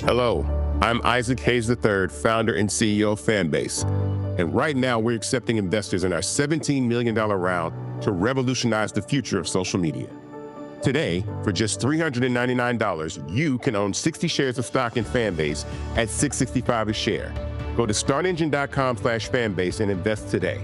Hello, I'm Isaac Hayes III, founder and CEO of Fanbase. And right now we're accepting investors in our $17 million round to revolutionize the future of social media. Today, for just $399, you can own 60 shares of stock in Fanbase at $665 a share. Go to startengine.com/fanbase and invest today.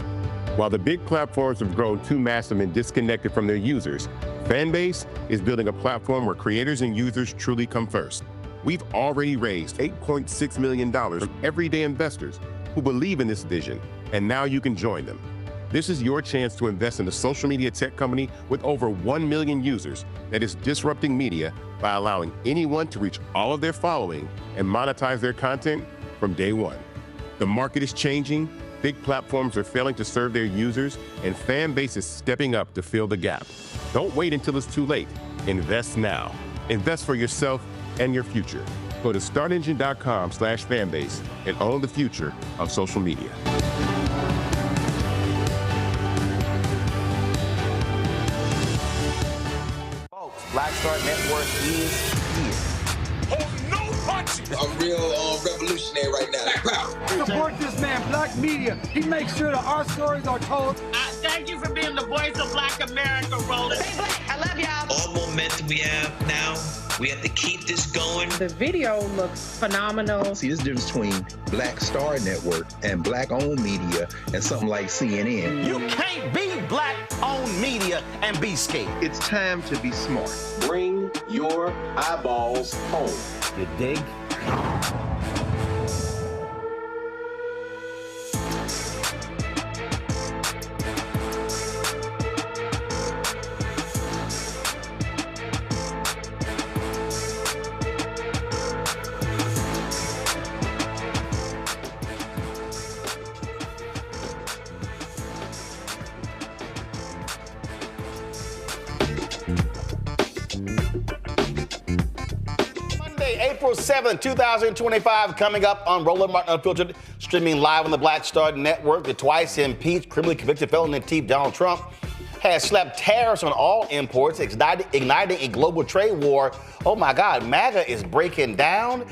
While the big platforms have grown too massive and disconnected from their users, Fanbase is building a platform where creators and users truly come first. We've already raised $8.6 million from everyday investors who believe in this vision, and now you can join them. This is your chance to invest in a social media tech company with over 1 million users that is disrupting media by allowing anyone to reach all of their following and monetize their content from day one. The market is changing, big platforms are failing to serve their users, and Fanbase is stepping up to fill the gap. Don't wait until it's too late. Invest now. Invest for yourself and your future. Go to startengine.com/fanbase and own the future of social media. Folks, Black Star Network is here. Oh, no punches! I'm real revolutionary right now. Support this man, Black Media. He makes sure that our stories are told. Thank you for being the voice of Black America, Roland. Stay black. I love y'all. All momentum we have now, we have to keep this going. The video looks phenomenal. See, there's a difference between Black Star Network and Black-owned media and something like CNN. You can't be Black-owned media and be scared. It's time to be smart. Bring your eyeballs home. You dig? April 7th, 2025, coming up on Roland Martin Unfiltered, streaming live on the Black Star Network. The twice-impeached, criminally convicted felon-in-chief Donald Trump has slapped tariffs on all imports, igniting a global trade war. Oh my God, MAGA is breaking down.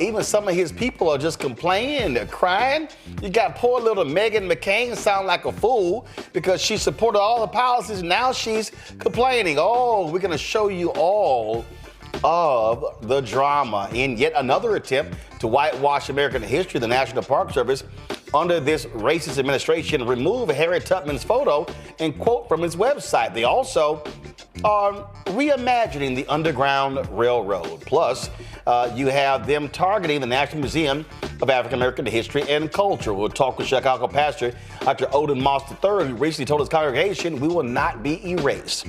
Even some of his people are just complaining, they're crying. You got poor little Meghan McCain sound like a fool because she supported all the policies, and now she's complaining. Oh, we're gonna show you all of the drama. In yet another attempt to whitewash American history, the National Park Service, under this racist administration, removed Harriet Tubman's photo and quote from its website. They also are reimagining the Underground Railroad. Plus, you have them targeting the National Museum of African American History and Culture. We'll talk with Chicago pastor Dr. Otis Moss III, who recently told his congregation, "We will not be erased."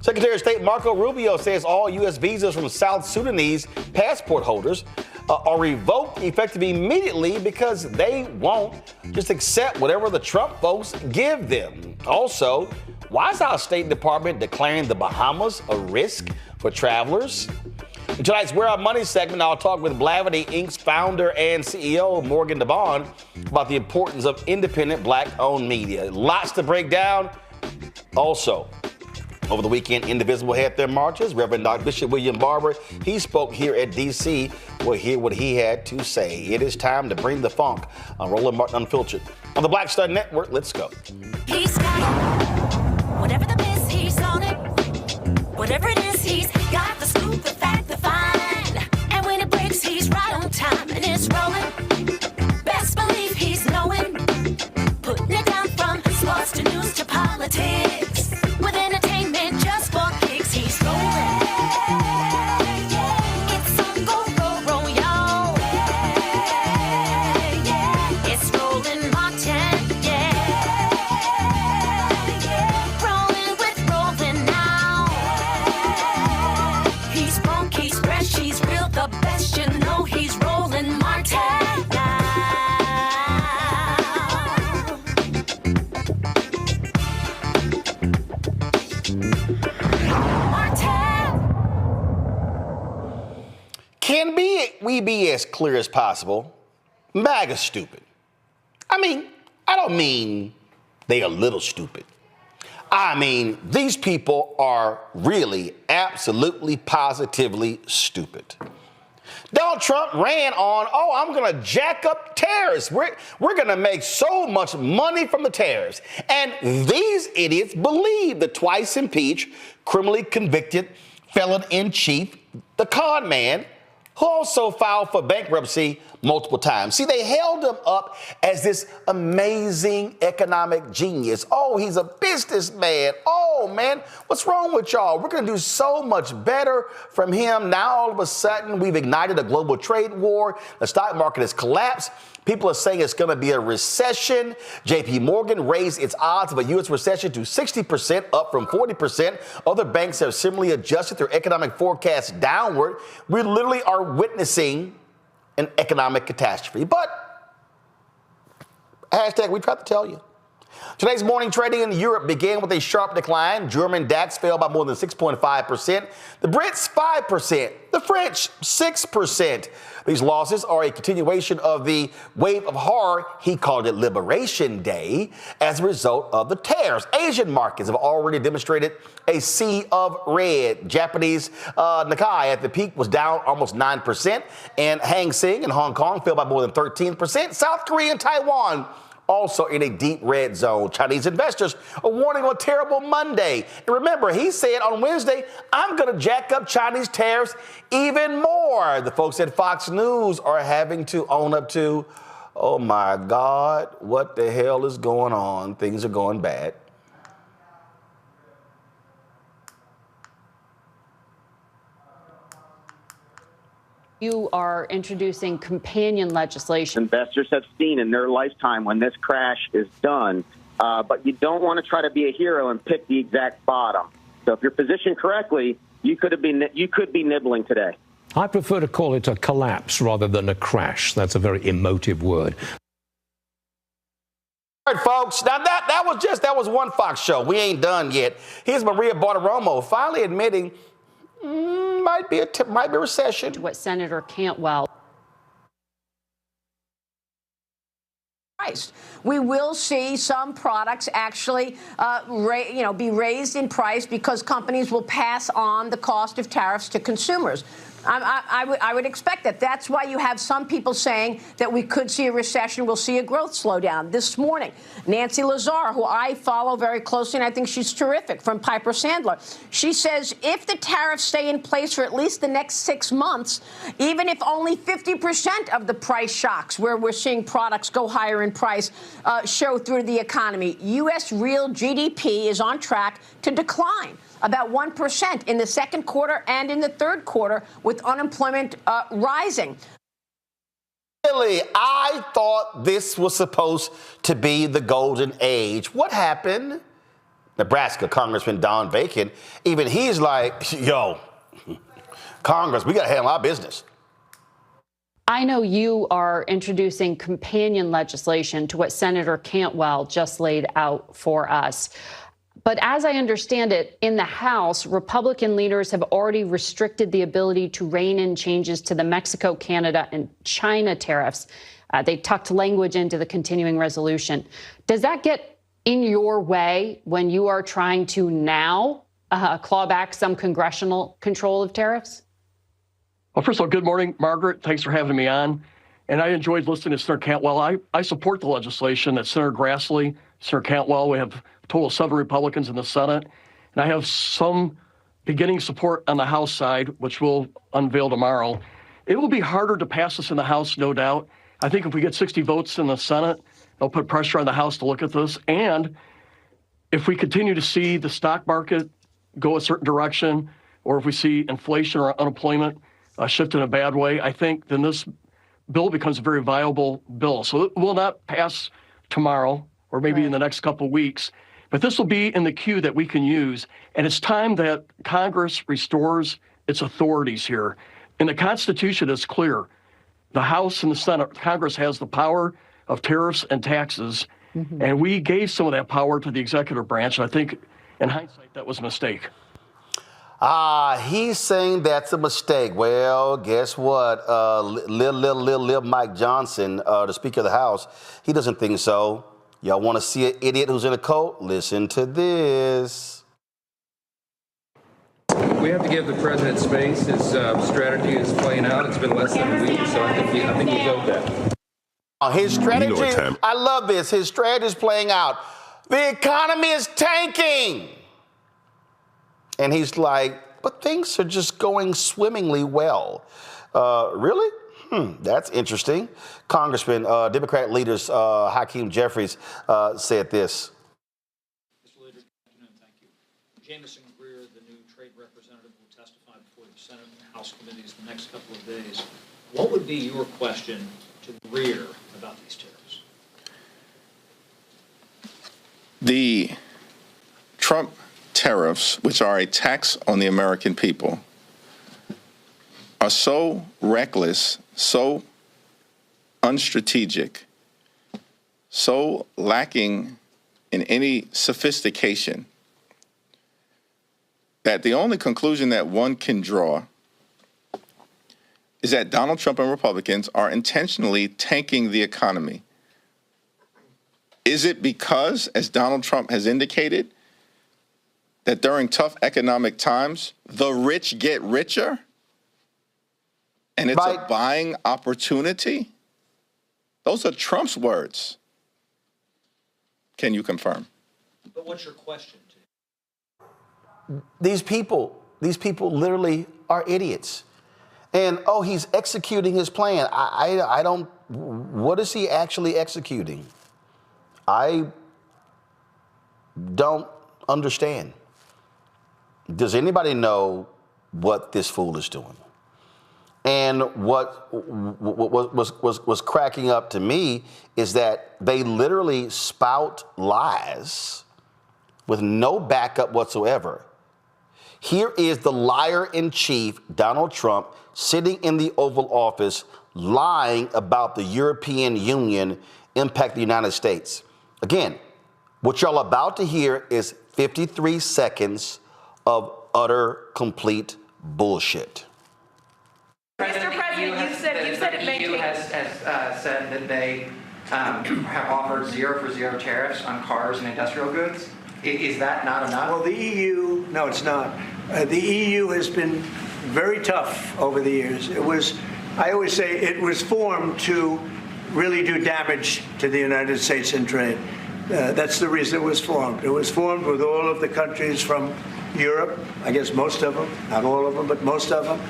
Secretary of State Marco Rubio says all U.S. visas from South Sudanese passport holders are revoked effective immediately because they won't just accept whatever the Trump folks give them. Also, why is our State Department declaring the Bahamas a risk for travelers? In tonight's Where Our Money segment, I'll talk with Blavity Inc.'s founder and CEO, Morgan DeBond, about the importance of independent Black-owned media. Lots to break down. Also, over the weekend, Indivisible had their marches. Reverend Dr. Bishop William Barber, he spoke here at D.C. We'll hear what he had to say. It is time to bring the funk on Roland Martin Unfiltered. On the Black Star Network, let's go. He's got it. Whatever the miss, he's on it. Whatever it is, he's got the scoop, the fact, the find. And when it breaks, he's right on time and it's rolling. Best believe he's knowing. Putting it down from sports to news to politics. With entertainment just for kicks, he's rolling. It's on go, roll, y'all. It's Roland Martin, rolling with Roland now. He's funky, he's fresh, he's real, the best, you know he's Roland Martin. as clear as possible, MAGA's stupid. I mean, I don't mean they a little stupid. I mean, these people are really absolutely positively stupid. Donald Trump ran on, I'm going to jack up tariffs. We're going to make so much money from the tariffs. And these idiots believe the twice-impeached, criminally convicted felon-in-chief, the con man, who also filed for bankruptcy multiple times. See, they held him up as this amazing economic genius. Oh, he's a businessman. Oh, man, what's wrong with y'all? We're going to do so much better from him. Now, all of a sudden, we've ignited a global trade war. The stock market has collapsed. People are saying it's going to be a recession. JP Morgan raised its odds of a U.S. recession to 60%, up from 40%. Other banks have similarly adjusted their economic forecasts downward. We literally are witnessing an economic catastrophe. But, hashtag we tried to tell you. Today's morning trading in Europe began with a sharp decline. German DAX fell by more than 6.5%. The Brits, 5%. The French, 6%. These losses are a continuation of the wave of horror, he called it Liberation Day, as a result of the tariffs. Asian markets have already demonstrated a sea of red. Japanese Nikkei at the peak was down almost 9%, and Hang Seng in Hong Kong fell by more than 13%. South Korea and Taiwan also in a deep red zone. Chinese investors are warning of a terrible Monday. And remember, he said on Wednesday, I'm going to jack up Chinese tariffs even more. The folks at Fox News are having to own up to, oh my God, what the hell is going on? Things are going bad. You are introducing companion legislation. Investors have seen in their lifetime when this crash is done, but you don't want to try to be a hero and pick the exact bottom. So if you're positioned correctly, you could be nibbling today. I prefer to call it a collapse rather than a crash. That's a very emotive word. All right, folks. Now that was one Fox show. We ain't done yet. Here's Maria Bartiromo finally admitting might be a recession. What Senator Cantwell. We will see some products actually be raised in price because companies will pass on the cost of tariffs to consumers. I would expect that. That's why you have some people saying that we could see a recession, we'll see a growth slowdown. This morning, Nancy Lazar, who I follow very closely, and I think she's terrific, from Piper Sandler, she says if the tariffs stay in place for at least the next 6 months, even if only 50% of the price shocks where we're seeing products go higher in price show through the economy, U.S. real GDP is on track to decline about 1% in the second quarter and in the third quarter, with unemployment rising. Really, I thought this was supposed to be the golden age. What happened? Nebraska Congressman Don Bacon, even he's like, yo, Congress, we got to handle our business. I know you are introducing companion legislation to what Senator Cantwell just laid out for us. But as I understand it, in the House, Republican leaders have already restricted the ability to rein in changes to the Mexico, Canada, and China tariffs. They tucked language into the continuing resolution. Does that get in your way when you are trying to now claw back some congressional control of tariffs? Well, first of all, good morning, Margaret. Thanks for having me on. And I enjoyed listening to Senator Cantwell. I support the legislation that Senator Grassley, Senator Cantwell, we have a total of 7 Republicans in the Senate. And I have some beginning support on the House side, which we'll unveil tomorrow. It will be harder to pass this in the House, no doubt. I think if we get 60 votes in the Senate, they'll put pressure on the House to look at this. And if we continue to see the stock market go a certain direction, or if we see inflation or unemployment shift in a bad way, I think then this bill becomes a very viable bill. So it will not pass tomorrow or maybe in the next couple of weeks, but this will be in the queue that we can use. And it's time that Congress restores its authorities here. And the Constitution is clear. The House and the Senate, Congress has the power of tariffs and taxes, and we gave some of that power to the executive branch. And I think in hindsight, that was a mistake. He's saying that's a mistake. Well, guess what? Lil Mike Johnson, the Speaker of the House, he doesn't think so. Y'all want to see an idiot who's in a cult? Listen to this. We have to give the president space. His strategy is playing out. It's been less than a week, so I think he's owed that. His strategy, You know what time. I love this. His strategy is playing out. The economy is tanking. And he's like, but things are just going swimmingly well. Really? That's interesting. Congressman, Democrat leaders, Hakeem Jeffries said this. Mr. Leader, good afternoon. Thank you. Jamison Greer, the new trade representative, will testify before the Senate and House committees the next couple of days. What would be your question to Greer about these tariffs? The Trump tariffs, which are a tax on the American people, are so reckless, so unstrategic, so lacking in any sophistication, that the only conclusion that one can draw is that Donald Trump and Republicans are intentionally tanking the economy. Is it because, as Donald Trump has indicated, that during tough economic times, the rich get richer? And it's a buying opportunity? Those are Trump's words. Can you confirm? But what's your question to? These people literally are idiots. And, he's executing his plan. I don't, what is he actually executing? I don't understand. Does anybody know what this fool is doing? And what was cracking up to me is that they literally spout lies with no backup whatsoever. Here is the liar-in-chief, Donald Trump, sitting in the Oval Office, lying about the European Union impact the United States. Again, what y'all about to hear is 53 seconds of utter, complete bullshit. Mr. President, you said it may take... The EU has said that they have offered 0 for 0 tariffs on cars and industrial goods. Is that not enough? Well, the EU, no, it's not. The EU has been very tough over the years. I always say it was formed to really do damage to the United States in trade. That's the reason it was formed. It was formed with all of the countries from Europe, I guess most of them, not all of them, but most of them.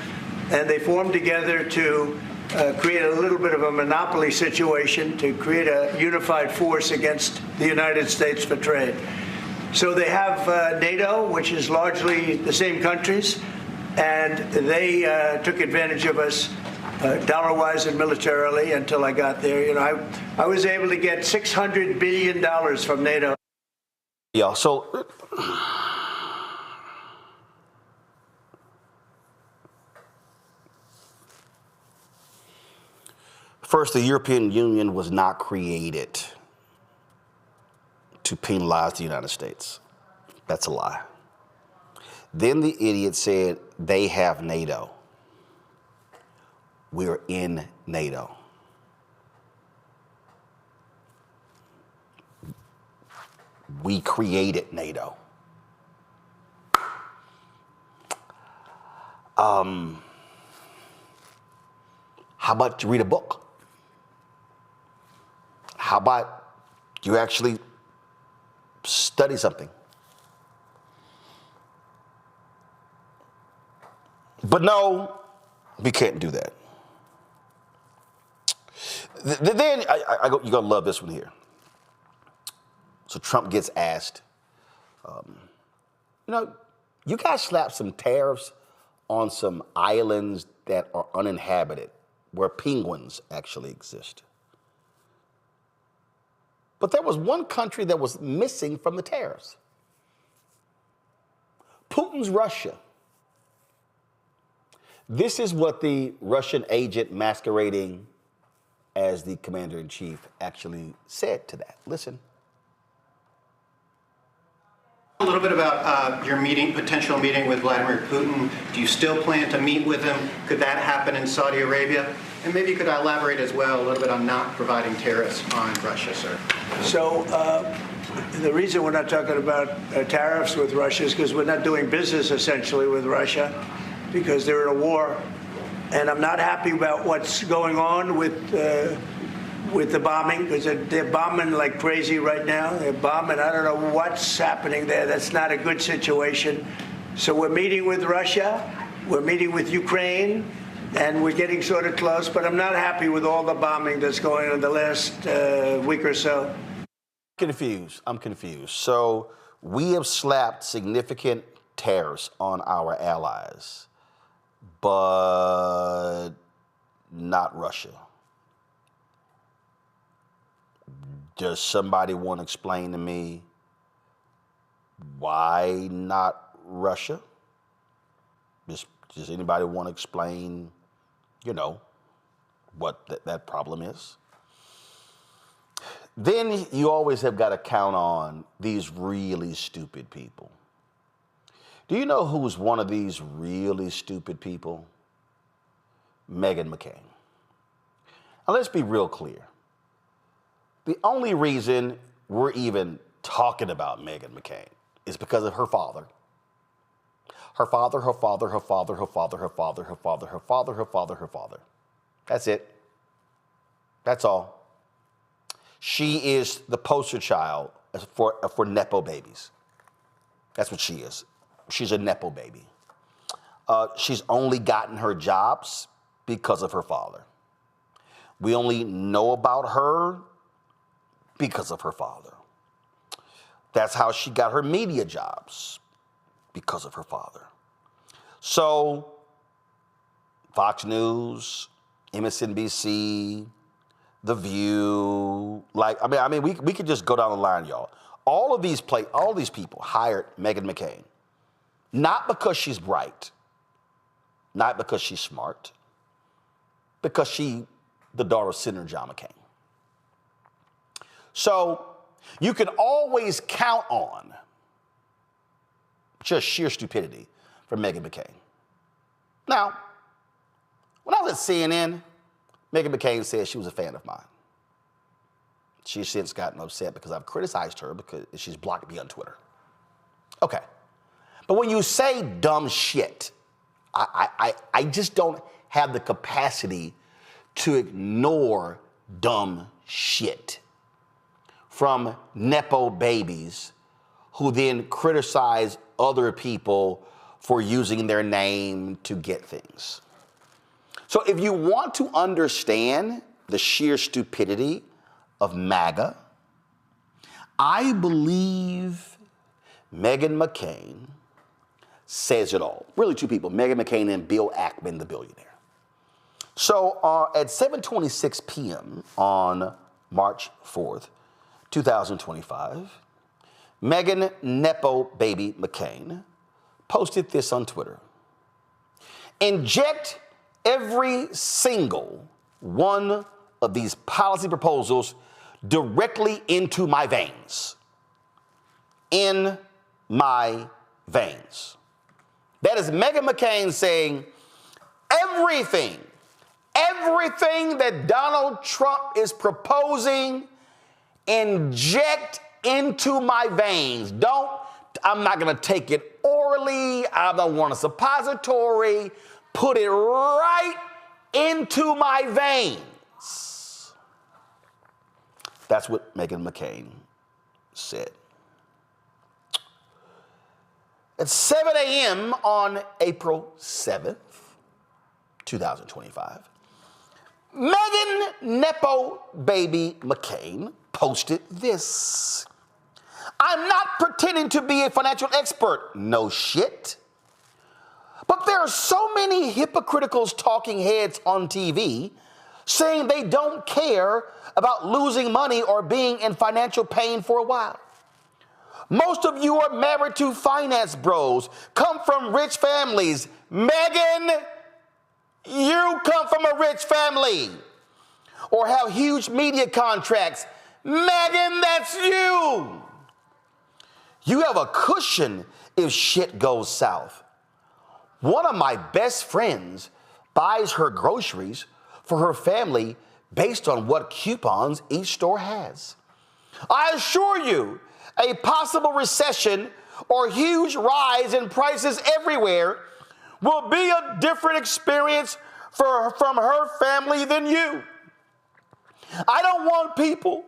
And they formed together to create a little bit of a monopoly situation, to create a unified force against the United States for trade. So they have NATO, which is largely the same countries, and they took advantage of us dollar-wise and militarily until I got there. You know, I was able to get $600 billion from NATO. Yeah, so first, the European Union was not created to penalize the United States. That's a lie. Then the idiot said they have NATO. We're in NATO. We created NATO. How about you read a book? How about you actually study something? But no, we can't do that. Then you're going to love this one here. So Trump gets asked, you guys slapped some tariffs on some islands that are uninhabited, where penguins actually exist. But there was one country that was missing from the tariffs. Putin's Russia. This is what the Russian agent masquerading as the commander-in-chief actually said to that. Listen. A little bit about your potential meeting with Vladimir Putin. Do you still plan to meet with him? Could that happen in Saudi Arabia? And maybe you could elaborate as well a little bit on not providing tariffs on Russia, sir. So the reason we're not talking about tariffs with Russia is because we're not doing business essentially with Russia because they're in a war. And I'm not happy about what's going on with the bombing, because they're bombing like crazy right now. They're bombing. I don't know what's happening there. That's not a good situation. So we're meeting with Russia. We're meeting with Ukraine. And we're getting sort of close. But I'm not happy with all the bombing that's going on the last week or so. I'm confused. So we have slapped significant tariffs on our allies, but not Russia. Does somebody want to explain to me why not Russia? Does anybody want to explain, what that problem is? Then you always have got to count on these really stupid people. Do you know who's one of these really stupid people? Meghan McCain. Now let's be real clear. The only reason we're even talking about Meghan McCain is because of her father. Her father, her father, her father, her father, her father, her father, her father, her father, her father. That's it. That's all. She is the poster child for Nepo babies. That's what she is. She's a Nepo baby. She's only gotten her jobs because of her father. We only know about her because of her father. That's how she got her media jobs, because of her father. So, Fox News, MSNBC, The View, we could just go down the line, y'all. All of these people hired Meghan McCain, not because she's bright, not because she's smart, because she's the daughter of Senator John McCain. So you can always count on just sheer stupidity from Meghan McCain. Now, when I was at CNN, Meghan McCain said she was a fan of mine. She's since gotten upset because I've criticized her because she's blocked me on Twitter. Okay. But when you say dumb shit, I just don't have the capacity to ignore dumb shit from Nepo babies who then criticize other people for using their name to get things. So if you want to understand the sheer stupidity of MAGA, I believe Meghan McCain says it all. Really two people, Meghan McCain and Bill Ackman, the billionaire. So at 7:26 p.m. on March 4th, 2025, Meghan Nepo Baby McCain posted this on Twitter. Inject every single one of these policy proposals directly into my veins. In my veins. That is Meghan McCain saying everything that Donald Trump is proposing, inject into my veins. I'm not going to take it orally. I don't want a suppository. Put it right into my veins. That's what Meghan McCain said. At 7 a.m. on April 7th, 2025, Meghan Nepo Baby McCain posted this. I'm not pretending to be a financial expert. No shit. But there are so many hypocritical talking heads on TV saying they don't care about losing money or being in financial pain for a while. Most of you are married to finance bros, come from rich families. Meghan, you come from a rich family or have huge media contracts. Meghan, that's you. You have a cushion if shit goes south. One of my best friends buys her groceries for her family based on what coupons each store has. I assure you, a possible recession or huge rise in prices everywhere will be a different experience from her family than you. I don't want people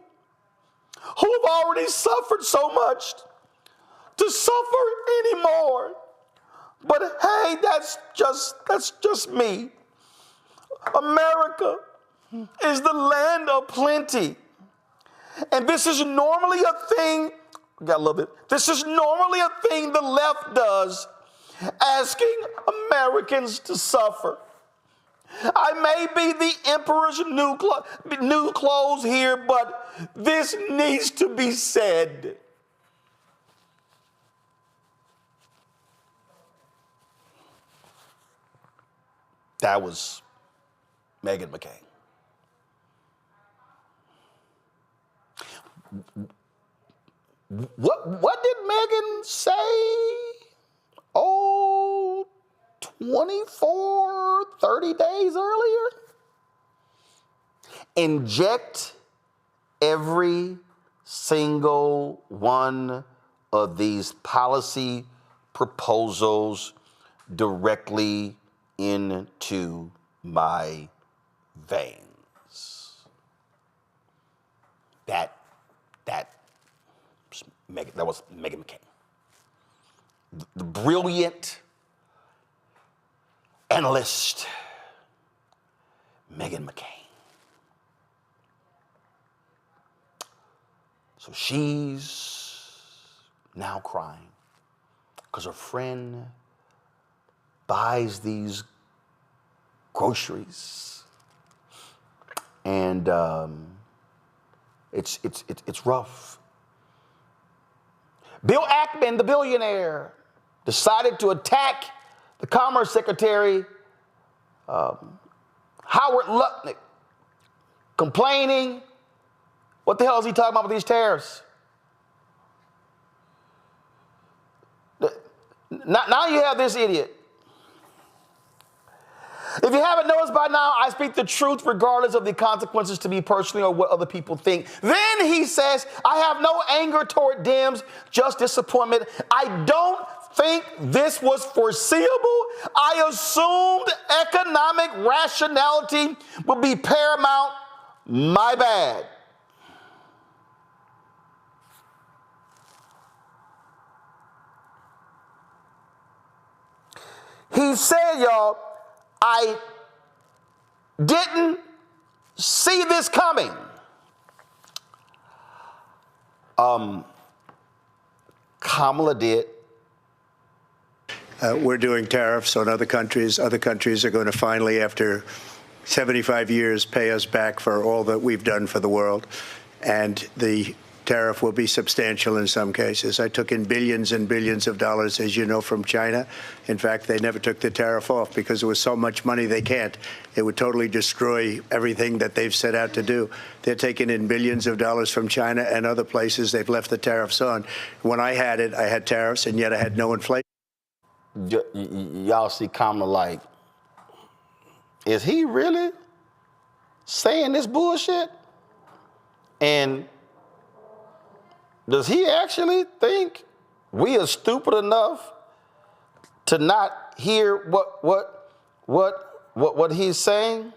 who've already suffered so much to suffer anymore. But hey, that's just me. America is the land of plenty. And this is normally a thing, this is normally a thing the left does, asking Americans to suffer. I may be the emperor's new clothes here, but this needs to be said. That was Meghan McCain. What did Meghan say? 24, 30 days earlier? Inject every single one of these policy proposals directly into my veins. That was Meghan McCain. The brilliant analyst, Meghan McCain. So she's now crying because her friend buys these groceries, and it's rough. Bill Ackman, the billionaire, decided to attack the Commerce Secretary, Howard Lutnick, complaining, what the hell is he talking about with these tariffs? Now you have this idiot. If you haven't noticed by now, I speak the truth regardless of the consequences to me personally or what other people think. Then he says, I have no anger toward Dems, just disappointment. I don't think this was foreseeable. I assumed economic rationality would be paramount. My bad. He said, y'all, I didn't see this coming. Kamala did. We're doing tariffs on other countries. Other countries are going to finally, after 75 years, pay us back for all that we've done for the world. And the tariff will be substantial in some cases. I took in billions and billions of dollars, as you know, from China. In fact, they never took the tariff off because there was so much money they can't. It would totally destroy everything that they've set out to do. They're taking in billions of dollars from China and other places. They've left the tariffs on. When I had it, I had tariffs, and yet I had no inflation. Y'all see Kamala like, is he really saying this bullshit? And does he actually think we are stupid enough to not hear what he's saying?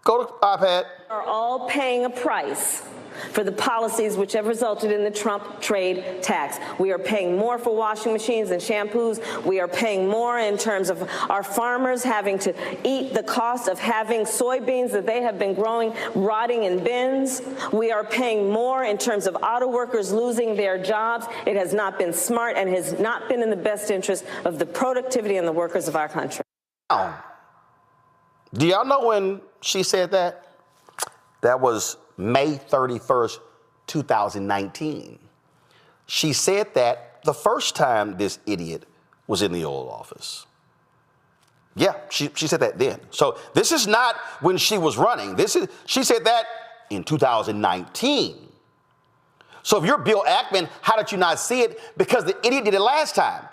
Go to iPad. Are all paying a price for the policies which have resulted in the Trump trade tax. We are paying more for washing machines and shampoos. We are paying more in terms of our farmers having to eat the cost of having soybeans that they have been growing rotting in bins. We are paying more in terms of auto workers losing their jobs. It has not been smart and has not been in the best interest of the productivity and the workers of our country. Do y'all know when she said that? That was May 31st, 2019. She said that the first time this idiot was in the Oval Office. Yeah, she said that then. So this is not when she was running. She said that in 2019. So if you're Bill Ackman, how did you not see it? Because the idiot did it last time.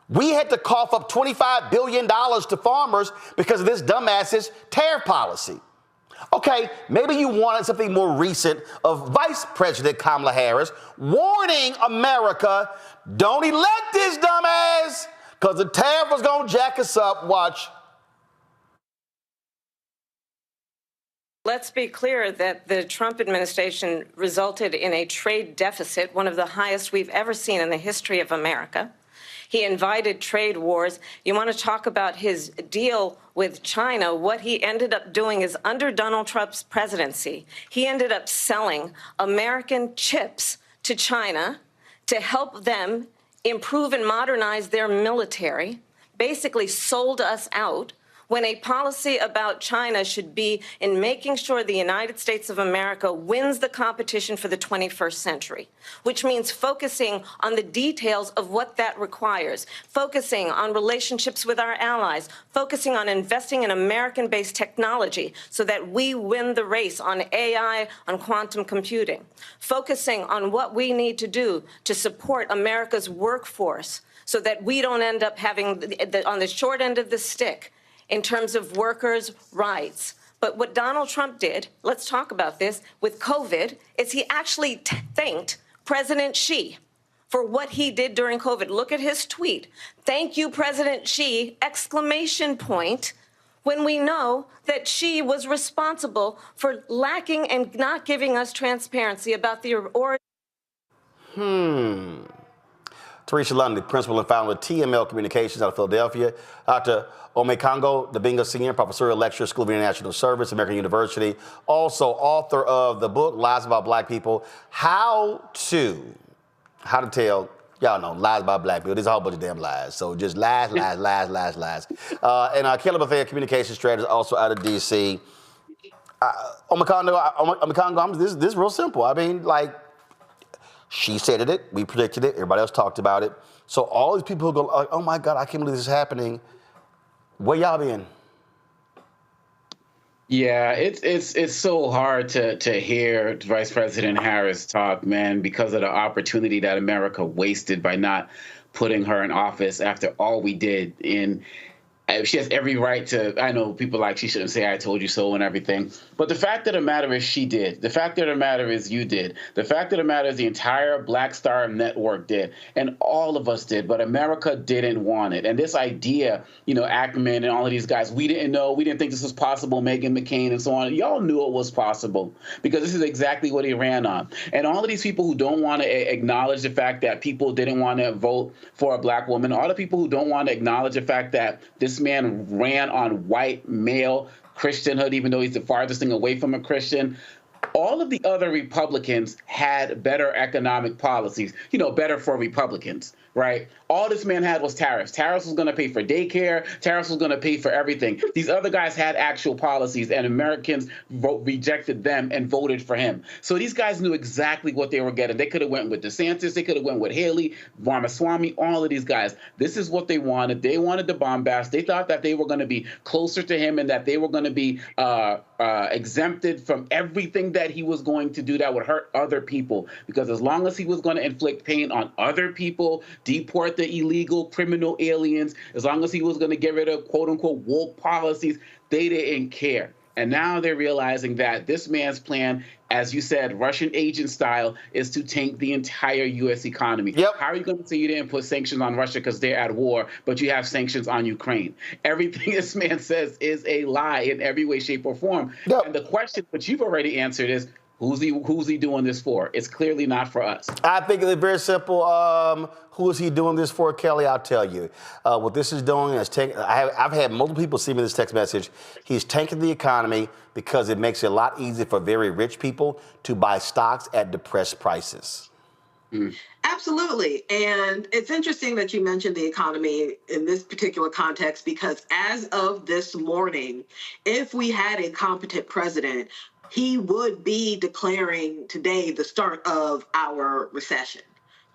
We had to cough up $25 billion to farmers because of this dumbass's tariff policy. Okay, maybe you wanted something more recent of Vice President Kamala Harris warning America, don't elect this dumbass because the tariff was going to jack us up. Watch. Let's be clear that the Trump administration resulted in a trade deficit, one of the highest we've ever seen in the history of America. He invited trade wars. You want to talk about his deal with China? What he ended up doing is under Donald Trump's presidency, he ended up selling American chips to China to help them improve and modernize their military, basically sold us out, when a policy about China should be in making sure the United States of America wins the competition for the 21st century, which means focusing on the details of what that requires, focusing on relationships with our allies, focusing on investing in American-based technology so that we win the race on AI, on quantum computing, focusing on what we need to do to support America's workforce so that we don't end up having on the short end of the stick in terms of workers' rights. But what Donald Trump did, let's talk about this, with COVID, is he actually thanked President Xi for what he did during COVID. Look at his tweet. Thank you, President Xi, exclamation point, when we know that Xi was responsible for lacking and not giving us transparency about the origin. Teresa Lundy, principal and founder of TML Communications out of Philadelphia. Dr. Omekongo Dabinga Sr., professorial lecturer, School of International Service, American University. Also author of the book, Lies About Black People, How to Tell, y'all know, lies about black people. There's a whole bunch of damn lies. So just lies. And Caleb Affair, communication strategist, also out of D.C. Omekongo, this is real simple. I mean, like, she said it, we predicted it, everybody else talked about it. So all these people who go, like, oh my God, I can't believe this is happening. Where y'all been? Yeah, it's so hard to hear Vice President Harris talk, man, because of the opportunity that America wasted by not putting her in office after all we did. She has every right to, I know people like she shouldn't say I told you so and everything, but the fact of the matter is she did. The fact of the matter is you did. The fact of the matter is the entire Black Star Network did, and all of us did, but America didn't want it. And this idea, Ackman and all of these guys, we didn't know, we didn't think this was possible, Meghan McCain and so on. Y'all knew it was possible because this is exactly what he ran on. And all of these people who don't want to acknowledge the fact that people didn't want to vote for a black woman, all the people who don't want to acknowledge the fact that this man ran on white male Christianhood, even though he's the farthest thing away from a Christian. All of the other Republicans had better economic policies, better for Republicans, right? All this man had was tariffs. Tariffs was going to pay for daycare. Tariffs was going to pay for everything. These other guys had actual policies, and Americans rejected them and voted for him. So these guys knew exactly what they were getting. They could have went with DeSantis. They could have went with Haley, Ramaswamy, all of these guys. This is what they wanted. They wanted the bombast. They thought that they were going to be closer to him and that they were going to be exempted from everything that he was going to do that would hurt other people. Because as long as he was going to inflict pain on other people, deport the illegal criminal aliens, as long as he was going to get rid of quote-unquote woke policies, they didn't care. And now they're realizing that this man's plan, as you said, Russian agent style, is to tank the entire U.S. economy. Yep. How are you going to say you didn't put sanctions on Russia because they're at war, but you have sanctions on Ukraine? Everything this man says is a lie in every way, shape, or form. Yep. And the question, which you've already answered, is who's he doing this for? It's clearly not for us. I think it's very simple. Who is he doing this for, Kelly? I'll tell you. What this is doing is I've had multiple people send me this text message. He's tanking the economy because it makes it a lot easier for very rich people to buy stocks at depressed prices. Absolutely. And it's interesting that you mentioned the economy in this particular context, because as of this morning, if we had a competent president, he would be declaring today the start of our recession.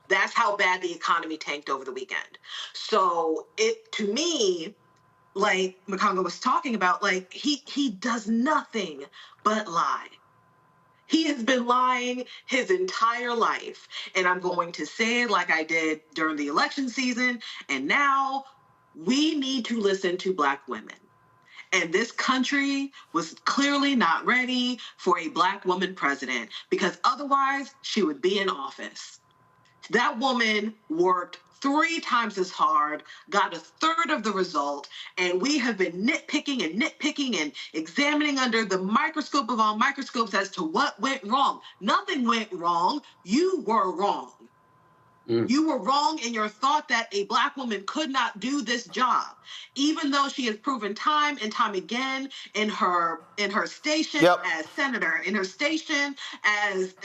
That's how bad the economy tanked over the weekend. So to me, like Mokongo was talking about, like he does nothing but lie. He has been lying his entire life. And I'm going to say it like I did during the election season. And now we need to listen to Black women. And this country was clearly not ready for a Black woman president, because otherwise she would be in office. That woman worked 3 times as hard, got 1/3 of the result, and we have been nitpicking and examining under the microscope of all microscopes as to what went wrong. Nothing went wrong. You were wrong. You were wrong in your thought that a Black woman could not do this job, even though she has proven time and time again in her station as senator, in her station as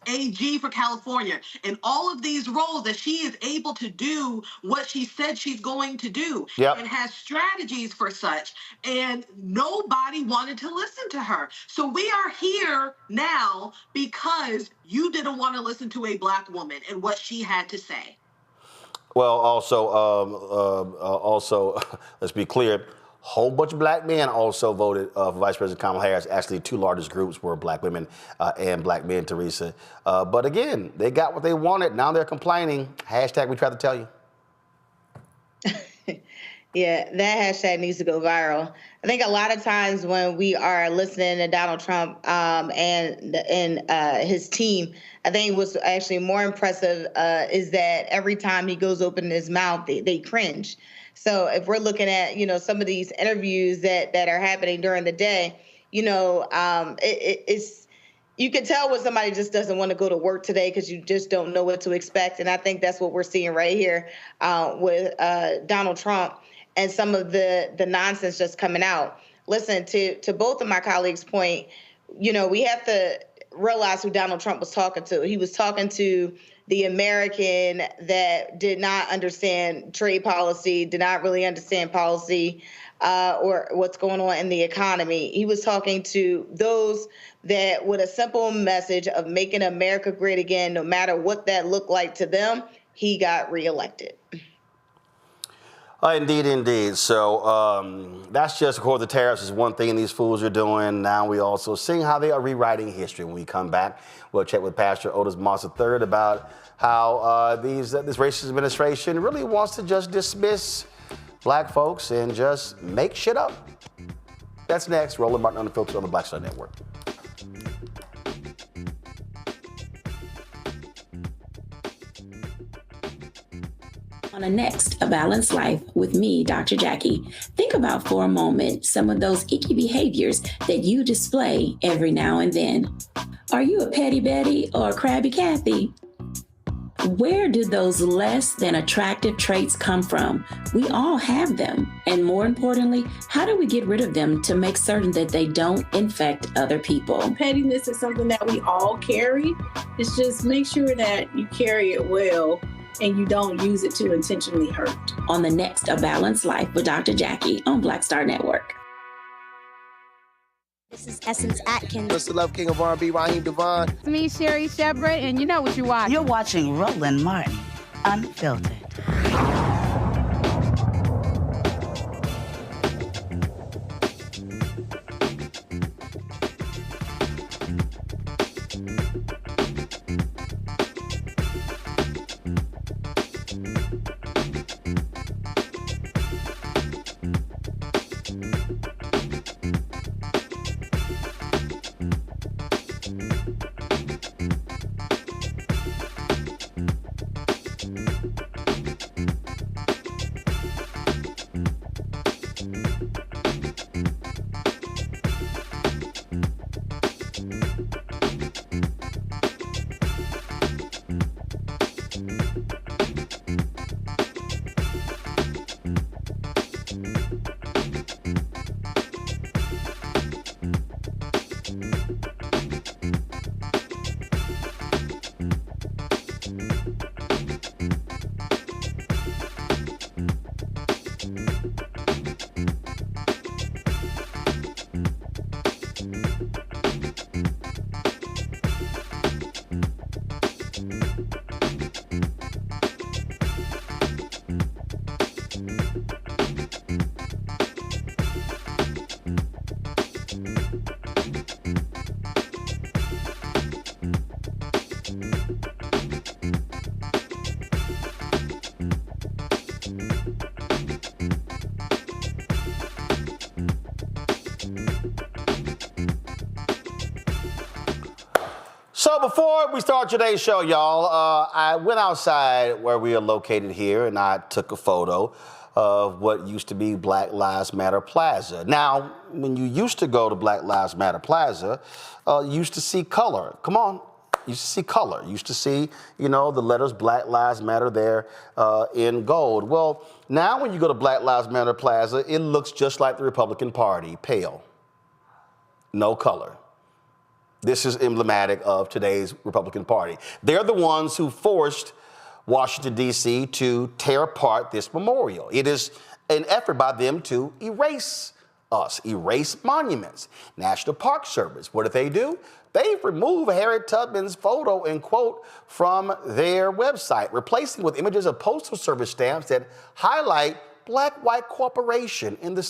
AG for California, in all of these roles, that she is able to do what she said she's going to do and has strategies for such. And nobody wanted to listen to her. So we are here now because you didn't want to listen to a Black woman and what she had to say. Well, also, let's be clear, a whole bunch of Black men also voted for Vice President Kamala Harris. Actually, 2 largest groups were Black women and Black men, Teresa. But again, they got what they wanted. Now they're complaining. Hashtag we tried to tell you. Yeah, that hashtag needs to go viral. I think a lot of times when we are listening to Donald Trump and his team, I think what's actually more impressive is that every time he goes open his mouth, they cringe. So if we're looking at, some of these interviews that are happening during the day, it's you can tell when somebody just doesn't want to go to work today because you just don't know what to expect. And I think that's what we're seeing right here with Donald Trump and some of the nonsense just coming out. Listen, to both of my colleagues' point, we have to realize who Donald Trump was talking to. He was talking to the American that did not understand trade policy, did not really understand policy or what's going on in the economy. He was talking to those that with a simple message of making America great again, no matter what that looked like to them, he got reelected. Indeed. So that's just, of course, the tariffs is one thing these fools are doing. Now we also seeing how they are rewriting history. When we come back, we'll check with Pastor Otis Moss III about how this racist administration really wants to just dismiss Black folks and just make shit up. That's next. Roland Martin Unfiltered on the Black Star Network. On the next A Balanced Life with me, Dr. Jackie, think about for a moment some of those icky behaviors that you display every now and then. Are you a petty Betty or a crabby Kathy? Where do those less than attractive traits come from? We all have them. And more importantly, how do we get rid of them to make certain that they don't infect other people? Pettiness is something that we all carry. It's just make sure that you carry it well and you don't use it to intentionally hurt. On the next A Balanced Life with Dr. Jackie on Black Star Network. This is Essence Atkins. What's the love king of R&B, Raheem Devon? It's me, Sherry Shepard, and you know what you watch. You're watching Roland Martin Unfiltered. So before we start today's show, y'all, I went outside where we are located here, and I took a photo of what used to be Black Lives Matter Plaza. Now, when you used to go to Black Lives Matter Plaza, you used to see color. Come on. You used to see color. You used to see, the letters Black Lives Matter there in gold. Well, now when you go to Black Lives Matter Plaza, it looks just like the Republican Party, pale. No color. This is emblematic of today's Republican Party. They're the ones who forced Washington, D.C. to tear apart this memorial. It is an effort by them to erase us, erase monuments. National Park Service, what do? They remove Harriet Tubman's photo and quote from their website, replacing with images of Postal Service stamps that highlight black-white cooperation in the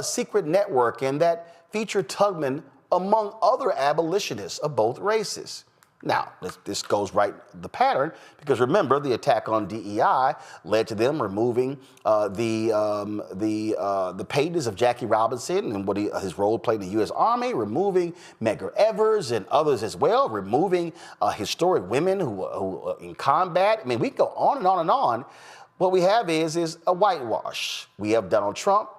secret network and that feature Tubman among other abolitionists of both races. Now, this goes right the pattern, because remember, the attack on DEI led to them removing the pages of Jackie Robinson and his role played in the U.S. Army, removing Medgar Evers and others as well, removing historic women who in combat. I mean, we go on and on and on. What we have is a whitewash. We have Donald Trump,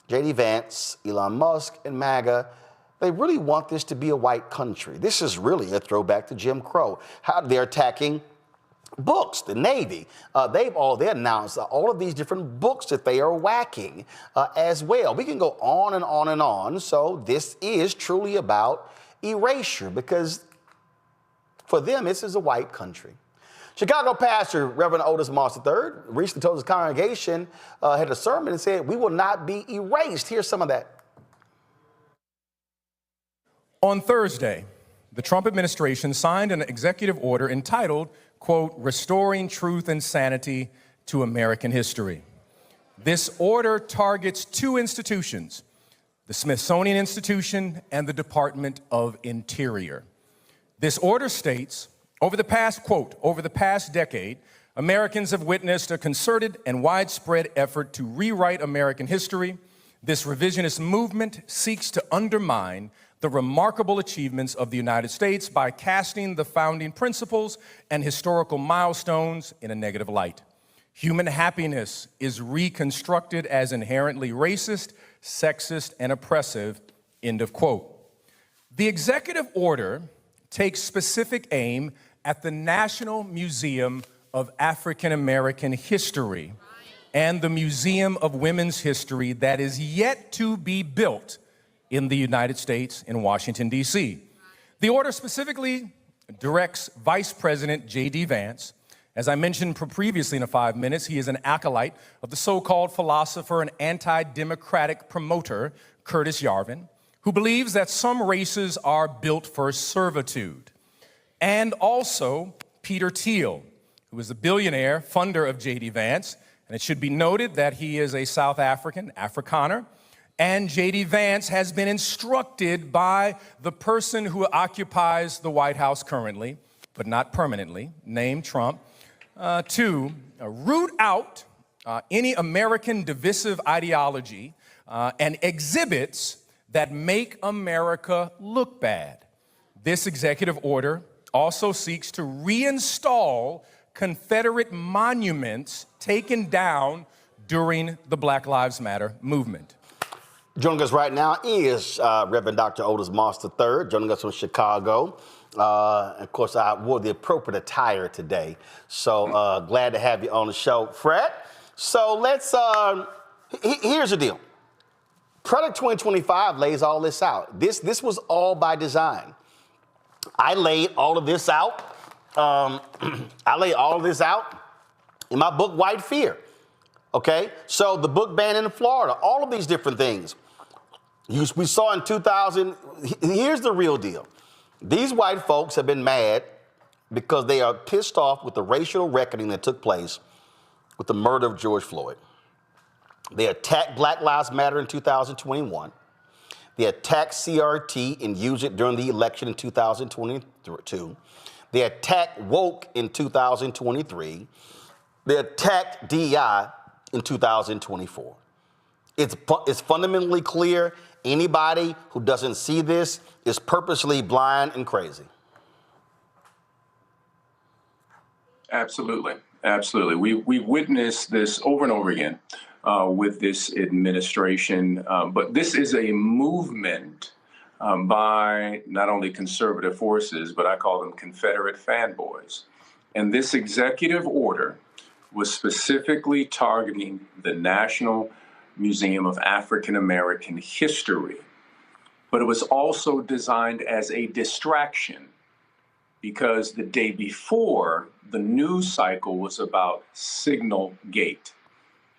J.D. Vance, Elon Musk, and MAGA. They really want this to be a white country. This is really a throwback to Jim Crow. How they're attacking books, the Navy. They announced all of these different books that they are whacking as well. We can go on and on and on. So this is truly about erasure, because for them, this is a white country. Chicago pastor Reverend Otis Moss III recently told his congregation, had a sermon and said, "We will not be erased." Here's some of that. On Thursday, the Trump administration signed an executive order entitled, quote, "Restoring Truth and Sanity to American History." This order targets two institutions, the Smithsonian Institution and the Department of Interior. This order states, over the past decade, Americans have witnessed a concerted and widespread effort to rewrite American history. This revisionist movement seeks to undermine the remarkable achievements of the United States by casting the founding principles and historical milestones in a negative light. Human happiness is reconstructed as inherently racist, sexist, and oppressive, end of quote. The executive order takes specific aim at the National Museum of African American History and the Museum of Women's History that is yet to be built in the United States in Washington, D.C. The order specifically directs Vice President J.D. Vance. As I mentioned previously in 5 minutes, he is an acolyte of the so-called philosopher and anti-democratic promoter Curtis Yarvin, who believes that some races are built for servitude. And also Peter Thiel, who is the billionaire funder of J.D. Vance. And it should be noted that he is a South African, Afrikaner, and J.D. Vance has been instructed by the person who occupies the White House currently, but not permanently, named Trump, to root out any American divisive ideology and exhibits that make America look bad. This executive order also seeks to reinstall Confederate monuments taken down during the Black Lives Matter movement. Joining us right now is Reverend Dr. Otis Moss III, joining us from Chicago. Of course, I wore the appropriate attire today, so glad to have you on the show, Fred. So let's, here's the deal. Product 2025 lays all this out. This was all by design. I laid all of this out. I laid all of this out in my book, White Fear. Okay, so the book ban in Florida, all of these different things. We saw in 2000, here's the real deal. These white folks have been mad because they are pissed off with the racial reckoning that took place with the murder of George Floyd. They attacked Black Lives Matter in 2021. They attacked CRT and used it during the election in 2022. They attacked woke in 2023. They attacked DEI in 2024. It's fundamentally clear. Anybody who doesn't see this is purposely blind and crazy. Absolutely. Absolutely. We've witnessed this over and over again with this administration. But this is a movement by not only conservative forces, but I call them Confederate fanboys. And this executive order was specifically targeting the National Museum of African American History. But it was also designed as a distraction, because the day before, the news cycle was about Signal Gate,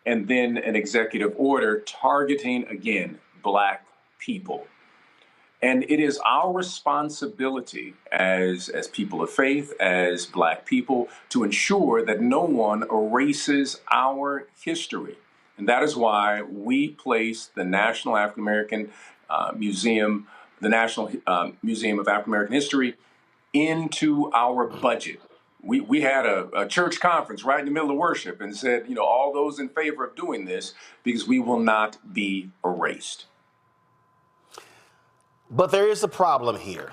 and then an executive order targeting, again, Black people. And it is our responsibility as people of faith, as Black people, to ensure that no one erases our history. And that is why we placed the National African American Museum, the National Museum of African American History, into our budget. We had a church conference right in the middle of worship and said, all those in favor of doing this, because we will not be erased. But there is a problem here,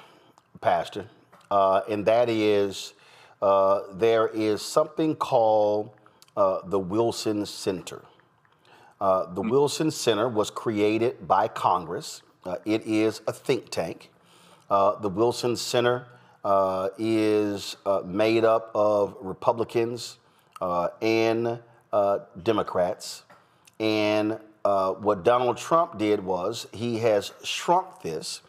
Pastor, and that is there is something called the Wilson Center. The Wilson Center was created by Congress. It is a think tank. The Wilson Center is made up of Republicans and Democrats. And what Donald Trump did was he has shrunk this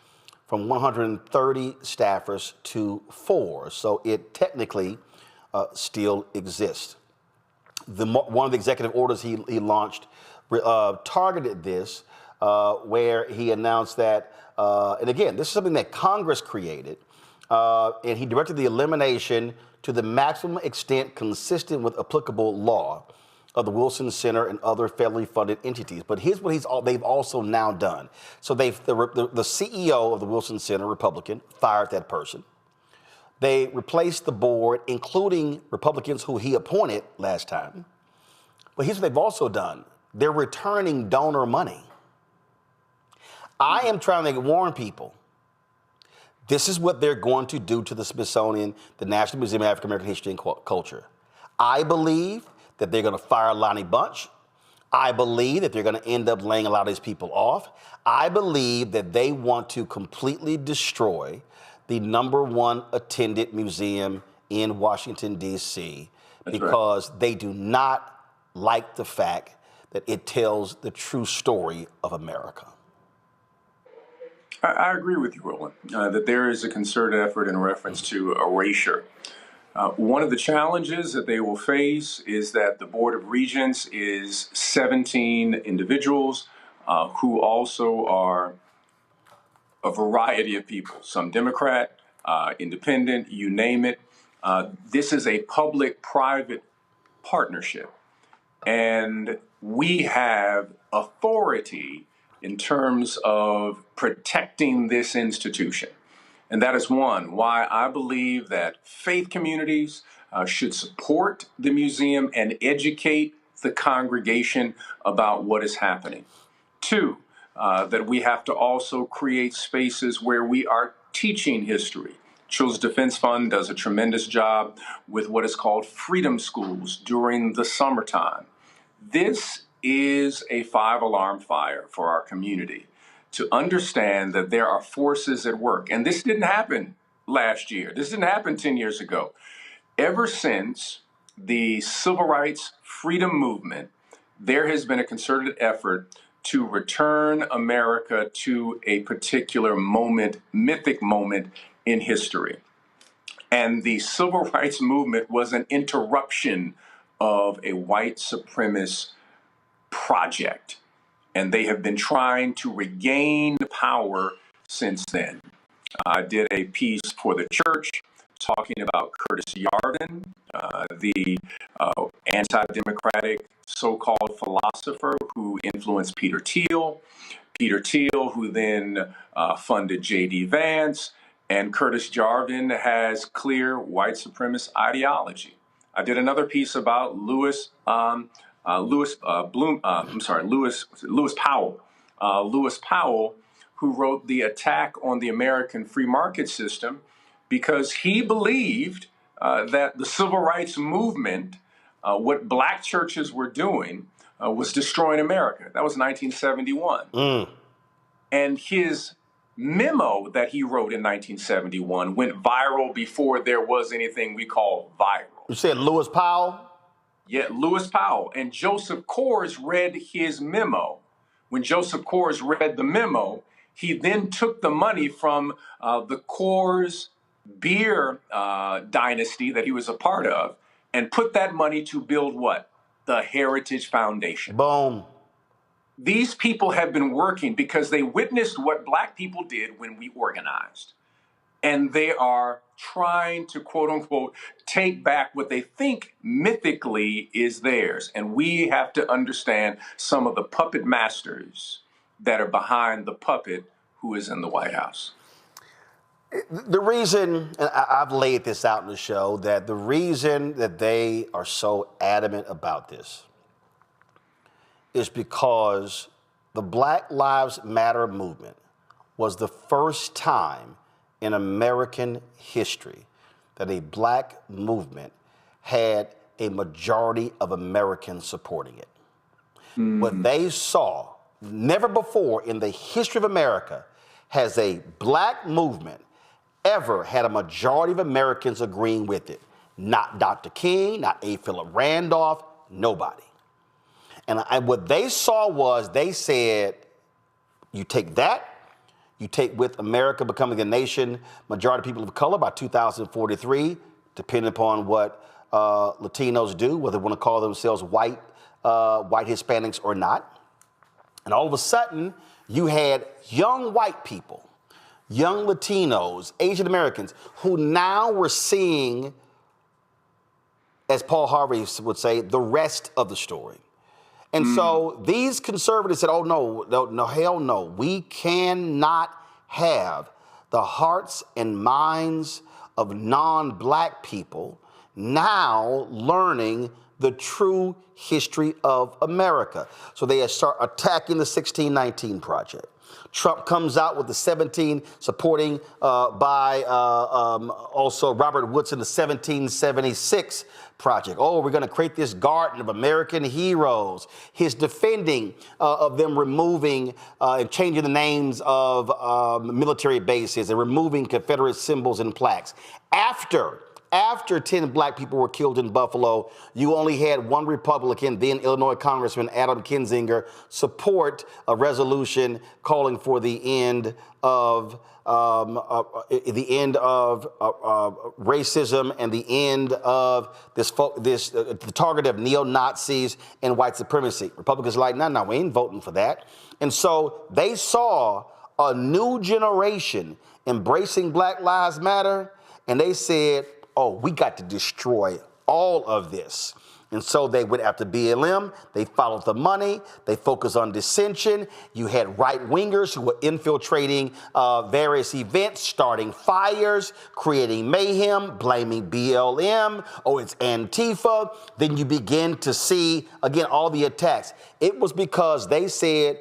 from 130 staffers to 4. So it technically still exists. One of the executive orders he launched targeted this, where he announced that, and again, this is something that Congress created, and he directed the elimination to the maximum extent consistent with applicable law of the Wilson Center and other federally funded entities. But here's what they've also now done. So the CEO of the Wilson Center, Republican, fired that person. They replaced the board, including Republicans who he appointed last time. But here's what they've also done. They're returning donor money. I am trying to warn people. This is what they're going to do to the Smithsonian, the National Museum of African American History and Culture. I believe that they're going to fire Lonnie Bunch. I believe that they're going to end up laying a lot of these people off. I believe that they want to completely destroy the #1 attended museum in Washington, D.C., because they do not like the fact that it tells the true story of America. I agree with you, Roland, that there is a concerted effort in reference to erasure. One of the challenges that they will face is that the Board of Regents is 17 individuals who also are a variety of people, some Democrat, independent, you name it. This is a public-private partnership, and we have authority in terms of protecting this institution. And that is why I believe that faith communities should support the museum and educate the congregation about what is happening. 2, that we have to also create spaces where we are teaching history. Children's Defense Fund does a tremendous job with what is called freedom schools during the summertime. This is a 5-alarm fire for our community, to understand that there are forces at work. And this didn't happen last year. This didn't happen 10 years ago. Ever since the civil rights freedom movement, there has been a concerted effort to return America to a particular moment, mythic moment in history. And the civil rights movement was an interruption of a white supremacist project. And they have been trying to regain power since then. I did a piece for the church talking about Curtis Yarvin, the anti-democratic so-called philosopher who influenced Peter Thiel, who then funded J.D. Vance, And Curtis Jarvin has clear white supremacist ideology. I did another piece about Lewis Powell. Lewis Powell, who wrote The Attack on the American Free Market System, because he believed that the civil rights movement, what black churches were doing, was destroying America. That was 1971. And his memo that he wrote in 1971 went viral before there was anything we call viral. You said Lewis Powell? Yeah, Lewis Powell. And Joseph Coors read his memo. When Joseph Coors read the memo, he then took the money from the Coors beer dynasty that he was a part of and put that money to build what? The Heritage Foundation. Boom. These people have been working because they witnessed what black people did when we organized. And they are trying to, quote unquote, take back what they think mythically is theirs. And we have to understand some of the puppet masters that are behind the puppet who is in the White House. The reason, and I've laid this out in the show, that the reason that they are so adamant about this is because the Black Lives Matter movement was the first time in American history that a black movement had a majority of Americans supporting it. What they saw, never before in the history of America has a black movement ever had a majority of Americans agreeing with it. Not Dr. King, not A. Philip Randolph, nobody. And what they saw was, they said, you take that, you take with America becoming a nation, majority of people of color by 2043, depending upon what Latinos do, whether they want to call themselves white Hispanics or not. And all of a sudden, you had young white people, young Latinos, Asian Americans, who now were seeing, as Paul Harvey would say, the rest of the story. And so these conservatives said, oh, no, hell no. We cannot have the hearts and minds of non-black people now learning the true history of America. So they start attacking the 1619 Project. Trump comes out with the 17, supporting by also Robert Woodson, the 1776 Project. Oh, we're going to create this garden of American heroes. His defending of them removing and changing the names of military bases and removing Confederate symbols and plaques. After 10 black people were killed in Buffalo, you only had one Republican, then Illinois Congressman Adam Kinzinger, support a resolution calling for the end of racism and the end of the target of neo-Nazis and white supremacy. Republicans are like, no, we ain't voting for that. And so they saw a new generation embracing Black Lives Matter, and they said, oh, we got to destroy all of this. And so they went after BLM. They followed the money. They focused on dissension. You had right-wingers who were infiltrating various events, starting fires, creating mayhem, blaming BLM. Oh, it's Antifa. Then you begin to see, again, all the attacks. It was because they said,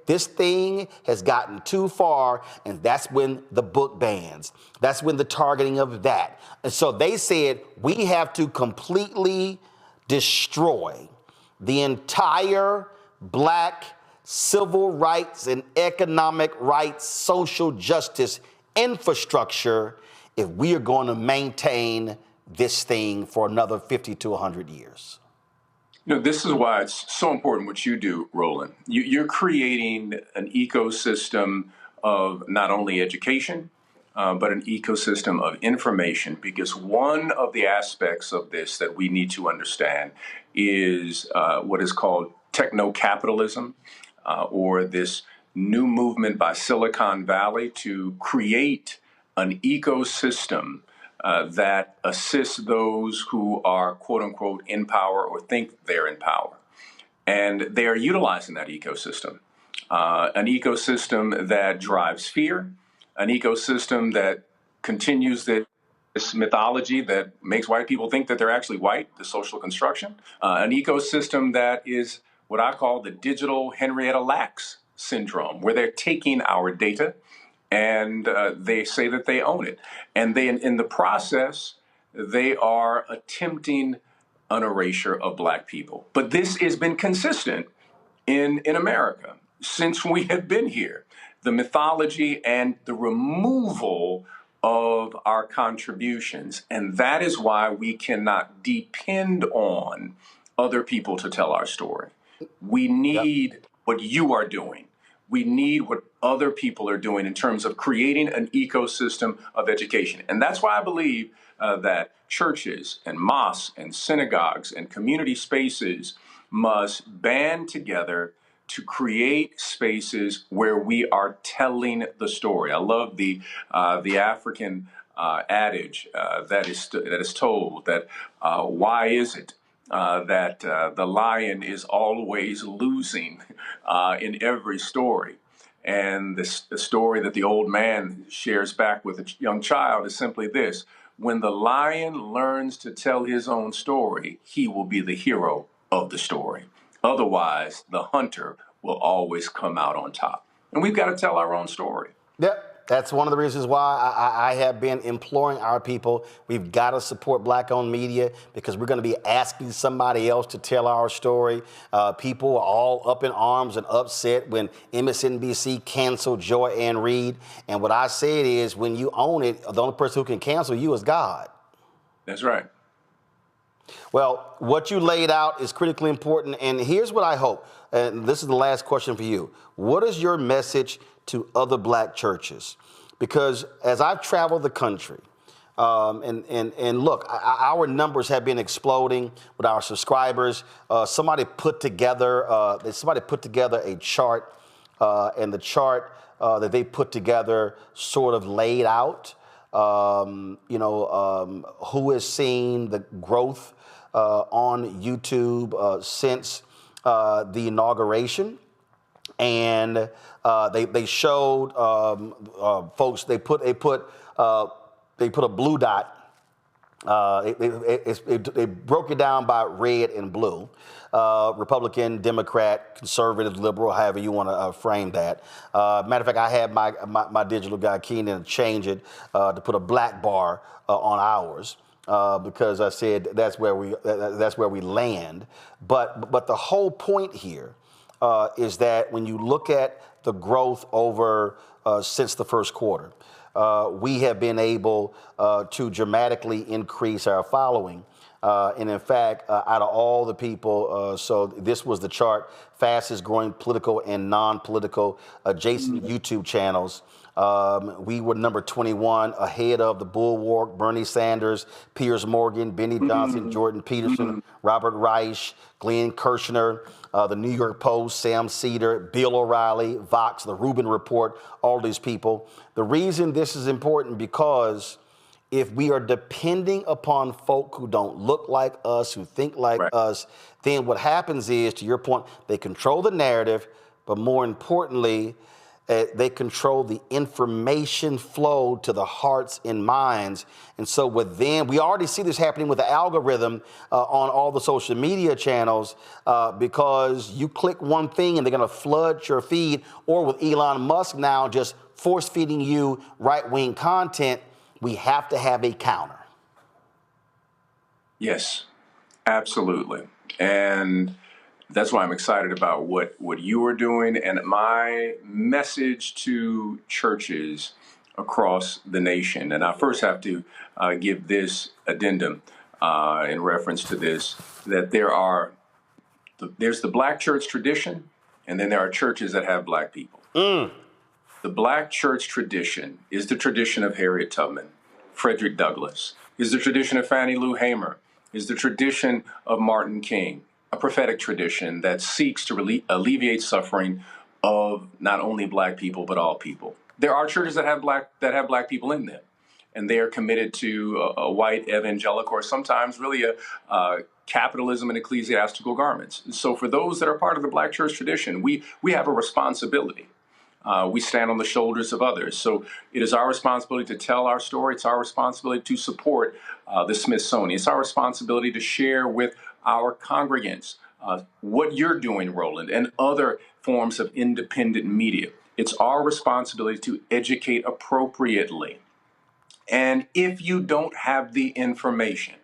this thing has gotten too far, and that's when the book bans. That's when the targeting of that. And so they said, we have to completely destroy the entire black civil rights and economic rights, social justice infrastructure if we are going to maintain this thing for another 50 to 100 years. You know, this is why it's so important what you do, Roland. You're creating an ecosystem of not only education, but an ecosystem of information, because one of the aspects of this that we need to understand is what is called techno-capitalism, or this new movement by Silicon Valley to create an ecosystem that assists those who are, quote unquote, in power or think they're in power. And they are utilizing that ecosystem, an ecosystem that drives fear, an ecosystem that continues this mythology that makes white people think that they're actually white, the social construction, an ecosystem that is what I call the digital Henrietta Lacks syndrome, where they're taking our data and they say that they own it. And they, in the process, they are attempting an erasure of black people. But this has been consistent in America since we have been here. The mythology and the removal of our contributions. And that is why we cannot depend on other people to tell our story. We need what you are doing. We need what other people are doing in terms of creating an ecosystem of education. And that's why I believe that churches and mosques and synagogues and community spaces must band together to create spaces where we are telling the story. I love the African adage that is told that why is it that the lion is always losing in every story? And the story that the old man shares back with a young child is simply this: when the lion learns to tell his own story, he will be the hero of the story. Otherwise, the hunter will always come out on top. And we've got to tell our own story. Yep. That's one of the reasons why I have been imploring our people, we've got to support black-owned media, because we're going to be asking somebody else to tell our story. People are all up in arms and upset when MSNBC canceled Joy Ann Reid. And what I said is, when you own it, the only person who can cancel you is God. That's right. Well, what you laid out is critically important. And here's what I hope. And this is the last question for you. What is your message to other black churches? Because as I've traveled the country, and look, our numbers have been exploding with our subscribers. Somebody put together a chart, and the chart that they put together sort of laid out, who has seen the growth on YouTube since the inauguration. And they showed folks. They put a blue dot. They broke it down by red and blue. Republican, Democrat, conservative, liberal, however you want to frame that. Matter of fact, I had my digital guy Keenan change it to put a black bar on ours. Because I said that's where we land. But the whole point here is that when you look at the growth over since the first quarter, we have been able to dramatically increase our following. And in fact, out of all the people, so this was the chart, fastest growing political and non-political adjacent YouTube channels. We were number 21, ahead of the Bulwark, Bernie Sanders, Piers Morgan, Benny Johnson, Jordan Peterson, Robert Reich, Glenn Kirshner, the New York Post, Sam Cedar, Bill O'Reilly, Vox, the Rubin Report, all these people. The reason this is important, because if we are depending upon folk who don't look like us, who think like us, then what happens is, to your point, they control the narrative, but more importantly, they control the information flow to the hearts and minds. And so with them, we already see this happening with the algorithm on all the social media channels, because you click one thing and they're going to flood your feed, or with Elon Musk now just force feeding you right-wing content. We have to have a counter. Yes, absolutely. And that's why I'm excited about what you are doing. And my message to churches across the nation, and I first have to give this addendum in reference to this, that there's the black church tradition, and then there are churches that have black people. The black church tradition is the tradition of Harriet Tubman, Frederick Douglass, is the tradition of Fannie Lou Hamer, is the tradition of Martin King, a prophetic tradition that seeks to alleviate suffering of not only black people, but all people. There are churches that have black people in them, and they are committed to a white evangelical, or sometimes really a capitalism and ecclesiastical garments. So for those that are part of the black church tradition, we have a responsibility We stand on the shoulders of others. So it is our responsibility to tell our story. It's our responsibility to support the Smithsonian. It's our responsibility to share with our congregants what you're doing, Roland, and other forms of independent media. It's our responsibility to educate appropriately. And if you don't have the information,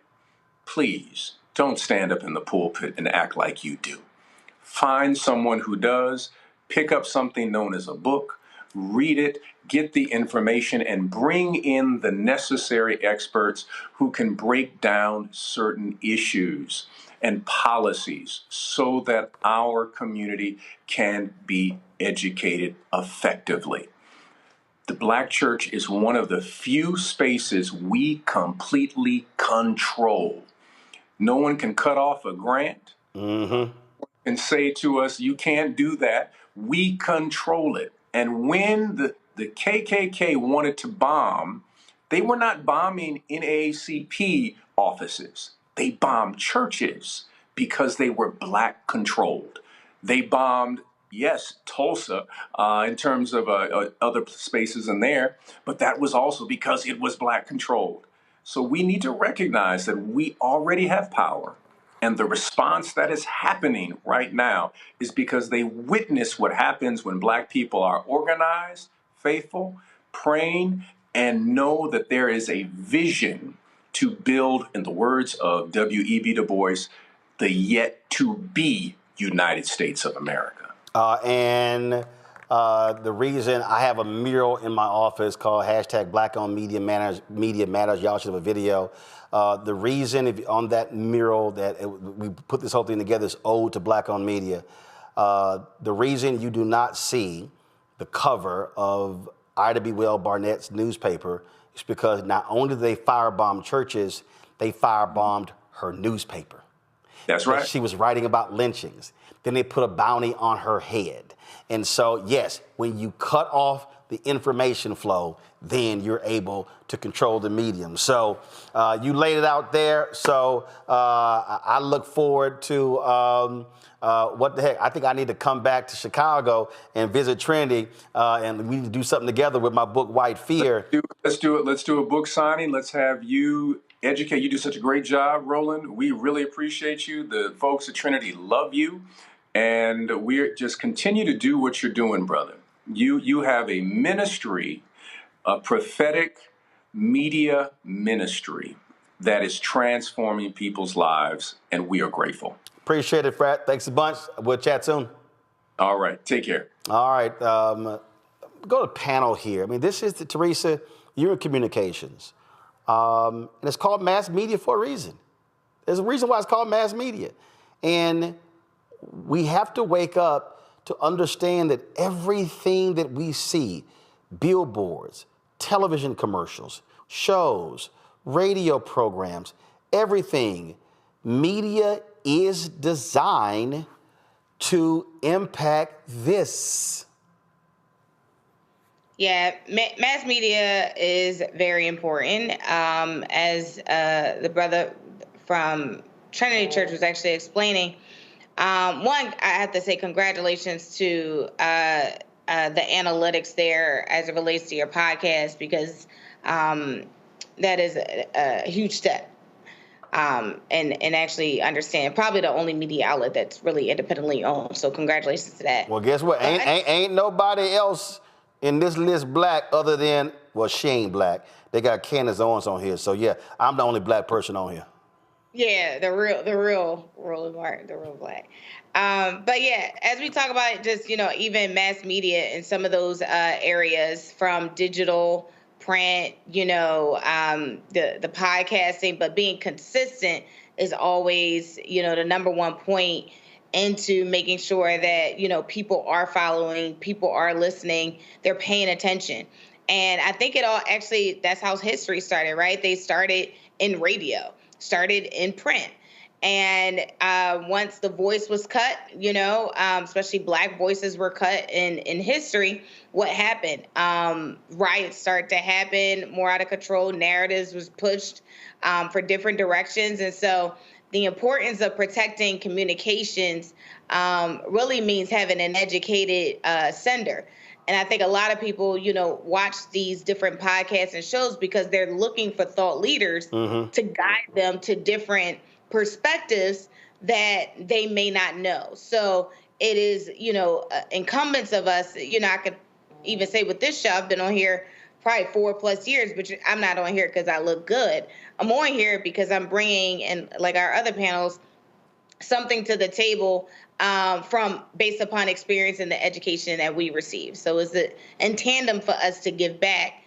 please don't stand up in the pulpit and act like you do. Find someone who does, pick up something known as a book, read it, get the information, and bring in the necessary experts who can break down certain issues and policies so that our community can be educated effectively. The Black church is one of the few spaces we completely control. No one can cut off a grant and say to us, you can't do that. We control it. And when the KKK wanted to bomb, they were not bombing NAACP offices. They bombed churches because they were Black controlled. They bombed, yes, Tulsa in terms of other spaces in there, but that was also because it was Black controlled. So we need to recognize that we already have power. And the response that is happening right now is because they witness what happens when Black people are organized, faithful, praying, and know that there is a vision to build, in the words of W.E.B. Du Bois, the yet-to-be United States of America. The reason I have a mural in my office called #BlackOwnedMedia Matters, y'all should have a video. The reason on that mural that we put this whole thing together is ode to Black-owned media. The reason you do not see the cover of Ida B. Wells Barnett's newspaper is because not only did they firebomb churches, they firebombed her newspaper. That's right. She was writing about lynchings. Then they put a bounty on her head. And so, yes, when you cut off the information flow, then you're able to control the medium. So you laid it out there. So I look forward to what the heck. I think I need to come back to Chicago and visit Trinity, and we need to do something together with my book, White Fear. Let's do it. Let's do a book signing. Let's have you educate. You do such a great job, Roland. We really appreciate you. The folks at Trinity love you. And we're just continue to do what you're doing, brother. You have a ministry, a prophetic media ministry that is transforming people's lives, and we are grateful. Appreciate it, Frat. Thanks a bunch. We'll chat soon. All right. Take care. All right. Go to the panel here. I mean, this is Teresa, you're in communications. And it's called mass media for a reason. There's a reason why it's called mass media. And we have to wake up to understand that everything that we see, billboards, television commercials, shows, radio programs, everything, media is designed to impact this. Yeah, mass media is very important. As the brother from Trinity Church was actually explaining, one, I have to say congratulations to the analytics there as it relates to your podcast, because that is a huge step. And actually understand, probably the only media outlet that's really independently owned. So congratulations to that. Well, guess what? Ain't nobody else in this list Black other than, well, she ain't Black. They got Candace Owens on here. So yeah, I'm the only Black person on here. Yeah, the real Roland Martin, the real Black. But yeah, as we talk about just, even mass media in some of those areas, from digital, print, the podcasting, but being consistent is always, the number one point into making sure that, people are following, people are listening, they're paying attention. And I think that's how history started, right? They started in radio, started in print. And once the voice was cut, especially Black voices were cut in history, what happened? Riots started to happen, more out of control, narratives was pushed for different directions. And so the importance of protecting communications really means having an educated sender. And I think a lot of people, watch these different podcasts and shows because they're looking for thought leaders to guide them to different perspectives that they may not know. So it is, incumbents of us, I could even say with this show, I've been on here probably 4+ years, but I'm not on here because I look good. I'm on here because I'm bringing, and like our other panels, something to the table from based upon experience and the education that we receive. So is it in tandem for us to give back,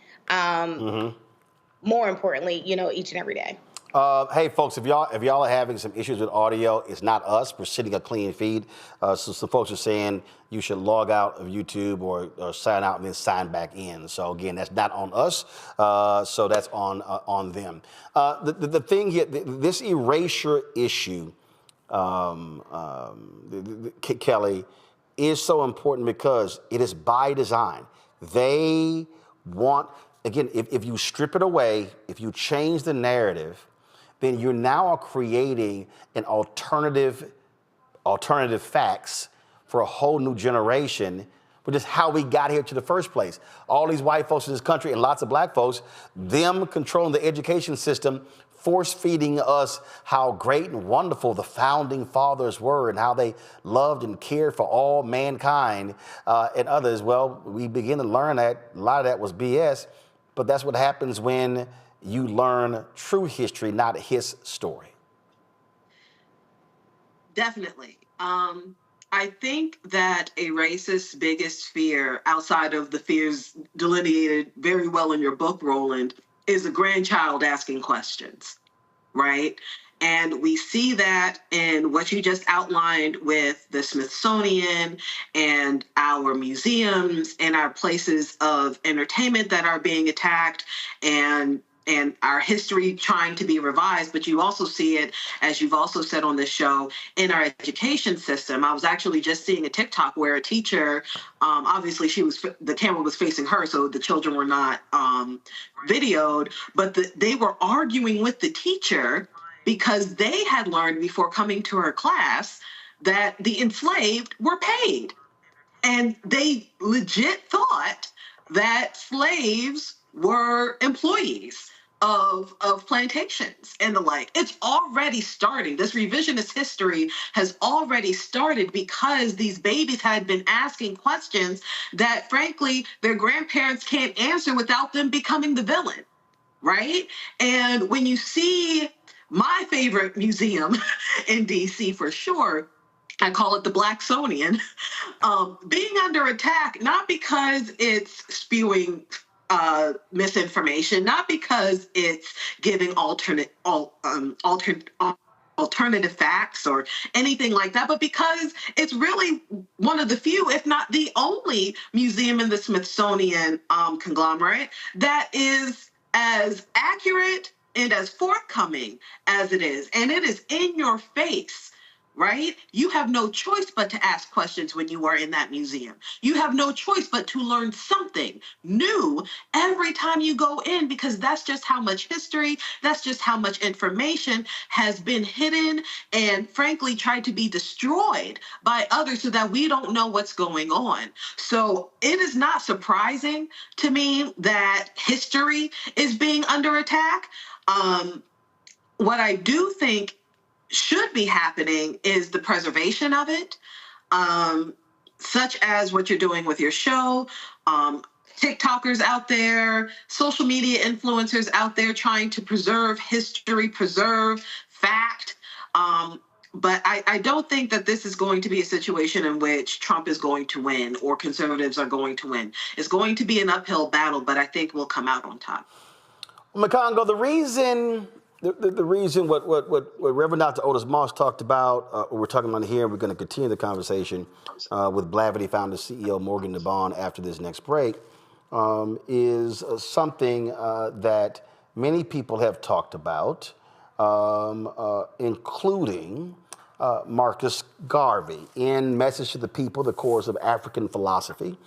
more importantly, each and every day. Hey, folks, if y'all are having some issues with audio, it's not us. We're sitting a clean feed. So some folks are saying you should log out of YouTube or sign out and then sign back in. So again, that's not on us. So that's on them. The thing here, this erasure issue, Kelly, is so important because it is by design. They want, again, if you strip it away, if you change the narrative, then you're now creating an alternative facts for a whole new generation, which is how we got here to the first place. All these white folks in this country and lots of black folks, them controlling the education system, force-feeding us how great and wonderful the founding fathers were and how they loved and cared for all mankind and others. Well, we begin to learn that a lot of that was BS, but that's what happens when you learn true history, not his story. Definitely. I think that a racist's biggest fear, outside of the fears delineated very well in your book, Roland, is a grandchild asking questions, right? And we see that in what you just outlined with the Smithsonian and our museums and our places of entertainment that are being attacked and our history trying to be revised, but you also see it, as you've also said on this show, in our education system. I was actually just seeing a TikTok where a teacher, obviously the camera was facing her, so the children were not videoed, but they were arguing with the teacher because they had learned before coming to her class that the enslaved were paid. And they legit thought that slaves were employees of plantations and the like. It's already starting. This revisionist history has already started because these babies had been asking questions that, frankly, their grandparents can't answer without them becoming the villain, right? And when you see my favorite museum in DC, for sure, I call it the Blacksonian, being under attack, not because it's spewing misinformation, not because it's giving alternative facts or anything like that, but because it's really one of the few, if not the only, museum in the Smithsonian conglomerate that is as accurate and as forthcoming as it is. And it is in your face. Right? You have no choice but to ask questions when you are in that museum. You have no choice but to learn something new every time you go in, because that's just how much history, that's just how much information has been hidden and frankly tried to be destroyed by others so that we don't know what's going on. So it is not surprising to me that history is being under attack. What I do think should be happening is the preservation of it, such as what you're doing with your show, TikTokers out there, social media influencers out there trying to preserve history, preserve fact. But I don't think that this is going to be a situation in which Trump is going to win or conservatives are going to win. It's going to be an uphill battle, but I think we'll come out on top. Makongo, the reason what Reverend Dr. Otis Moss talked about, we're talking about here, and we're going to continue the conversation with Blavity founder CEO Morgan DeBaun after this next break, is something that many people have talked about, including Marcus Garvey in Message to the People, the Course of African Philosophy,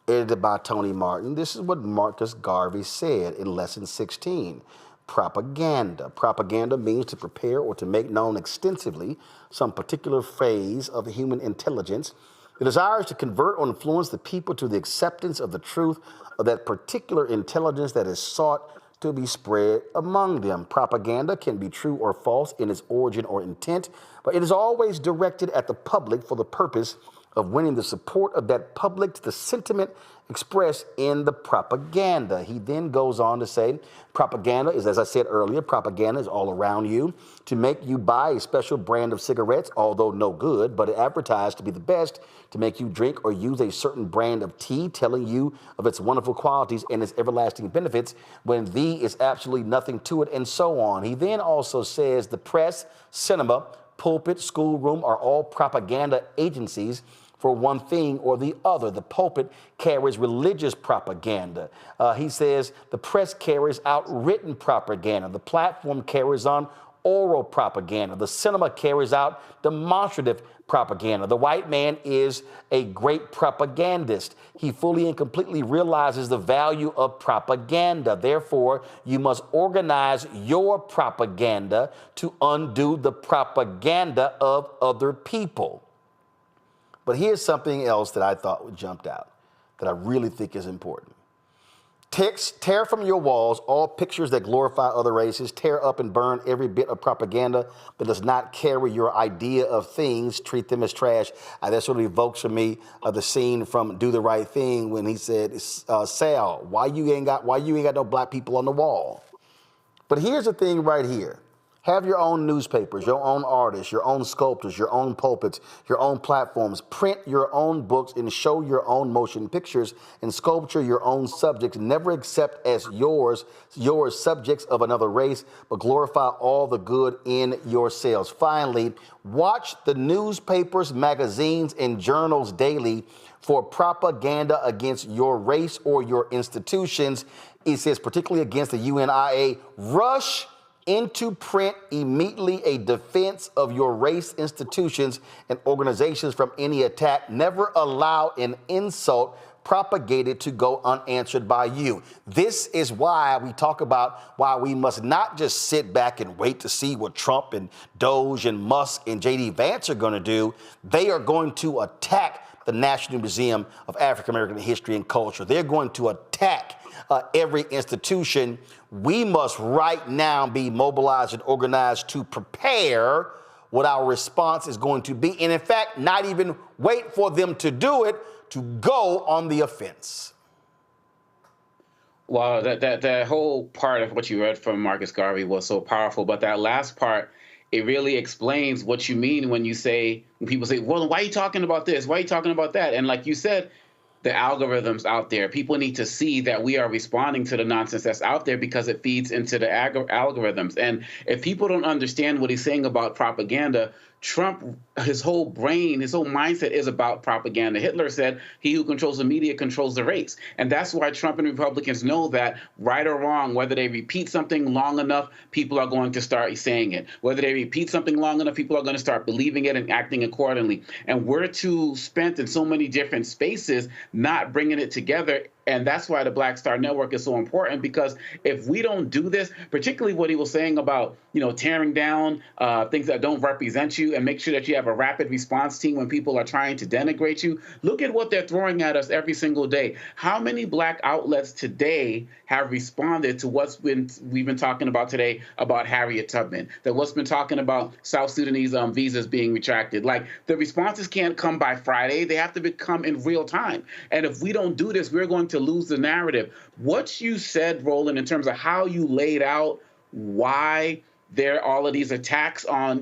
edited by Tony Martin. This is what Marcus Garvey said in Lesson 16. Propaganda. Propaganda means to prepare or to make known extensively some particular phase of human intelligence The desire is to convert or influence the people to the acceptance of the truth of that particular intelligence that is sought to be spread among them. Propaganda can be true or false in its origin or intent, but it is always directed at the public for the purpose of winning the support of that public to the sentiment expressed in the propaganda. He then goes on to say, propaganda is, as I said earlier, propaganda is all around you to make you buy a special brand of cigarettes, although no good, but advertised to be the best, to make you drink or use a certain brand of tea, telling you of its wonderful qualities and its everlasting benefits, when thee is absolutely nothing to it, and so on. He then also says the press, cinema, pulpit, schoolroom are all propaganda agencies for one thing or the other. The pulpit carries religious propaganda. He says the press carries out written propaganda. The platform carries on oral propaganda. The cinema carries out demonstrative propaganda. The white man is a great propagandist. He fully and completely realizes the value of propaganda. Therefore, you must organize your propaganda to undo the propaganda of other people. But here's something else that I thought jumped out that I really think is important. Tear from your walls all pictures that glorify other races. Tear up and burn every bit of propaganda that does not carry your idea of things. Treat them as trash. That sort of evokes for me the scene from Do the Right Thing when he said, Sal, why you ain't got no black people on the wall? But here's the thing right here. Have your own newspapers, your own artists, your own sculptors, your own pulpits, your own platforms. Print your own books and show your own motion pictures and sculpture your own subjects. Never accept as yours subjects of another race, but glorify all the good in yourselves. Finally, watch the newspapers, magazines, and journals daily for propaganda against your race or your institutions. It says particularly against the UNIA. Rush into print immediately a defense of your race institutions and organizations from any attack. Never allow an insult propagated to go unanswered by you. This is why we talk about why we must not just sit back and wait to see what Trump and Doge and Musk and J.D. Vance are going to do. They are going to attack the National Museum of African American History and Culture. They're going to attack every institution. We must right now be mobilized and organized to prepare what our response is going to be. And in fact, not even wait for them to do it, to go on the offense. Wow, that whole part of what you read from Marcus Garvey was so powerful. But that last part, it really explains what you mean when people say, well, why are you talking about this? Why are you talking about that? And like you said, the algorithms out there, people need to see that we are responding to the nonsense that's out there because it feeds into the algorithms. And if people don't understand what he's saying about propaganda, Trump, his whole brain, his whole mindset is about propaganda. Hitler said, he who controls the media controls the race. And that's why Trump and Republicans know that right or wrong, whether they repeat something long enough, people are going to start saying it. Whether they repeat something long enough, people are going to start believing it and acting accordingly. And we're too spent in so many different spaces not bringing it together. And that's why the Black Star Network is so important, because if we don't do this, particularly what he was saying about, tearing down things that don't represent you and make sure that you have a rapid response team when people are trying to denigrate you. Look at what they're throwing at us every single day. How many black outlets today have responded to we've been talking about today about Harriet Tubman, that what's been talking about South Sudanese visas being retracted? Like, the responses can't come by Friday. They have to come in real time. And if we don't do this, we're going to lose the narrative. What you said, Roland, in terms of how you laid out why there are all of these attacks on,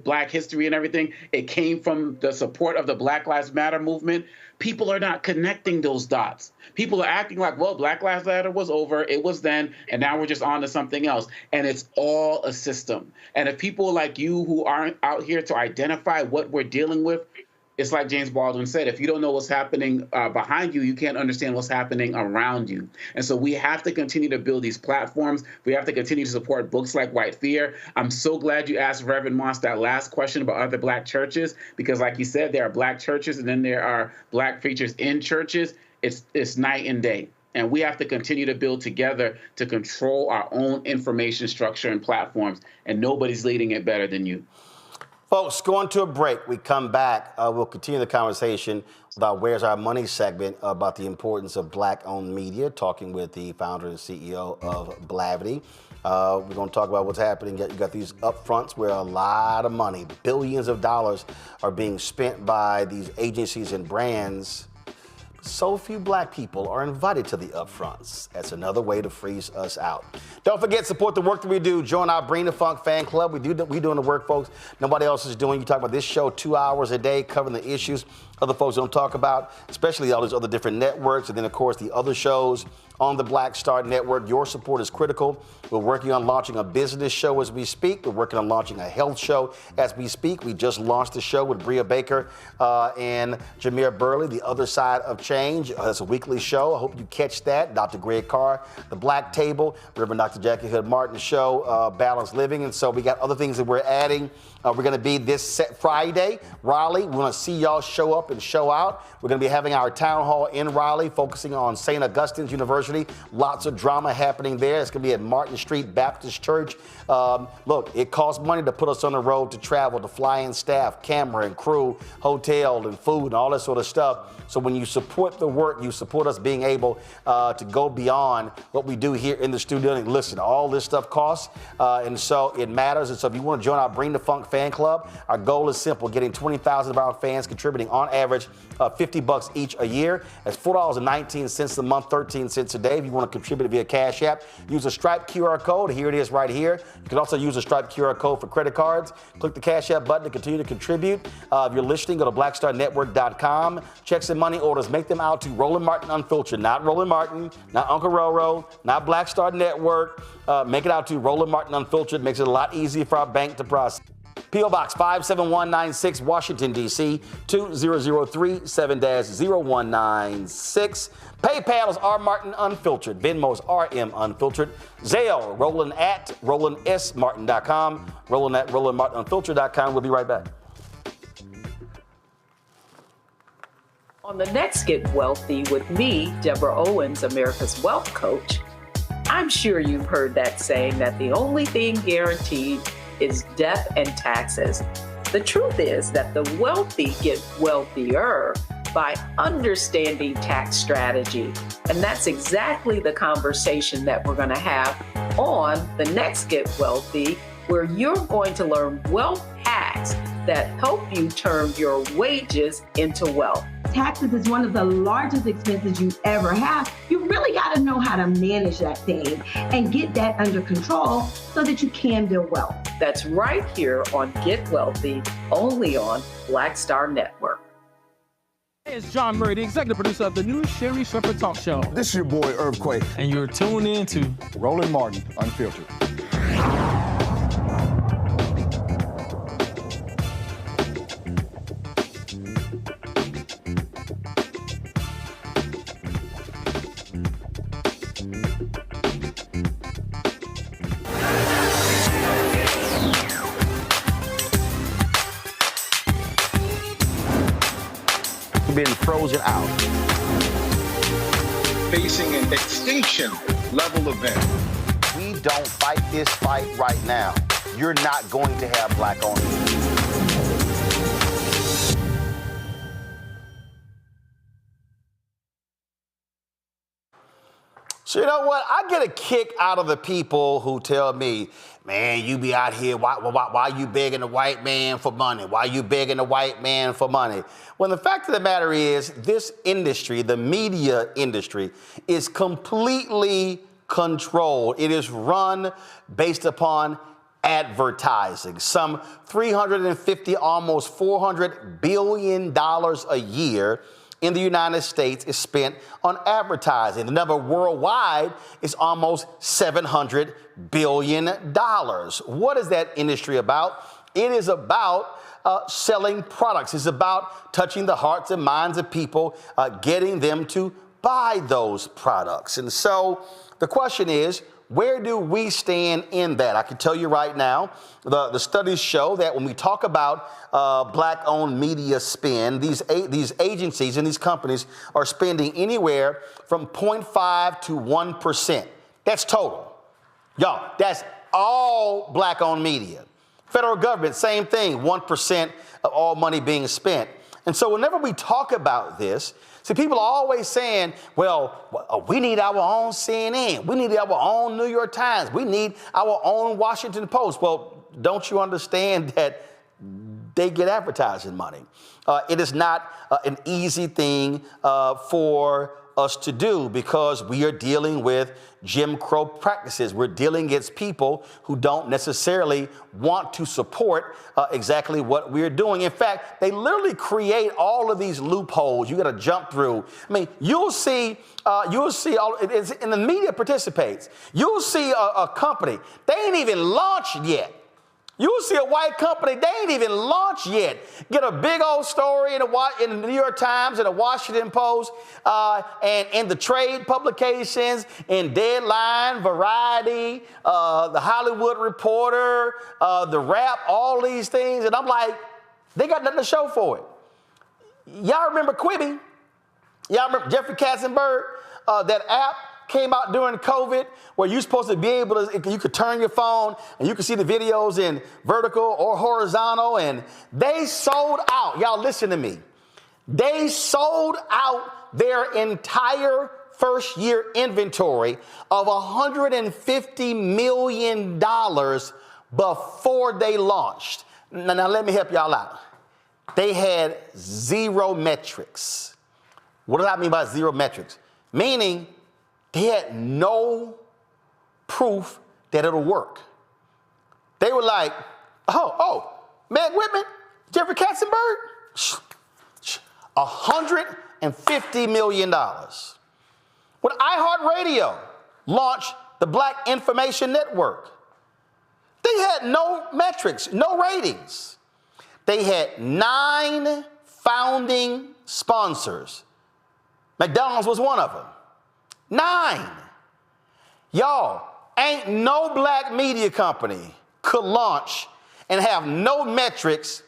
Black history and everything, it came from the support of the Black Lives Matter movement. People are not connecting those dots. People are acting like, well, Black Lives Matter was over, it was then, and now we're just on to something else. And it's all a system. And if people like you who aren't out here to identify what we're dealing with, it's like James Baldwin said, if you don't know what's happening behind you, you can't understand what's happening around you. And so we have to continue to build these platforms. We have to continue to support books like White Fear. I'm so glad you asked Reverend Moss that last question about other Black churches, because like you said, there are Black churches and then there are Black preachers in churches. It's night and day. And we have to continue to build together to control our own information structure and platforms. And nobody's leading it better than you. Folks, going to a break. We come back. We'll continue the conversation with our Where's Our Money segment about the importance of black-owned media, talking with the founder and CEO of Blavity. We're going to talk about what's happening. You got these upfronts where a lot of money, billions of dollars, are being spent by these agencies and brands. So few black people are invited to the upfronts. That's another way to freeze us out. Don't forget, support the work that we do. Join our Bring the Funk fan club. We doing the work, folks, nobody else is doing. You talk about this show 2 hours a day, covering the issues other folks don't talk about, especially all these other different networks, and then, of course, the other shows on the Black Star Network. Your support is critical. We're working on launching a business show as we speak. We're working on launching a health show as we speak. We just launched the show with Bria Baker and Jameer Burley, The Other Side of Change. That's a weekly show. I hope you catch that. Dr. Greg Carr, The Black Table, Reverend Dr. Jackie Hood Martin show, Balanced Living. And so we got other things that we're adding. We're going to be this Friday, Raleigh. We want to see y'all show up and show out. We're going to be having our town hall in Raleigh, focusing on St. Augustine's University. Lots of drama happening there. It's going to be at Martin Street Baptist Church. Look, it costs money to put us on the road to travel, to fly in staff, camera and crew, hotel and food and all that sort of stuff. So when you support the work, you support us being able to go beyond what we do here in the studio. And listen, all this stuff costs, and so it matters. And so if you want to join our Bring the Funk fan club, our goal is simple: getting 20,000 of our fans contributing on average $50 each a year. That's $4.19 a month, 13 cents a day. If you want to contribute via Cash App, use a Stripe QR code. Here it is right here. You can also use a Stripe QR code for credit cards. Click the Cash App button to continue to contribute. If you're listening, go to blackstarnetwork.com. Checks and money orders, make them out to Roland Martin Unfiltered, not Roland Martin, not Uncle Roro, not Black Star Network. Make it out to Roland Martin Unfiltered. Makes it a lot easier for our bank to process. P.O. Box 57196, Washington, D.C., 20037-0196. PayPal is R. Martin Unfiltered. Venmo is RM Unfiltered. Zelle, Roland at RolandSMartin.com. Roland at RolandMartinUnfiltered.com. We'll be right back. On the next Get Wealthy with me, Deborah Owens, America's Wealth Coach, I'm sure you've heard that saying that the only thing guaranteed is death and taxes. The truth is that the wealthy get wealthier by understanding tax strategy. And that's exactly the conversation that we're going to have on the next Get Wealthy, where you're going to learn wealth hacks that help you turn your wages into wealth. Taxes is one of the largest expenses you ever have. You really got to know how to manage that thing and get that under control so that you can build wealth. That's right here on Get Wealthy, only on Black Star Network. Hey, it's John Murray, the executive producer of the new Sherry Shepherd Talk Show. This is your boy, Earthquake. And you're tuned in to Roland Martin Unfiltered. Been frozen out. Facing an extinction level event. We don't fight this fight right now, you're not going to have black-owned media. So you know what? I get a kick out of the people who tell me, man, you be out here, why you begging the white man for money? Why you begging the white man for money? Well, the fact of the matter is, this industry, the media industry, is completely controlled. It is run based upon advertising. Some $350, almost $400 billion a year in the United States is spent on advertising. The number worldwide is almost $700 billion. What is that industry about? It is about selling products. It's about touching the hearts and minds of people, getting them to buy those products. And so the question is, where do we stand in that? I can tell you right now, the studies show that when we talk about black-owned media spend, these agencies and these companies are spending anywhere from 0.5 to 1%. That's total. Y'all, that's all black-owned media. Federal government, same thing, 1% of all money being spent. And so whenever we talk about this, see, people are always saying, well, we need our own CNN. We need our own New York Times. We need our own Washington Post. Well, don't you understand that they get advertising money? It is not an easy thing for us to do because we are dealing with Jim Crow practices. We're dealing against people who don't necessarily want to support exactly what we're doing. In fact, they literally create all of these loopholes you got to jump through. I mean, you'll see and the media participates. You'll see a company, they ain't even launched yet. You'll see a white company, they ain't even launched yet. Get a big old story in the New York Times and the Washington Post and in the trade publications, in Deadline, Variety, the Hollywood Reporter, the Wrap, all these things. And I'm like, they got nothing to show for it. Y'all remember Quibi? Y'all remember Jeffrey Katzenberg? That app came out during COVID where you're supposed to be able to, you could turn your phone and you could see the videos in vertical or horizontal, and they sold out. Y'all listen to me. They sold out their entire first year inventory of $150 million before they launched. Now let me help y'all out. They had zero metrics. What do I mean by zero metrics? Meaning they had no proof that it'll work. They were like, Meg Whitman, Jeffrey Katzenberg, $150 million. When iHeartRadio launched the Black Information Network, they had no metrics, no ratings. They had 9 founding sponsors. McDonald's was one of them. 9. Y'all, ain't no black media company could launch and have no metrics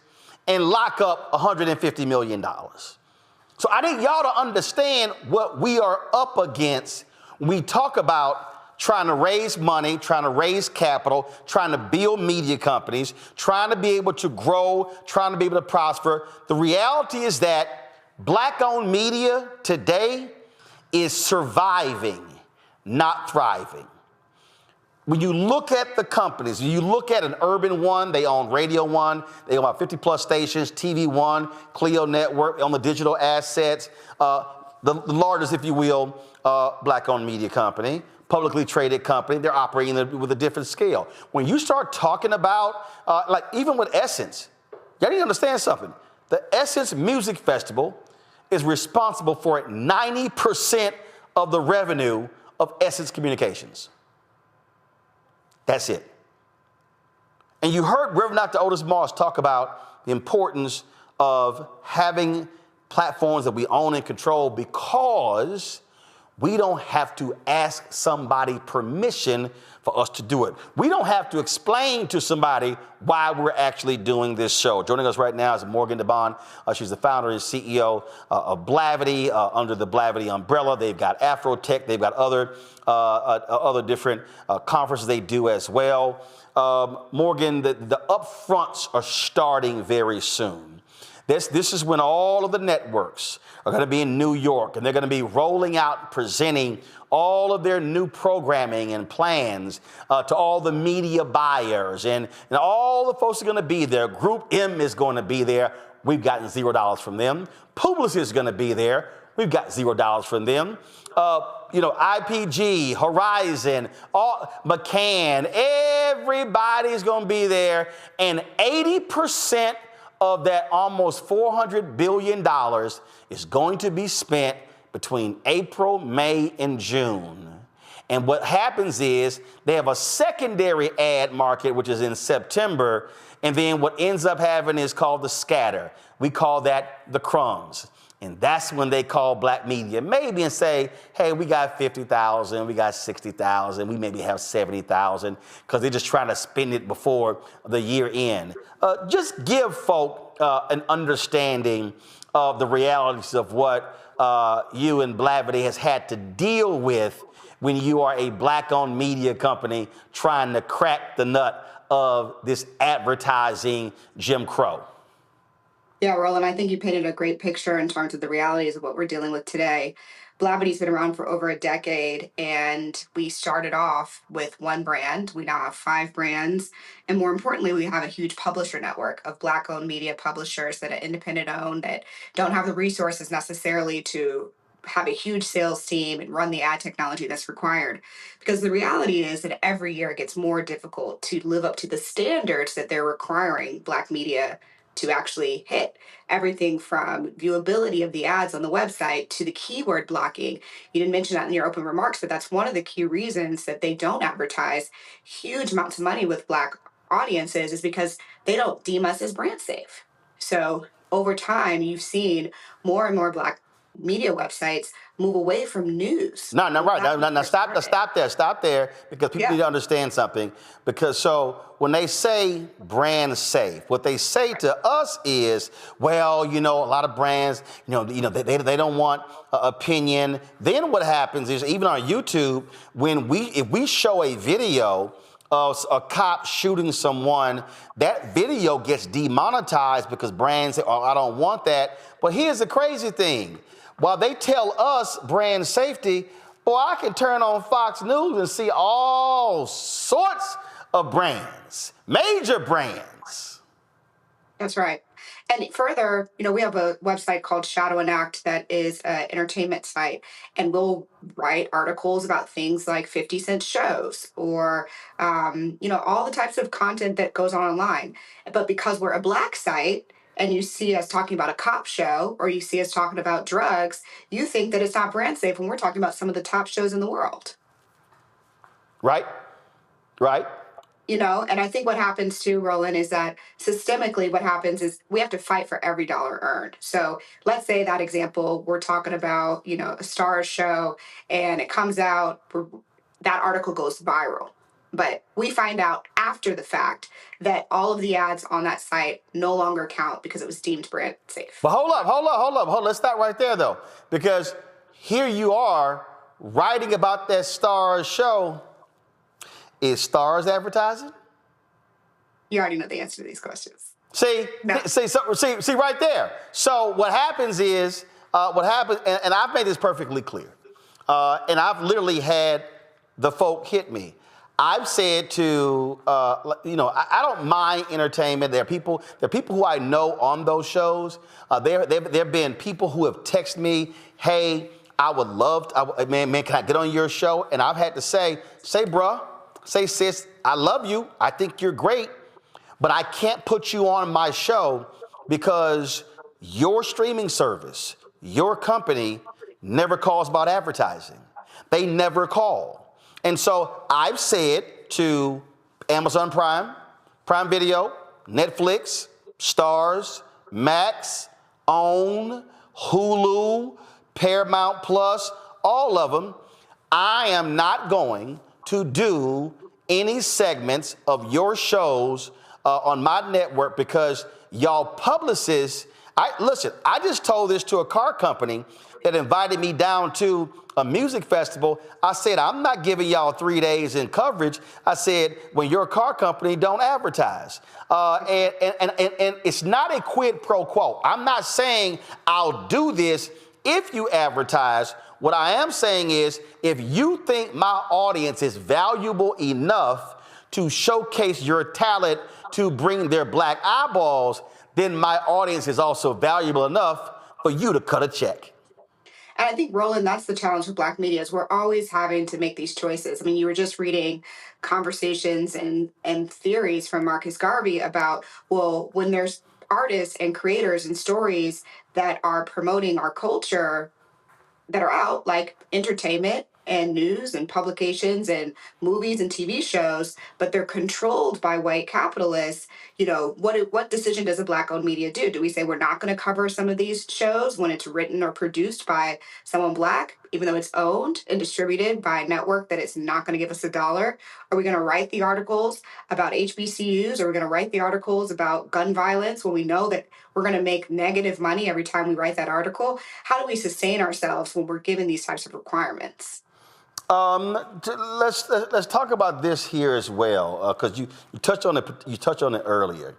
and lock up $150 million. So I need y'all to understand what we are up against when we talk about trying to raise money, trying to raise capital, trying to build media companies, trying to be able to grow, trying to be able to prosper. The reality is that black-owned media today is surviving, not thriving. When you look at the companies, you look at an Urban One, they own Radio One, they own about 50 plus stations, TV One, Clio Network, on the digital assets, the largest, if you will, black-owned media company, publicly traded company. They're operating with a different scale. When you start talking about, like even with Essence, y'all need to understand something. The Essence Music Festival is responsible for 90% of the revenue of Essence Communications. That's it. And you heard Reverend Dr. Otis Moss talk about the importance of having platforms that we own and control because we don't have to ask somebody permission for us to do it. We don't have to explain to somebody why we're actually doing this show. Joining us right now is Morgan DeBon. She's the founder and CEO of Blavity, under the Blavity umbrella. They've got Afrotech. They've got other different conferences they do as well. Morgan, the upfronts are starting very soon. This is when all of the networks are going to be in New York, and they're going to be rolling out, presenting all of their new programming and plans to all the media buyers, and all the folks are going to be there. Group M is going to be there. We've gotten $0 from them. Publicis is going to be there. We've got $0 from them. IPG, Horizon, McCann, everybody's going to be there, and 80% of that almost $400 billion is going to be spent between April, May, and June. And what happens is they have a secondary ad market, which is in September, and then what ends up having is called the scatter. We call that the crumbs. And that's when they call black media maybe and say, hey, we got 50,000, we got 60,000, we maybe have 70,000, because they're just trying to spend it before the year end. Just give folk an understanding of the realities of what you and Blavity has had to deal with when you are a black-owned media company trying to crack the nut of this advertising Jim Crow? Yeah, Roland, I think you painted a great picture in terms of the realities of what we're dealing with today. Blavity's been around for over a decade, and we started off with one brand. We now have 5 brands. And more importantly, we have a huge publisher network of Black-owned media publishers that are independent-owned, that don't have the resources necessarily to have a huge sales team and run the ad technology that's required. Because the reality is that every year it gets more difficult to live up to the standards that they're requiring Black media to actually hit. Everything from viewability of the ads on the website to the keyword blocking. You didn't mention that in your open remarks, but that's one of the key reasons that they don't advertise huge amounts of money with Black audiences, is because they don't deem us as brand safe. So over time, you've seen more and more Black media websites move away from news. No, right. Now stop there, because people need to understand something. Because so when they say brand safe, what they say to us is, well, a lot of brands, they don't want opinion. Then what happens is, even on YouTube, if we show a video of a cop shooting someone, that video gets demonetized because brands say, oh, I don't want that. But here's the crazy thing. While they tell us brand safety, boy, I can turn on Fox News and see all sorts of brands, major brands. That's right. And further, we have a website called Shadow and Act that is an entertainment site, and we'll write articles about things like 50-cent shows or, all the types of content that goes on online. But because we're a Black site, and you see us talking about a cop show, or you see us talking about drugs, you think that it's not brand safe when we're talking about some of the top shows in the world. Right. And I think what happens too, Roland, is that systemically what happens is we have to fight for every dollar earned. So let's say that example, we're talking about, a star show, and it comes out, that article goes viral. But we find out after the fact that all of the ads on that site no longer count because it was deemed brand safe. But hold up. Let's stop right there, though. Because here you are writing about that Stars show. Is Stars advertising? You already know the answer to these questions. See right there. So what happens is, and I've made this perfectly clear, and I've literally had the folk hit me. I've said to, I don't mind entertainment. There are people who I know on those shows. There have been people who have texted me, hey, I would love to, man, can I get on your show? And I've had to say, bruh, say, sis, I love you. I think you're great, but I can't put you on my show because your streaming service, your company never calls about advertising. They never call. And so I've said to Amazon Prime, Prime Video, Netflix, Stars, Max, OWN, Hulu, Paramount Plus, all of them, I am not going to do any segments of your shows on my network because y'all publicists, I just told this to a car company that invited me down to a music festival. I said, I'm not giving y'all 3 days in coverage. I said, when you're a car company, don't advertise. And it's not a quid pro quo. I'm not saying I'll do this if you advertise. What I am saying is, if you think my audience is valuable enough to showcase your talent to bring their Black eyeballs, then my audience is also valuable enough for you to cut a check. And I think, Roland, that's the challenge with Black media, is we're always having to make these choices. I mean, you were just reading conversations and theories from Marcus Garvey about, well, when there's artists and creators and stories that are promoting our culture that are out, like entertainment and news and publications and movies and TV shows, but they're controlled by white capitalists, what decision does a Black-owned media do? Do we say we're not going to cover some of these shows when it's written or produced by someone Black, even though it's owned and distributed by a network that it's not going to give us $1? Are we going to write the articles about HBCUs? Are we going to write the articles about gun violence when we know that we're going to make negative money every time we write that article? How do we sustain ourselves when we're given these types of requirements? Let's talk about this here as well, because you touched on it earlier.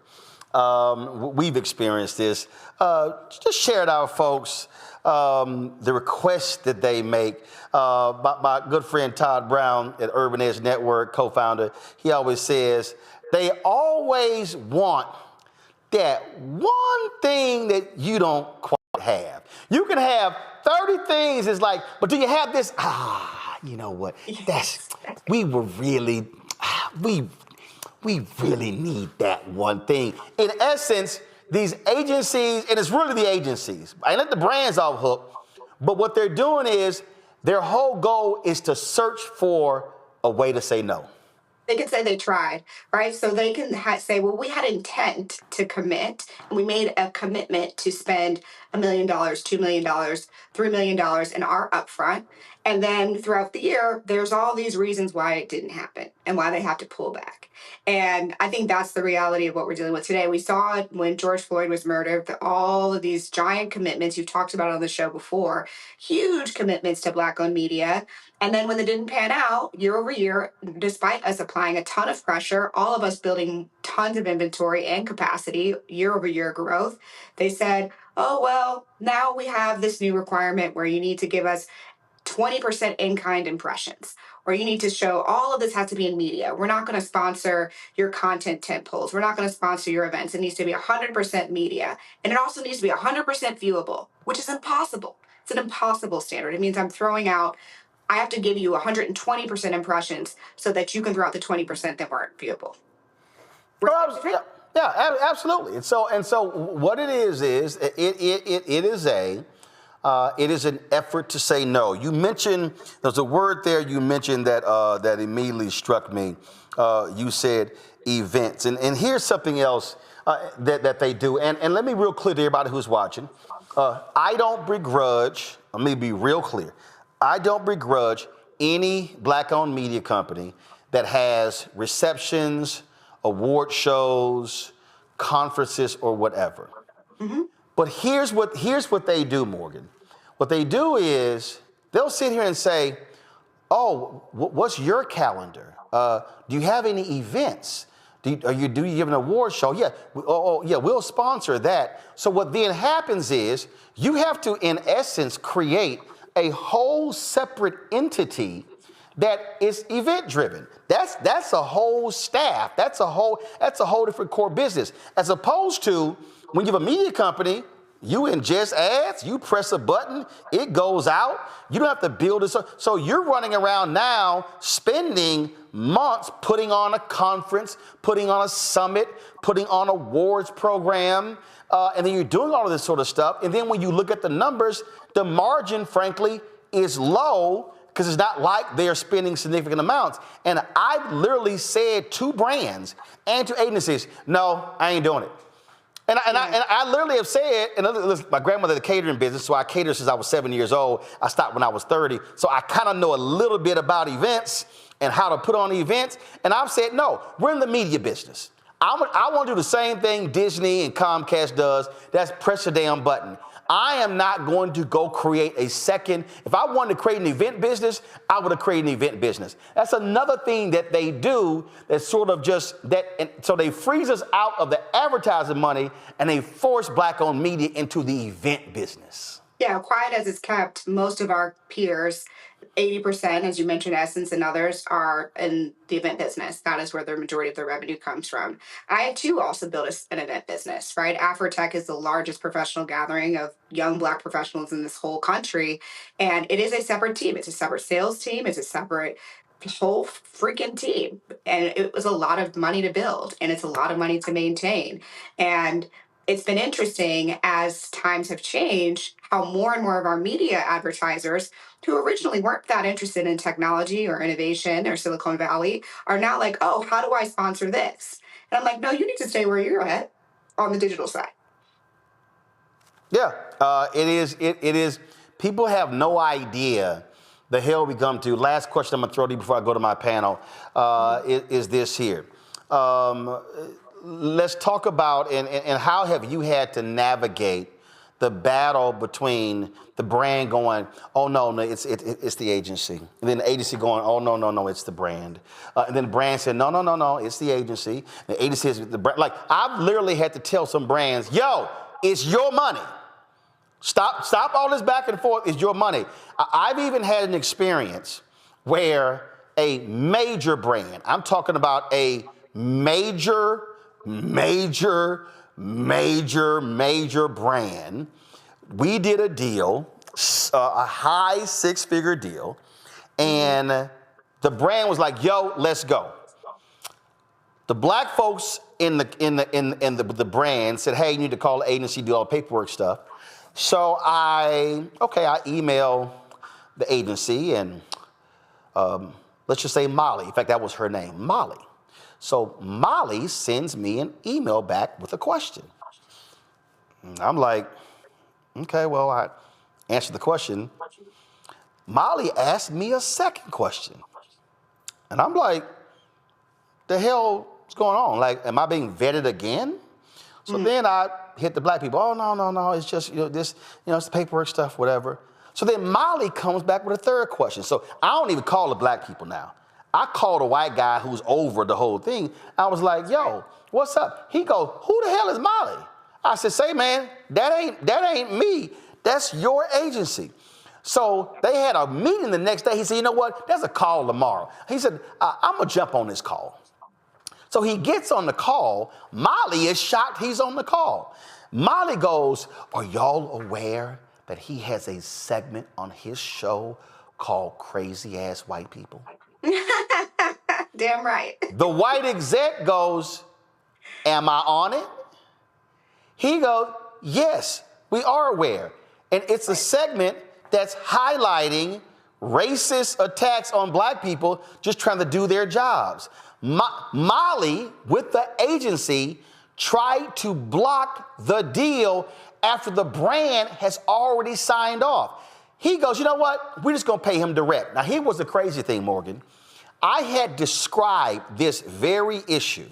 We've experienced this. Just share it out, folks. The requests that they make. My good friend Todd Brown at Urban Edge Network, co-founder, he always says they always want that one thing that you don't quite have. You can have 30 things. It's like, but do you have this? You know what? We really need that one thing. In essence, these agencies, and it's really the agencies, I let the brands off hook, but what they're doing is their whole goal is to search for a way to say no. They can say they tried, right? So they can say, well, we had intent to commit, and we made a commitment to spend $1 million, $2 million, $3 million in our upfront. And then throughout the year, there's all these reasons why it didn't happen and why they have to pull back. And I think that's the reality of what we're dealing with today. We saw it when George Floyd was murdered, all of these giant commitments you've talked about on the show before, huge commitments to Black-owned media. And then when they didn't pan out year over year, despite us applying a ton of pressure, all of us building tons of inventory and capacity, year over year growth, they said, oh, well, now we have this new requirement where you need to give us 20% in-kind impressions, or you need to show all of this has to be in media. We're not going to sponsor your content tent poles. We're not going to sponsor your events. It needs to be 100% media. And it also needs to be 100% viewable, which is impossible. It's an impossible standard. It means I have to give you 120% impressions so that you can throw out the 20% that weren't viewable. Yeah, absolutely. And so what it is it is an effort to say no. You mentioned, there's a word there you mentioned that immediately struck me. You said events. And here's something else that they do. And let me be real clear to everybody who's watching. I don't begrudge, let me be real clear. I don't begrudge any Black-owned media company that has receptions, award shows, conferences, or whatever. Mm-hmm. But here's what they do, Morgan. What they do is they'll sit here and say, oh, what's your calendar? Do you have any events? Do you give an award show? Yeah. Yeah, we'll sponsor that. So what then happens is you have to, in essence, create a whole separate entity that is event driven. That's a whole staff. That's a whole different core business. As opposed to when you have a media company, you ingest ads, you press a button, it goes out. You don't have to build it. So you're running around now spending months putting on a conference, putting on a summit, putting on awards program, and then you're doing all of this sort of stuff. And then when you look at the numbers, the margin, frankly, is low because it's not like they're spending significant amounts. And I've literally said to brands and to agencies, no, I ain't doing it. And I literally have said, and listen, my grandmother had a catering business, so I catered since I was 7 years old. I stopped when I was 30. So I kind of know a little bit about events and how to put on events. And I've said, no, we're in the media business. I want to do the same thing Disney and Comcast does. That's press a damn button. I am not going to go create a second. If I wanted to create an event business, I would have created an event business. That's another thing that they do that's sort of just that. And so they freeze us out of the advertising money and they force Black-owned media into the event business. Yeah, quiet as it's kept, most of our peers, 80%, as you mentioned, Essence and others, are in the event business. That is where the majority of their revenue comes from. I, too, also built an event business, right? Afrotech is the largest professional gathering of young Black professionals in this whole country. And it is a separate team. It's a separate sales team. It's a separate whole freaking team. And it was a lot of money to build, and it's a lot of money to maintain. And it's been interesting as times have changed, how more and more of our media advertisers who originally weren't that interested in technology or innovation or Silicon Valley are now like, oh, how do I sponsor this? And I'm like, no, you need to stay where you're at on the digital side. Yeah, it is. People have no idea the hell we come to. Last question I'm going to throw to you before I go to my panel is this here. Let's talk about, and how have you had to navigate the battle between the brand going, oh no, it's the agency, and then the agency going, oh no, it's the brand, and then the brand said, no, it's the agency. The agency is the brand. Like, I've literally had to tell some brands, yo, it's your money. Stop all this back and forth. It's your money. I've even had an experience where a major brand, I'm talking about a major brand, we did a deal, a high six-figure deal, and the brand was like, yo, let's go. The black folks in the brand said, hey, you need to call the agency, do all the paperwork stuff. So I email the agency, and let's just say Molly. In fact, that was her name, Molly. So Molly sends me an email back with a question. I'm like, okay, well, I answered the question. Molly asked me a second question. And I'm like, the hell is going on? Like, am I being vetted again? So then I hit the black people. Oh, no, it's just, this, it's the paperwork stuff, whatever. So then Molly comes back with a third question. So I don't even call the black people now. I called a white guy who's over the whole thing. I was like, yo, what's up? He goes, who the hell is Molly? I said, say, man, that ain't me. That's your agency. So they had a meeting the next day. He said, you know what? There's a call tomorrow. He said, I'm going to jump on this call. So he gets on the call. Molly is shocked he's on the call. Molly goes, are y'all aware that he has a segment on his show called Crazy Ass White People? Damn right. The white exec goes, am I on it? He goes, yes, we are aware. And it's a segment that's highlighting racist attacks on black people just trying to do their jobs. Molly, with the agency, tried to block the deal after the brand has already signed off. He goes, you know what? We're just going to pay him direct. Now, here was the crazy thing, Morgan. I had described this very issue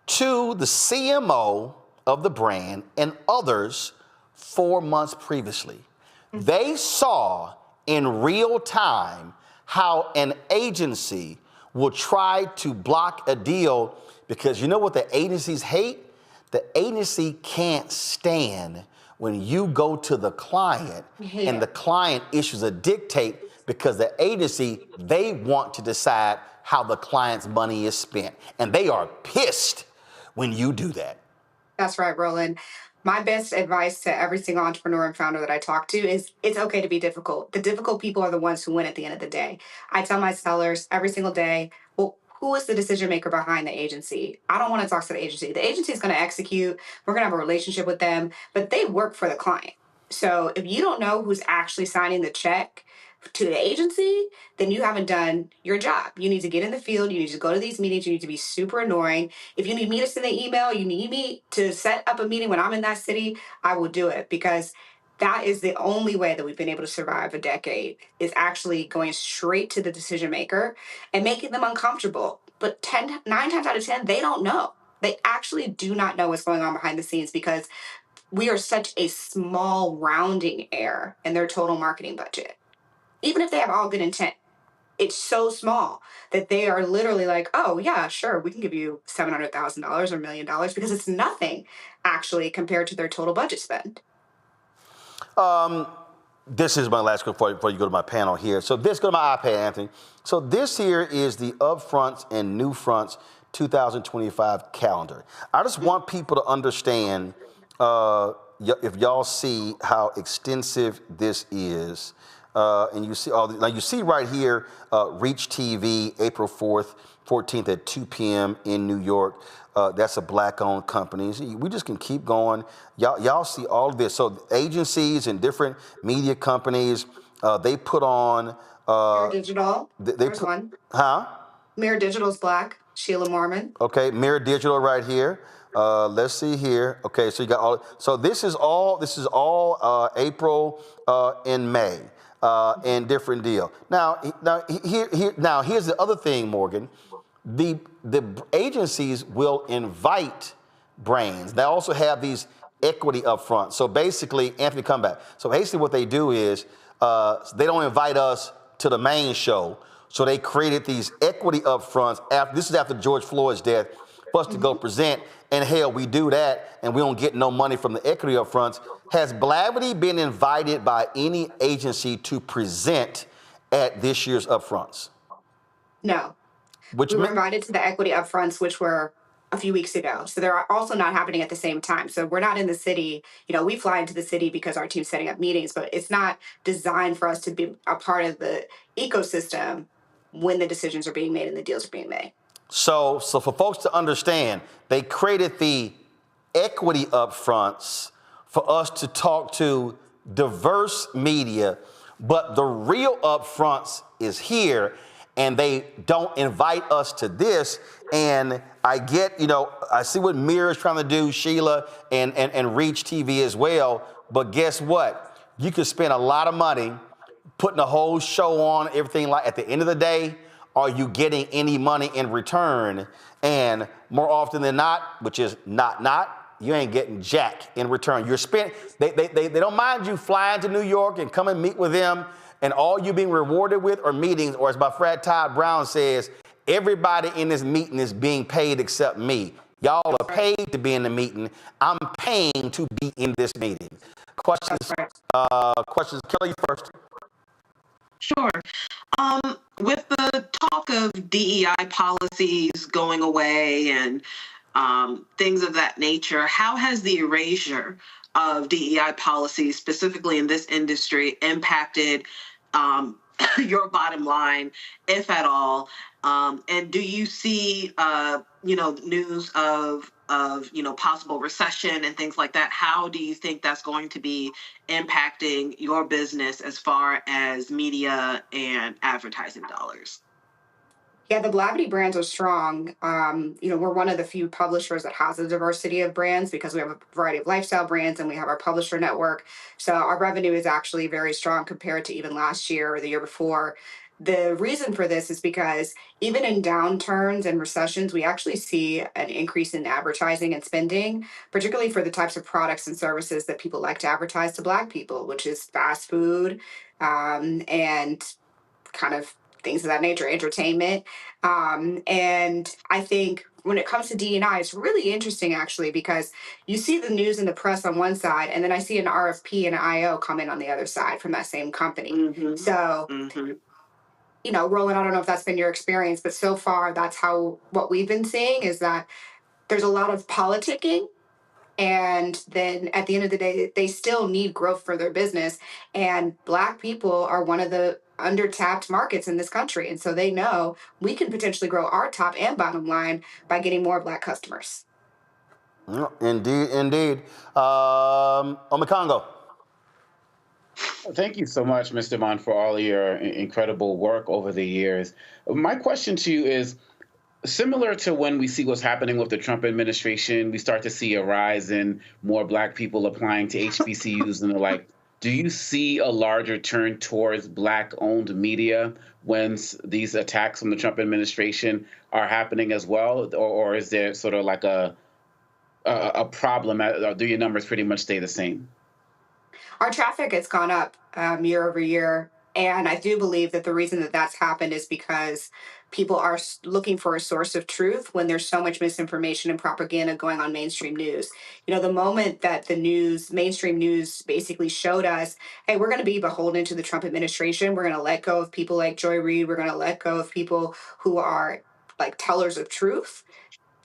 to the CMO of the brand and others 4 months previously. They saw in real time how an agency will try to block a deal because you know what the agencies hate? The agency can't stand when you go to the client and the client issues a dictate because the agency, they want to decide how the client's money is spent. And they are pissed when you do that. That's right, Roland. My best advice to every single entrepreneur and founder that I talk to is it's okay to be difficult. The difficult people are the ones who win at the end of the day. I tell my sellers every single day, well, who is the decision maker behind the agency? I don't want to talk to the agency. The agency is going to execute. We're going to have a relationship with them, but they work for the client. So if you don't know who's actually signing the check to the agency, then you haven't done your job. You need to get in the field. You need to go to these meetings. You need to be super annoying. If you need me to send an email, you need me to set up a meeting when I'm in that city, I will do it because that is the only way that we've been able to survive a decade is actually going straight to the decision maker and making them uncomfortable. But 9 times out of 10, they don't know. They actually do not know what's going on behind the scenes because we are such a small rounding error in their total marketing budget. Even if they have all good intent, it's so small that they are literally like, oh, yeah, sure, we can give you $700,000 or $1 million because it's nothing actually compared to their total budget spend. This is my last question before you go to my panel here. So this, go to my iPad, Anthony. So this here is the Upfronts and New Fronts 2025 calendar. I just want people to understand, if y'all see how extensive this is. And you see all now you see right here, Reach TV, April 4th, 14th at 2 p.m. in New York. That's a black-owned company. We just can keep going. Y'all see all of this. So agencies and different media companies, they put on. Mirror Digital. There's one. Huh? Mirror Digital's black. Sheila Mormon. Okay, Mirror Digital right here. Let's see here. Okay, so you got all. So this is all April and May. And different deal. Now here's the other thing, Morgan. The agencies will invite brands. They also have these equity up front. So basically, Anthony, come back. So basically what they do is they don't invite us to the main show. So they created these equity up fronts. This is after George Floyd's death, for us to go present. And hell, we do that and we don't get no money from the equity up fronts. Has Blavity been invited by any agency to present at this year's upfronts? No. We were invited to the equity upfronts, which were a few weeks ago. So they're also not happening at the same time. So we're not in the city. You know, we fly into the city because our team's setting up meetings, but it's not designed for us to be a part of the ecosystem when the decisions are being made and the deals are being made. So for folks to understand, they created the equity upfronts for us to talk to diverse media, but the real upfronts is here, and they don't invite us to this. And I get, I see what Mirror is trying to do, Sheila, and Reach TV as well. But guess what? You could spend a lot of money putting a whole show on, everything like at the end of the day, are you getting any money in return? And more often than not, which is not, you ain't getting jack in return. You're spent. They don't mind you flying to New York and come and meet with them, and all you being rewarded with are meetings, or as my friend Todd Brown says, everybody in this meeting is being paid except me. Y'all are paid to be in the meeting. I'm paying to be in this meeting. Questions? Questions? Kelly first. Sure. With the talk of DEI policies going away and things of that nature, how has the erasure of DEI policies, specifically in this industry, impacted your bottom line, if at all? And do you see, news of possible recession and things like that? How do you think that's going to be impacting your business as far as media and advertising dollars? Yeah, the Blavity brands are strong. We're one of the few publishers that has a diversity of brands because we have a variety of lifestyle brands and we have our publisher network. So our revenue is actually very strong compared to even last year or the year before. The reason for this is because even in downturns and recessions, we actually see an increase in advertising and spending, particularly for the types of products and services that people like to advertise to Black people, which is fast food and kind of things of that nature, entertainment. And I think when it comes to D&I, it's really interesting actually, because you see the news and the press on one side, and then I see an RFP and an IO come in on the other side from that same company. Roland, I don't know if that's been your experience, but so far that's what we've been seeing is that there's a lot of politicking. And then at the end of the day, they still need growth for their business. And Black people are one of the undertapped markets in this country. And so they know we can potentially grow our top and bottom line by getting more Black customers. Indeed. Omekongo. Thank you so much, Mr. Mon, for all of your incredible work over the years. My question to you is, similar to when we see what's happening with the Trump administration, we start to see a rise in more Black people applying to HBCUs and the like. Do you see a larger turn towards Black-owned media when these attacks from the Trump administration are happening as well? Or is there sort of like a problem? Do your numbers pretty much stay the same? Our traffic has gone up year over year. And I do believe that the reason that that's happened is because people are looking for a source of truth when there's so much misinformation and propaganda going on mainstream news. The moment that the mainstream news basically showed us, hey, we're going to be beholden to the Trump administration. We're going to let go of people like Joy Reid. We're going to let go of people who are like tellers of truth.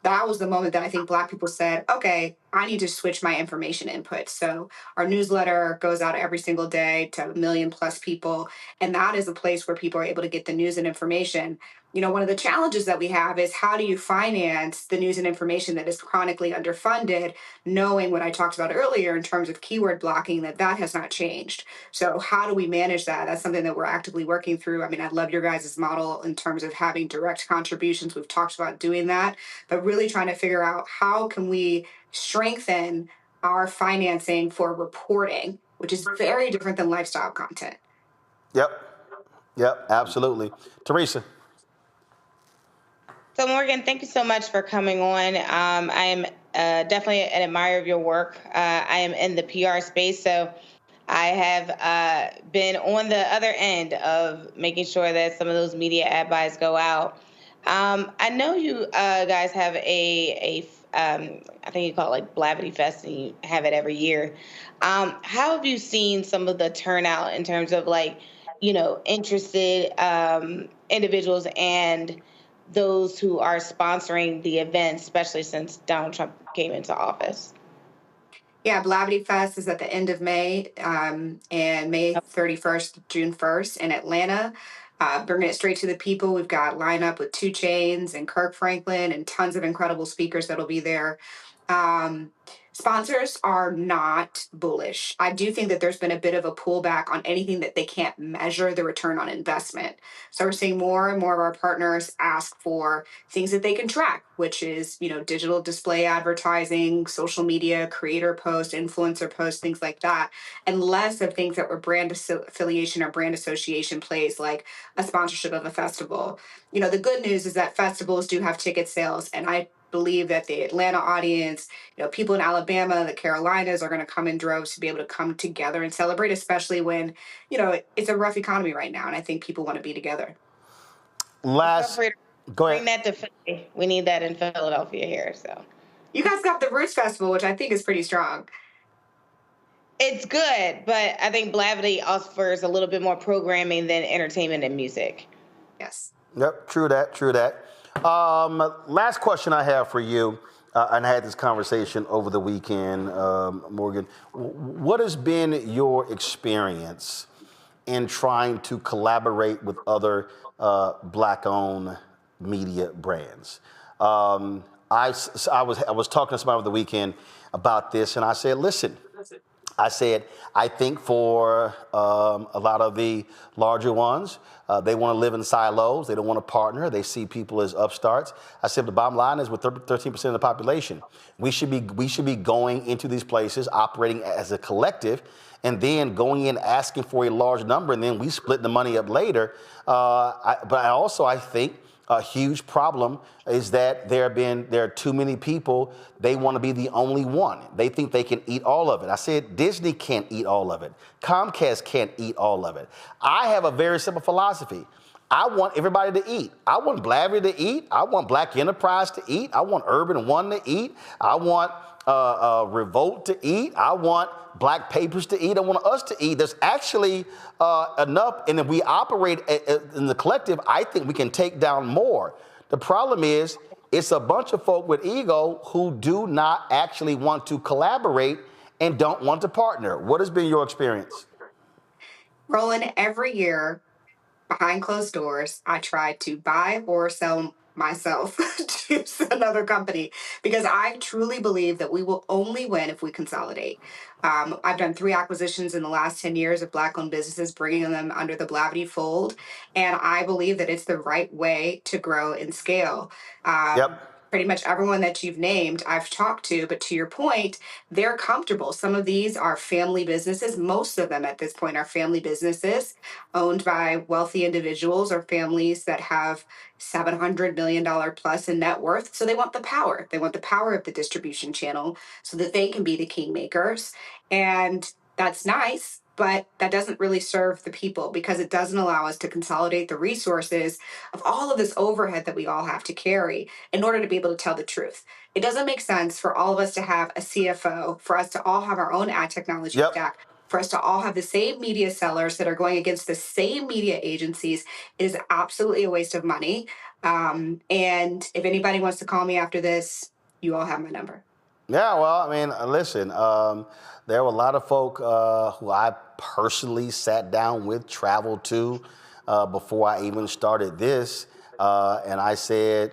That was the moment that I think Black people said, okay, I need to switch my information input. So our newsletter goes out every single day to 1 million plus people. And that is a place where people are able to get the news and information. One of the challenges that we have is how do you finance the news and information that is chronically underfunded, knowing what I talked about earlier in terms of keyword blocking, that has not changed. So how do we manage that? That's something that we're actively working through. I mean, I love your guys' model in terms of having direct contributions. We've talked about doing that, but really trying to figure out how can we strengthen our financing for reporting, which is very different than lifestyle content. Yep, absolutely. Teresa. So Morgan, thank you so much for coming on. I am definitely an admirer of your work. I am in the PR space, so I have been on the other end of making sure that some of those media ad buys go out. I know you guys have I think you call it like Blavity Fest, and you have it every year. How have you seen some of the turnout in terms of like, interested individuals and those who are sponsoring the event, especially since Donald Trump came into office? Yeah, Blavity Fest is at the end of May, and May 31st, June 1st in Atlanta. Bringing it straight to the people. We've got lineup with 2 Chainz and Kirk Franklin and tons of incredible speakers that'll be there. Sponsors are not bullish. I do think that there's been a bit of a pullback on anything that they can't measure the return on investment. So we're seeing more and more of our partners ask for things that they can track, which is, digital display advertising, social media, creator posts, influencer posts, things like that, and less of things that were brand affiliation or brand association plays, like a sponsorship of a festival. The good news is that festivals do have ticket sales, and I believe that the Atlanta audience, people in Alabama, the Carolinas are going to come in droves to be able to come together and celebrate, especially when, it's a rough economy right now. And I think people want to be together. Go ahead. Bring that to Philly. We need that in Philadelphia here. So you guys got the Roots Festival, which I think is pretty strong. It's good, but I think Blavity offers a little bit more programming than entertainment and music. Yes. Yep, true that. Last question I have for you, and I had this conversation over the weekend, Morgan. What has been your experience in trying to collaborate with other Black-owned media brands? I was talking to somebody over the weekend about this, and I said, listen. I think for a lot of the larger ones, they want to live in silos. They don't want to partner. They see people as upstarts. I said, the bottom line is with 13% of the population, we should be going into these places, operating as a collective, and then going in asking for a large number, and then we split the money up later. But I think a huge problem is that there are too many people. They want to be the only one. They think they can eat all of it. I said Disney can't eat all of it. Comcast can't eat all of it. I have a very simple philosophy. I want everybody to eat. I want Blavity to eat. I want Black Enterprise to eat. I want Urban One to eat. I want Revolt to eat. I want Black Papers to eat. I want us to eat. There's actually enough, and if we operate in the collective, I think we can take down more. The problem is, it's a bunch of folk with ego who do not actually want to collaborate and don't want to partner. What has been your experience? Roland, every year, behind closed doors, I try to buy or sell myself to another company, because I truly believe that we will only win if we consolidate. I've done 3 acquisitions in the last 10 years of Black-owned businesses, bringing them under the Blavity fold, and I believe that it's the right way to grow and scale. Pretty much everyone that you've named, I've talked to, but to your point, they're comfortable. Some of these are family businesses. Most of them at this point are family businesses owned by wealthy individuals or families that have $700 million plus in net worth. So they want the power. They want the power of the distribution channel so that they can be the kingmakers. And that's nice, but that doesn't really serve the people, because it doesn't allow us to consolidate the resources of all of this overhead that we all have to carry in order to be able to tell the truth. It doesn't make sense for all of us to have a CFO, for us to all have our own ad technology stack, for us to all have the same media sellers that are going against the same media agencies. It is absolutely a waste of money. And if anybody wants to call me after this, you all have my number. Yeah, well, I mean, listen, there were a lot of folk who I personally sat down with, traveled to before I even started this. And I said,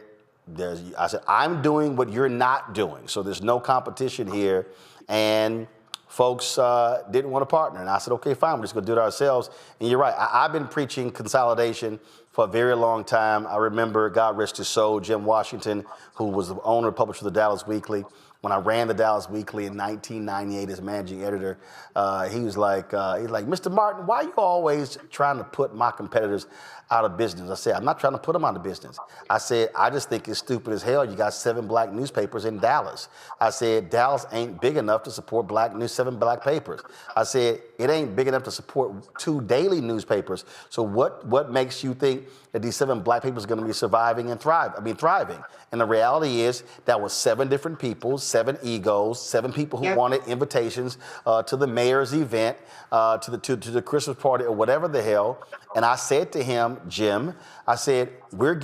I'm doing what you're not doing. So there's no competition here. And folks didn't want to partner. And I said, okay, fine, we're just going to do it ourselves. And you're right. I've been preaching consolidation for a very long time. I remember, God rest his soul, Jim Washington, who was the owner and publisher of the Dallas Weekly. when I ran the Dallas Weekly in 1998 as managing editor, he was like, Mr. Martin, why are you always trying to put my competitors out of business? I said, I'm not trying to put them out of business. I said, I just think it's stupid as hell. You got 7 black newspapers in Dallas. I said, Dallas ain't big enough to support 7 black papers. I said, it ain't big enough to support 2 daily newspapers. So what makes you think that these 7 black papers are going to be surviving and thriving? And the reality is that was 7 different people, 7 egos, 7 people who wanted invitations to the mayor's event, to the Christmas party or whatever the hell. And I said to him, Jim, I said, we're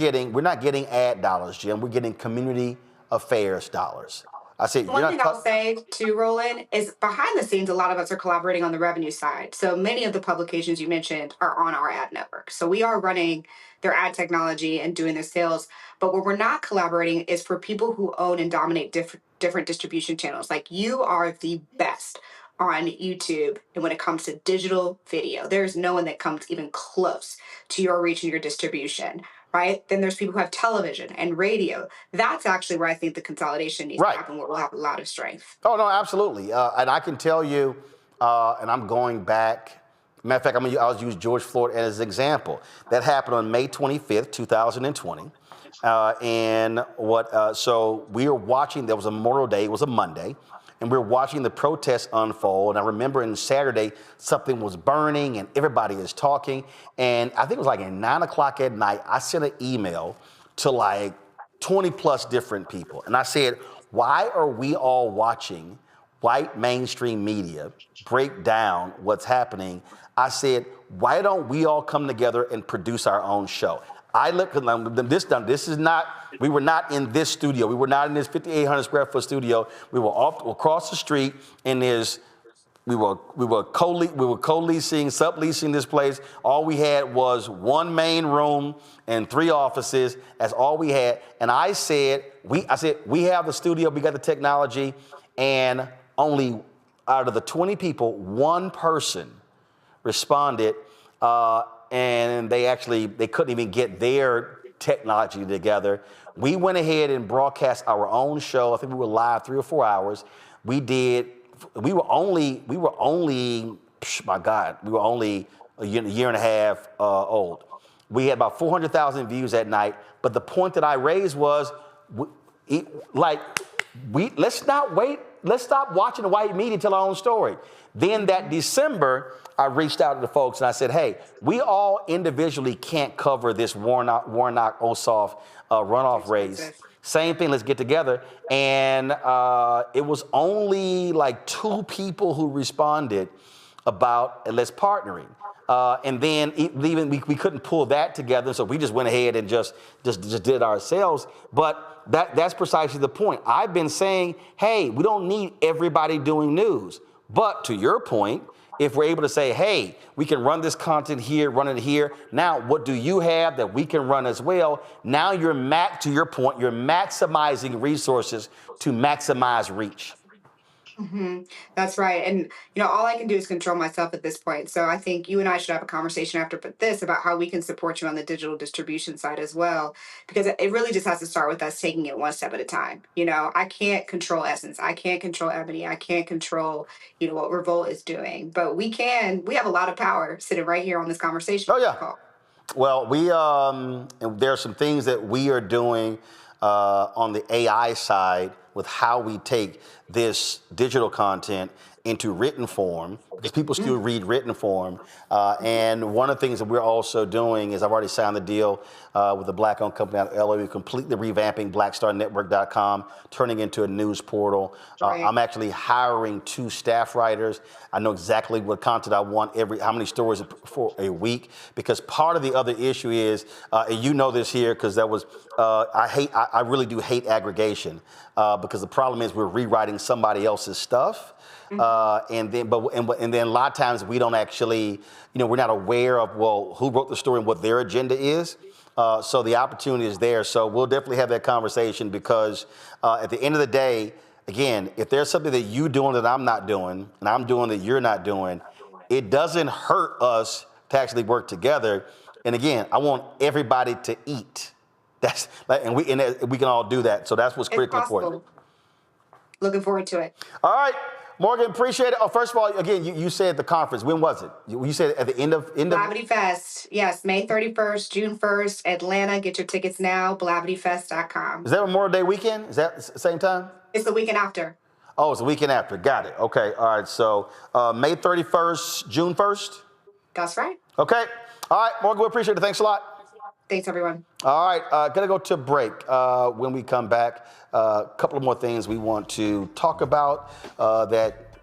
not getting ad dollars, Jim. We're getting community affairs dollars. I said, one thing I'll say to Roland is behind the scenes, a lot of us are collaborating on the revenue side. So many of the publications you mentioned are on our ad network. So we are running their ad technology and doing their sales. But where we're not collaborating is for people who own and dominate different distribution channels. Like you are the best on YouTube. And when it comes to digital video, there's no one that comes even close to your reach and your distribution. Right? Then there's people who have television and radio. That's actually where I think the consolidation needs to happen, where we'll have a lot of strength. Oh, no, absolutely. And I can tell you, and I'm going back, matter of fact, I'll use George Floyd as an example. That happened on May 25th, 2020. So we were watching, there was a Memorial Day, it was a Monday, and we were watching the protests unfold. And I remember on Saturday, something was burning and everybody is talking. And I think it was like at 9 o'clock at night, I sent an email to like 20 plus different people. And I said, why are we all watching white mainstream media break down what's happening? I said, why don't we all come together and produce our own show? I look, this is not, we were not in this studio. We were not in this 5,800 square foot studio. We were across the street and we were co-leasing, subleasing this place. All we had was 1 main room and 3 offices. That's all we had. And I said, we have the studio, we got the technology, and only out of the 20 people, 1 person responded, and they couldn't even get their technology together. We went ahead and broadcast our own show. I think we were live 3 or 4 hours. We were only a year and a half old. We had about 400,000 views that night. But the point that I raised was, let's not wait. Let's stop watching the white media tell our own story. Then that December, I reached out to the folks and I said, hey, we all individually can't cover this Warnock-Ossoff runoff race. Same thing, let's get together. And it was only like 2 people who responded about let's partnering. And then even we couldn't pull that together, so we just went ahead and just did it ourselves. But that's precisely the point. I've been saying, hey, we don't need everybody doing news. But to your point, if we're able to say, hey, we can run this content here, run it here. Now, what do you have that we can run as well? Now to your point, you're maximizing resources to maximize reach. Mm-hmm. That's right. And, all I can do is control myself at this point. So I think you and I should have a conversation after this about how we can support you on the digital distribution side as well, because it really just has to start with us taking it one step at a time. I can't control Essence. I can't control Ebony. I can't control, what Revolt is doing, but we have a lot of power sitting right here on this conversation. Oh, yeah. Well, there are some things that we are doing on the AI side with how we take this digital content into written form, because people still read written form. And one of the things that we're also doing is I've already signed the deal with a black-owned company out of LA. We're completely revamping blackstarnetwork.com, turning into a news portal. I'm actually hiring 2 staff writers. I know exactly what content I want, how many stories for a week, because part of the other issue is, and you know this here, because that was, I really do hate aggregation, because the problem is we're rewriting somebody else's stuff. And then a lot of times we don't actually, we're not aware of, who wrote the story and what their agenda is. So the opportunity is there. So we'll definitely have that conversation, because at the end of the day, again, if there's something that you're doing that I'm not doing, and I'm doing that you're not doing, it doesn't hurt us to actually work together. And again, I want everybody to eat. And we can all do that. So that's what's critically important. Looking forward to it. All right. Morgan, appreciate it. Oh, first of all, again, you said the conference. When was it? You said at the end of Blavity Fest. Yes, May 31st, June 1st, Atlanta. Get your tickets now, blavityfest.com. Is that Memorial Day weekend? Is that the same time? It's the weekend after. Oh, it's the weekend after. Got it. Okay. All right. So May 31st, June 1st? That's right. Okay. All right, Morgan, we appreciate it. Thanks a lot. Thanks, everyone. All right, gonna go to break. When we come back, a couple of more things we want to talk about that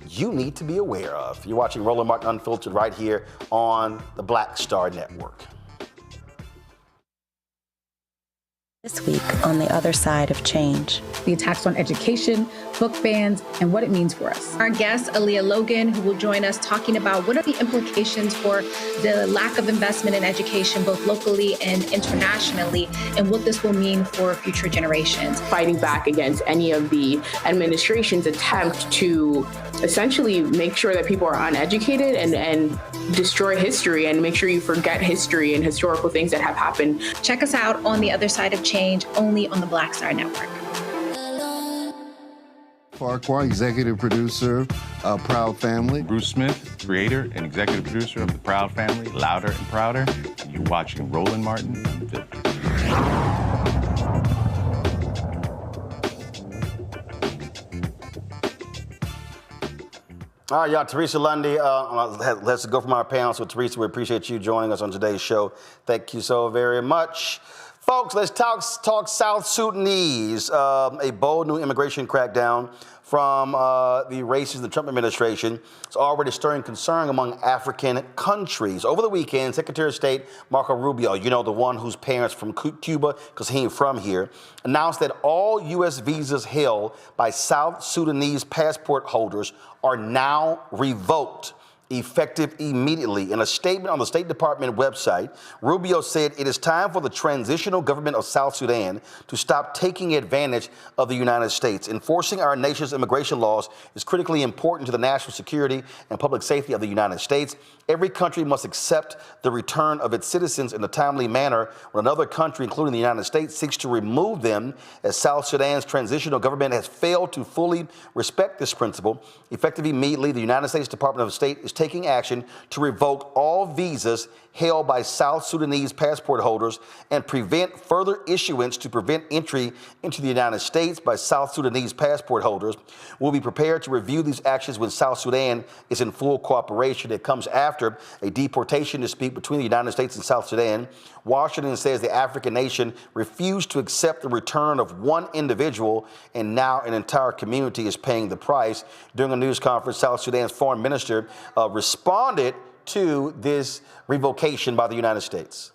you need to be aware of. You're watching Roland Martin Unfiltered right here on the Black Star Network. This week on The Other Side of Change. The attacks on education, book bans, and what it means for us. Our guest, Aaliyah Logan, who will join us talking about what are the implications for the lack of investment in education, both locally and internationally, and what this will mean for future generations. Fighting back against any of the administration's attempt to essentially make sure that people are uneducated and destroy history and make sure you forget history and historical things that have happened. Check us out on The Other Side of Change, only on the Black Star Network. Farquhar, executive producer of Proud Family. Bruce Smith, creator and executive producer of The Proud Family, Louder and Prouder. And you're watching Roland Martin Unfiltered. All right, y'all, Teresa Lundy, let's go from our panel. So, Teresa, we appreciate you joining us on today's show. Thank you so very much. Folks, let's talk South Sudanese. A bold new immigration crackdown from the racist the Trump administration is already stirring concern among African countries. Over the weekend, Secretary of State Marco Rubio, you know, the one whose parents from Cuba, because he ain't from here, announced that all U.S. visas held by South Sudanese passport holders are now revoked, effective immediately. In a statement on the State Department website, Rubio said it is time for the transitional government of South Sudan to stop taking advantage of the United States. Enforcing our nation's immigration laws is critically important to the national security and public safety of the United States. Every country must accept the return of its citizens in a timely manner when another country, including the United States, seeks to remove them, as South Sudan's transitional government has failed to fully respect this principle. Effective immediately, the United States Department of State is taking action to revoke all visas held by South Sudanese passport holders and prevent further issuance to prevent entry into the United States by South Sudanese passport holders. We'll be prepared to review these actions when South Sudan is in full cooperation. It comes after a deportation dispute between the United States and South Sudan. Washington says the African nation refused to accept the return of one individual, and now an entire community is paying the price. During a news conference, South Sudan's foreign minister responded to this revocation by the United States.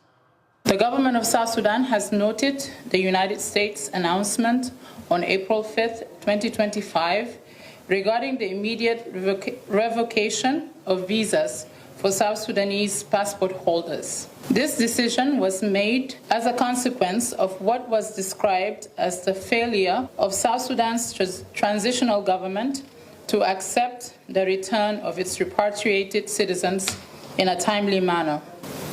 The government of South Sudan has noted the United States announcement on April 5th, 2025, regarding the immediate revocation of visas for South Sudanese passport holders. This decision was made as a consequence of what was described as the failure of South Sudan's transitional government to accept the return of its repatriated citizens in a timely manner.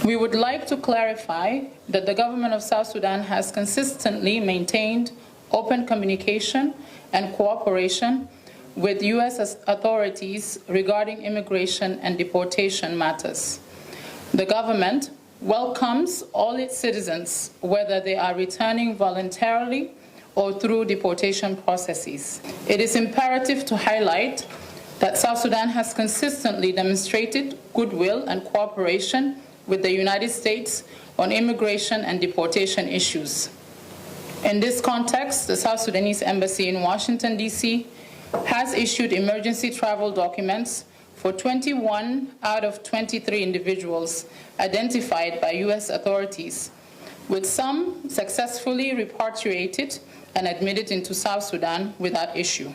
We would like to clarify that the government of South Sudan has consistently maintained open communication and cooperation with U.S. authorities regarding immigration and deportation matters. The government welcomes all its citizens, whether they are returning voluntarily or through deportation processes. It is imperative to highlight that South Sudan has consistently demonstrated goodwill and cooperation with the United States on immigration and deportation issues. In this context, the South Sudanese Embassy in Washington, D.C. has issued emergency travel documents for 21 out of 23 individuals identified by U.S. authorities, with some successfully repatriated and admitted into South Sudan without issue.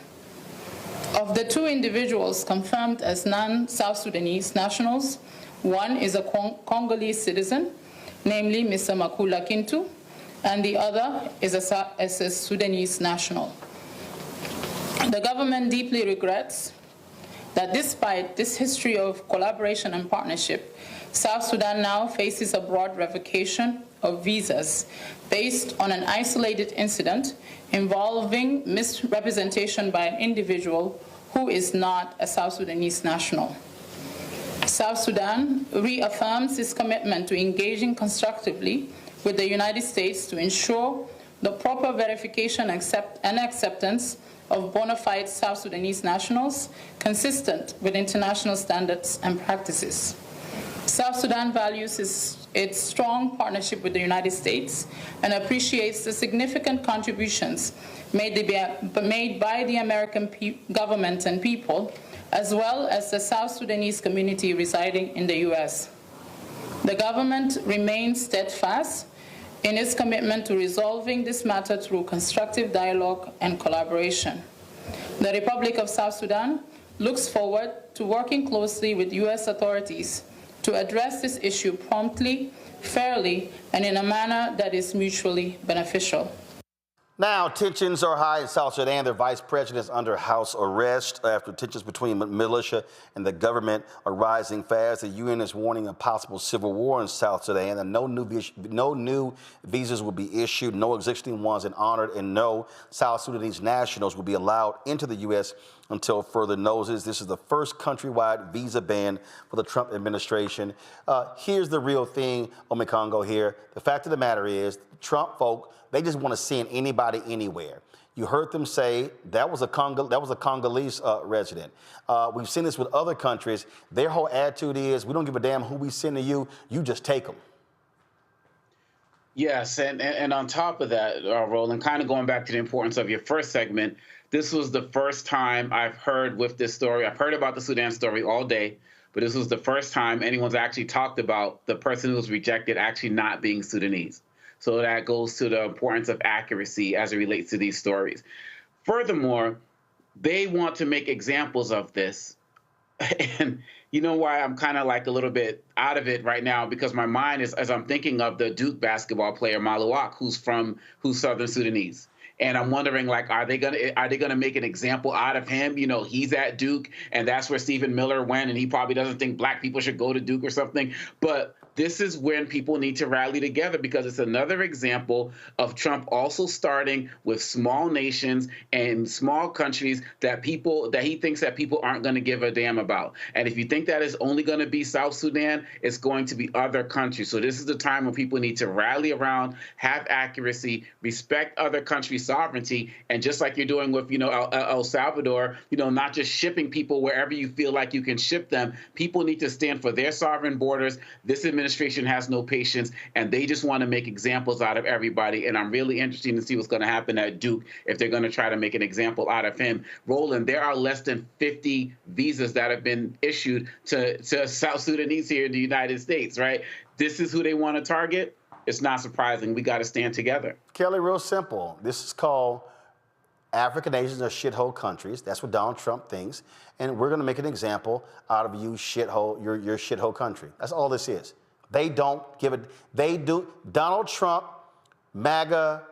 Of the 2 individuals confirmed as non-South Sudanese nationals, one is a Congolese citizen, namely Mr. Makula Kintu, and the other is a Sudanese national. The government deeply regrets that despite this history of collaboration and partnership, South Sudan now faces a broad revocation of visas based on an isolated incident involving misrepresentation by an individual who is not a South Sudanese national. South Sudan reaffirms its commitment to engaging constructively with the United States to ensure the proper verification and acceptance of bona fide South Sudanese nationals consistent with international standards and practices. South Sudan values its strong partnership with the United States and appreciates the significant contributions made by the American government and people, as well as the South Sudanese community residing in the U.S. The government remains steadfast in its commitment to resolving this matter through constructive dialogue and collaboration. The Republic of South Sudan looks forward to working closely with U.S. authorities to address this issue promptly, fairly, and in a manner that is mutually beneficial. Now, tensions are high in South Sudan. Their vice president is under house arrest after tensions between militia and the government are rising fast. The UN is warning a possible civil war in South Sudan, and no new visas will be issued, no existing ones are honored, and no South Sudanese nationals will be allowed into the U.S. until further notice. This is the first countrywide visa ban for the Trump administration. Here's the real thing, Omekongo here. The fact of the matter is, Trump folk, they just want to send anybody anywhere. You heard them say that was a Congolese resident. We've seen this with other countries. Their whole attitude is, we don't give a damn who we send to you, you just take them. Yes, and on top of that, Roland, kind of going back to the importance of your first segment, this was the first time I've heard with this story. I've heard about the Sudan story all day, but this was the first time anyone's actually talked about the person who was rejected actually not being Sudanese. So that goes to the importance of accuracy as it relates to these stories. Furthermore, they want to make examples of this. And you know why I'm kind of like a little bit out of it right now? Because my mind is, as I'm thinking of the Duke basketball player, Malouak, who's Southern Sudanese. And I'm wondering, like, are they gonna make an example out of him? You know, he's at Duke, and that's where Stephen Miller went, and he probably doesn't think black people should go to Duke or something. But this is when people need to rally together, because it's another example of Trump also starting with small nations and small countries that he thinks that people aren't going to give a damn about. And if you think that is only going to be South Sudan, it's going to be other countries. So this is the time when people need to rally around, have accuracy, respect other countries' sovereignty, and just like you're doing with, El Salvador, not just shipping people wherever you feel like you can ship them. People need to stand for their sovereign borders. This administration has no patience, and they just want to make examples out of everybody. And I'm really interested to see what's going to happen at Duke if they're going to try to make an example out of him. Roland, there are less than 50 visas that have been issued to South Sudanese here in the United States, right? This is who they want to target. It's not surprising. We got to stand together. Kelly, real simple. This is called African nations are shithole countries. That's what Donald Trump thinks. And we're going to make an example out of you shithole, your shithole country. That's all this is. They don't give it. They do. Donald Trump, MAGA,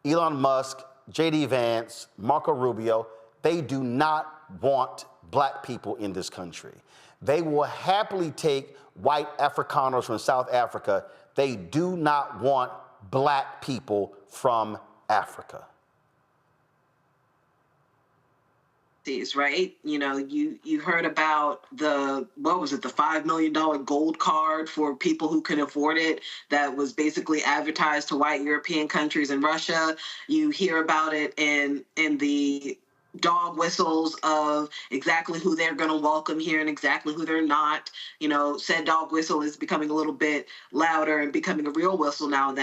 Elon Musk, J.D. Vance, Marco Rubio, they do not want black people in this country. They will happily take white Afrikaners from South Africa. They do not want black people from Africa. Right? You heard about the $5 million gold card for people who can afford it that was basically advertised to white European countries and Russia. You hear about it in the dog whistles of exactly who they're going to welcome here and exactly who they're not. Said dog whistle is becoming a little bit louder and becoming a real whistle now,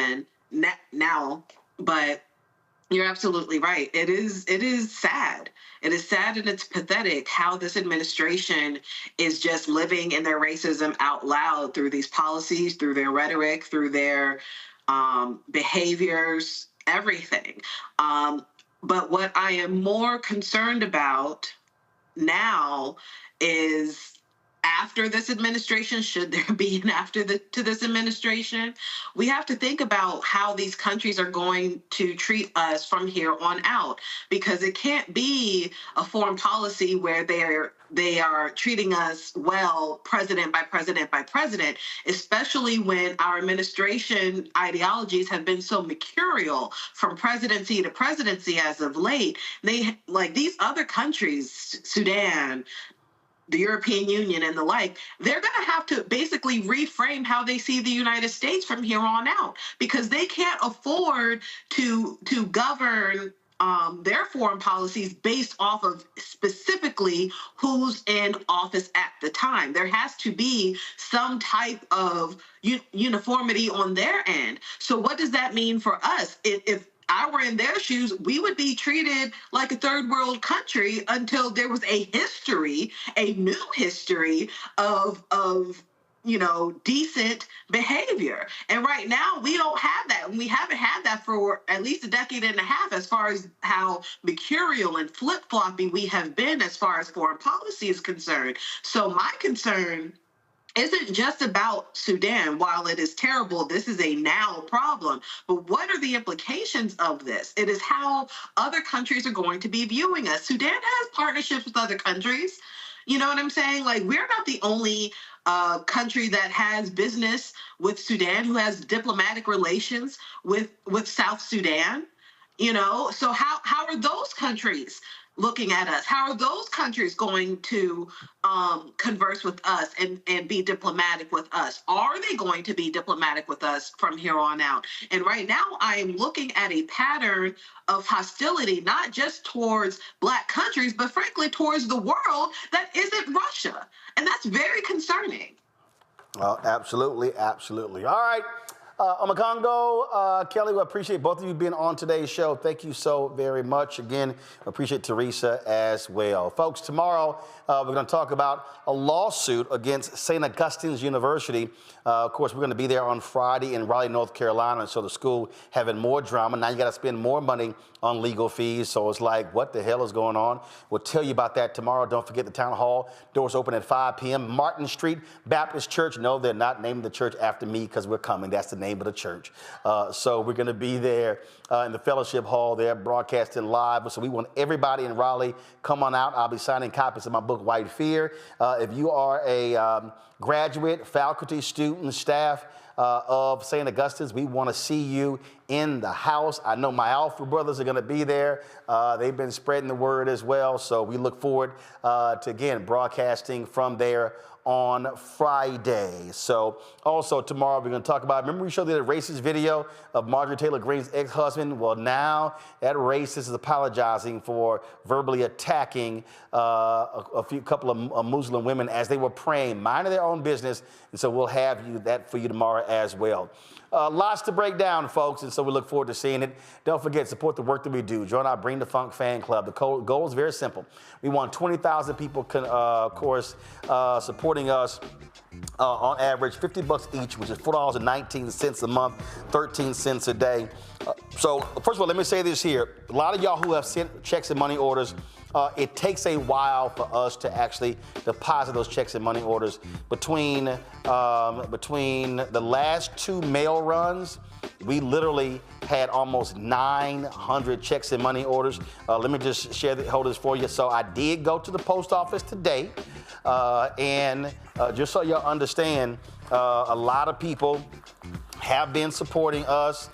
but you're absolutely right. It is sad. It is sad and it's pathetic how this administration is just living in their racism out loud through these policies, through their rhetoric, through their behaviors, everything. But what I am more concerned about now is after this administration, should there be an to this administration, we have to think about how these countries are going to treat us from here on out, because it can't be a foreign policy where they are treating us well, president by president by president, especially when our administration ideologies have been so mercurial from presidency to presidency as of late. They, like these other countries, Sudan, the European Union and the like, they're going to have to basically reframe how they see the United States from here on out, because they can't afford to govern their foreign policies based off of specifically who's in office at the time. There has to be some type of uniformity on their end. So what does that mean for us? If I were in their shoes, we would be treated like a third world country until there was a new history of decent behavior. And right now we don't have that. And we haven't had that for at least a decade and a half, as far as how mercurial and flip-floppy we have been as far as foreign policy is concerned. So my concern isn't just about Sudan. While it is terrible, this is a now problem. But what are the implications of this? It is how other countries are going to be viewing us. Sudan has partnerships with other countries. You know what I'm saying? Like, we're not the only country that has business with Sudan, who has diplomatic relations with South Sudan. So how are those countries looking at us? How are those countries going to converse with us and be diplomatic with us? Are they going to be diplomatic with us from here on out? And right now I am looking at a pattern of hostility, not just towards Black countries, but frankly towards the world that isn't Russia. And that's very concerning. Absolutely, absolutely. All right. Omakongo, Kelly, we appreciate both of you being on today's show. Thank you so very much. Again, appreciate Teresa as well. Folks, tomorrow we're going to talk about a lawsuit against St. Augustine's University. Of course, we're going to be there on Friday in Raleigh, North Carolina. So the school having more drama. Now you got to spend more money on legal fees. So it's like, what the hell is going on? We'll tell you about that tomorrow. Don't forget the town hall. Doors open at 5 p.m. Martin Street Baptist Church. No, they're not naming the church after me because we're coming. That's the name of the church. So we're going to be there in the fellowship hall there, broadcasting live. So we want everybody in Raleigh, come on out. I'll be signing copies of my book, White Fear. If you are a graduate, faculty, student, staff of St. Augustine's, we want to see you in the house. I know my Alpha brothers are going to be there. They've been spreading the word as well. So we look forward to, again, broadcasting from there on Friday. So also tomorrow we're going to talk about, remember we showed you the racist video of Marjorie Taylor Greene's ex-husband? Well, now that racist is apologizing for verbally attacking a couple of Muslim women as they were praying, minding their own business. And so we'll have that for you tomorrow as well. Lots to break down, folks, and so we look forward to seeing it. Don't forget, support the work that we do. Join our Bring the Funk fan club. The goal is very simple. We want 20,000 people, of course, supporting us on average, $50 each, which is $4.19 a month, 13 cents a day. So first of all, let me say this here. A lot of y'all who have sent checks and money orders, it takes a while for us to actually deposit those checks and money orders. Between the last two mail runs, we literally had almost 900 checks and money orders. Let me just hold this for you. So I did go to the post office today, and just so y'all understand, a lot of people have been supporting us.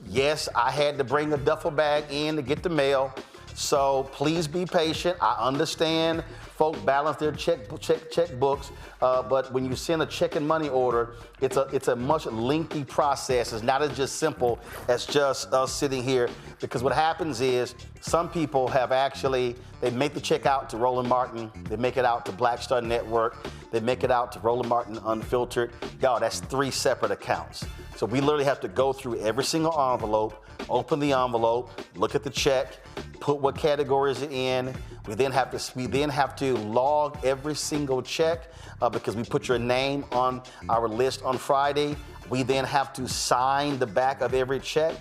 Yes, I had to bring a duffel bag in to get the mail. So please be patient. I understand folk balance their checkbooks, but when you send a check and money order, it's a much lengthy process. It's not as just simple as just us sitting here, because what happens is some people have they make the check out to Roland Martin, they make it out to Black Star Network, they make it out to Roland Martin Unfiltered. Y'all, that's 3 separate accounts. So we literally have to go through every single envelope, open the envelope, look at the check, put what category is it in. We then have to log every single check because we put your name on our list on Friday. We then have to sign the back of every check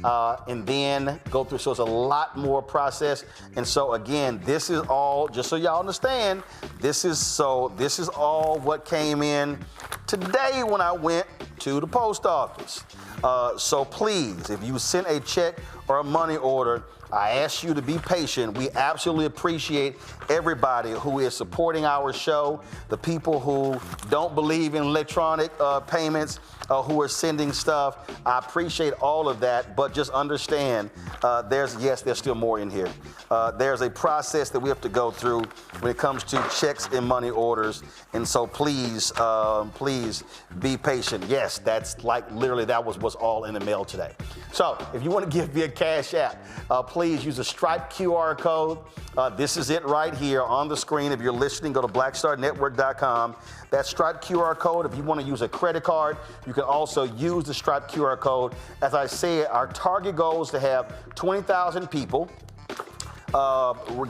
and then go through. So it's a lot more process. And so again, this is all, just so y'all understand, this is all what came in today when I went to the post office. So please, if you sent a check or a money order, I ask you to be patient. We absolutely appreciate everybody who is supporting our show, the people who don't believe in electronic payments, who are sending stuff. I appreciate all of that, but just understand there's still more in here. There's a process that we have to go through when it comes to checks and money orders, and so please be patient. Yes, that's like literally that was what's all in the mail today. So if you want to give me a Cash App, please use the Stripe QR code. This is it right here on the screen. If you're listening, go to blackstarnetwork.com. That Stripe QR code. If you want to use a credit card, you can also use the Stripe QR code. As I said, our target goal is to have 20,000 people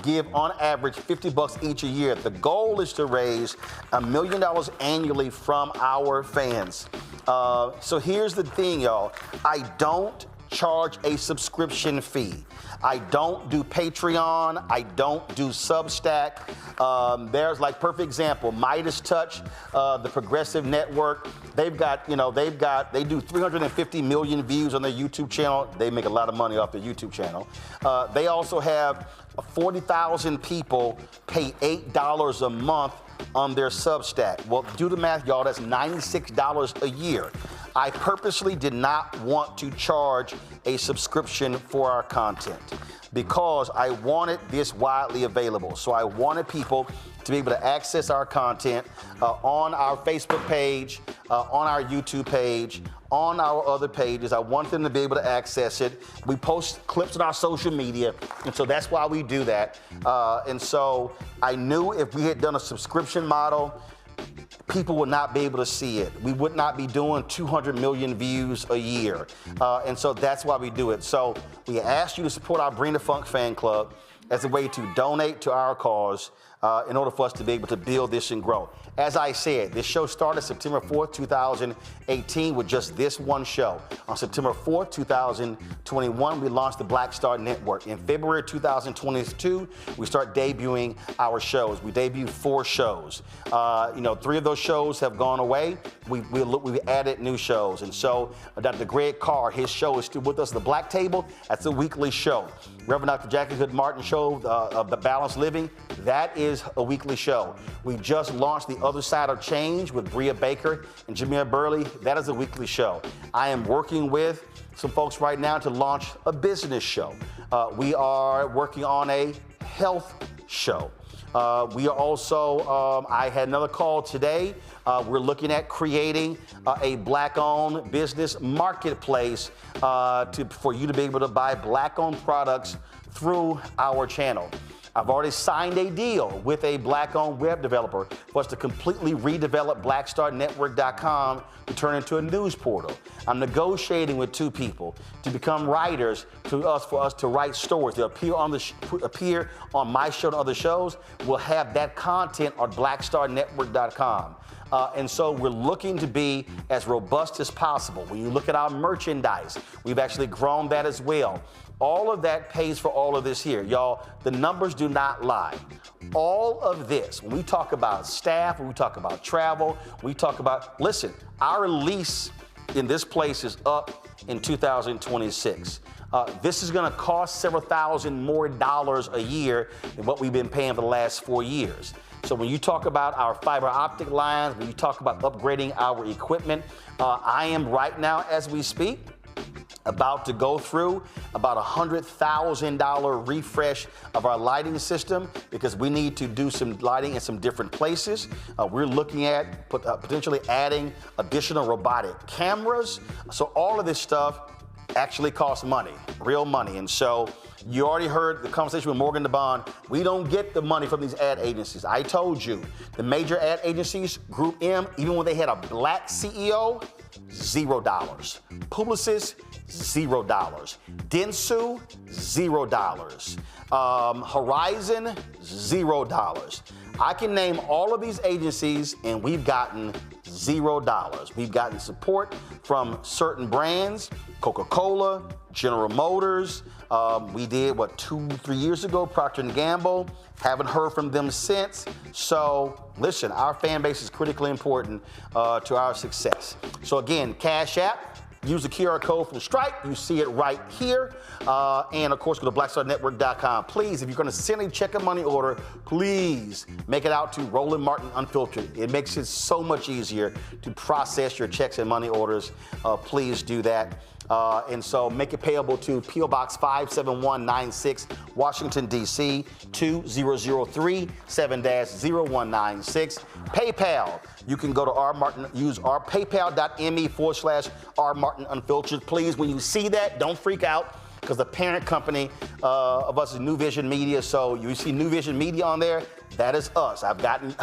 give on average $50 each a year. The goal is to raise $1 million annually from our fans. So here's the thing, y'all. I don't charge a subscription fee. I don't do Patreon. I don't do Substack. There's like perfect example, Midas Touch, the Progressive Network. They do 350 million views on their YouTube channel. They make a lot of money off their YouTube channel. They also have 40,000 people pay $8 a month on their Substack. Well, do the math, y'all. That's $96 a year. I purposely did not want to charge a subscription for our content because I wanted this widely available. So I wanted people to be able to access our content on our Facebook page, on our YouTube page, on our other pages. I want them to be able to access it. We post clips on our social media, and so that's why we do that. And so I knew if we had done a subscription model, people would not be able to see it. We would not be doing 200 million views a year. And so that's why we do it. So we asked you to support our Bring the Funk fan club as a way to donate to our cause in order for us to be able to build this and grow. As I said, this show started September 4th, 2018 with just this one show. On September 4th, 2021, we launched the Black Star Network. In February 2022, we start debuting our shows. We debuted 4 shows. 3 of those shows have gone away. We've added new shows. And so Dr. Greg Carr, his show is still with us. The Black Table, that's a weekly show. Reverend Dr. Jackie Hood Martin show of the Balanced Living, that is a weekly show. We just launched The Other Side of Change with Bria Baker and Jameer Burley. That is a weekly show. I am working with some folks right now to launch a business show. We are working on a health show. We are also, I had another call today. We're looking at creating a Black-owned business marketplace for you to be able to buy Black-owned products through our channel. I've already signed a deal with a Black-owned web developer for us to completely redevelop blackstarnetwork.com to turn into a news portal. I'm negotiating with 2 people to become writers for us to write stories. They'll appear on my show and other shows. We'll have that content on blackstarnetwork.com. And so we're looking to be as robust as possible. When you look at our merchandise, we've actually grown that as well. All of that pays for all of this here. Y'all, the numbers do not lie. All of this, when we talk about staff, when we talk about travel, listen, our lease in this place is up in 2026. This is gonna cost several thousand more dollars a year than what we've been paying for the last 4 years. So when you talk about our fiber optic lines, when you talk about upgrading our equipment, I am right now, as we speak, about to go through about $100,000 refresh of our lighting system because we need to do some lighting in some different places. We're looking at potentially adding additional robotic cameras. So all of this stuff actually costs money, real money. And so you already heard the conversation with Morgan DeBond. We don't get the money from these ad agencies. I told you, the major ad agencies, Group M, even when they had a Black CEO, $0. Publicis, $0. Dentsu, $0. Horizon, $0. I can name all of these agencies, and we've gotten $0. We've gotten support from certain brands, Coca-Cola, General Motors. We did, 2-3 years ago, Procter & Gamble. Haven't heard from them since. So listen, our fan base is critically important to our success. So again, Cash App. Use the QR code from Stripe. You see it right here. And of course, go to blackstarnetwork.com. Please, if you're going to send a check or money order, please make it out to Roland Martin Unfiltered. It makes it so much easier to process your checks and money orders. Please do that. And so make it payable to P.O. Box 57196, Washington, D.C., 2003 7-0196. PayPal. You can go to use our paypal.me/R Martin Unfiltered. Please, when you see that, don't freak out, because the parent company of us is New Vision Media. So you see New Vision Media on there, that is us. I've gotten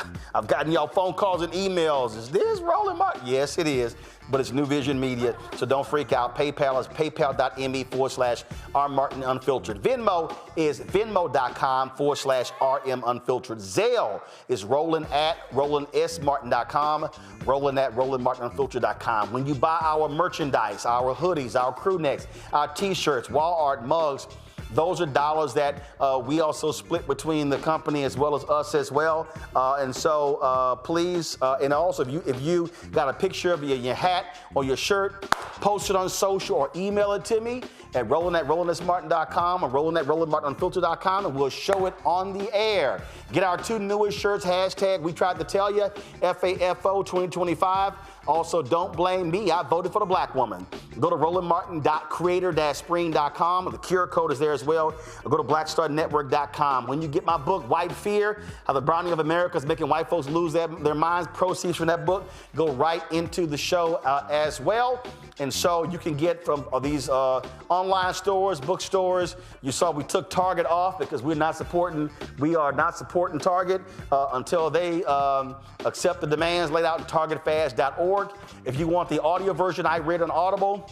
y'all phone calls and emails. Is this Roland Martin? Yes, it is, but it's New Vision Media, so don't freak out. PayPal is paypal.me/R Martin Unfiltered. Venmo is venmo.com/RM Unfiltered. Zelle is Roland@RolandSMartin.com, Roland@RolandMartinUnfiltered.com. When you buy our merchandise, our hoodies, our crew necks, our t-shirts, wall art, mugs, those are dollars that we also split between the company as well as us as well. And so please, and also if you got a picture of your hat or your shirt, post it on social or email it to me at Roland@RolandSMartin.com or Roland@RolandMartinUnfiltered.com, and we'll show it on the air. Get our 2 newest shirts, hashtag we tried to tell you, FAFO 2025. Also, don't blame me. I voted for the black woman. Go to RolandMartin.creator-spring.com. The QR code is there as well. Or go to BlackStarNetwork.com. When you get my book, White Fear, How the Browning of America is Making White Folks Lose their minds, proceeds from that book go right into the show as well. And so you can get from these online stores, bookstores. You saw we took Target off because we are not supporting Target until they accept the demands laid out in targetfast.org. If you want the audio version I read on Audible,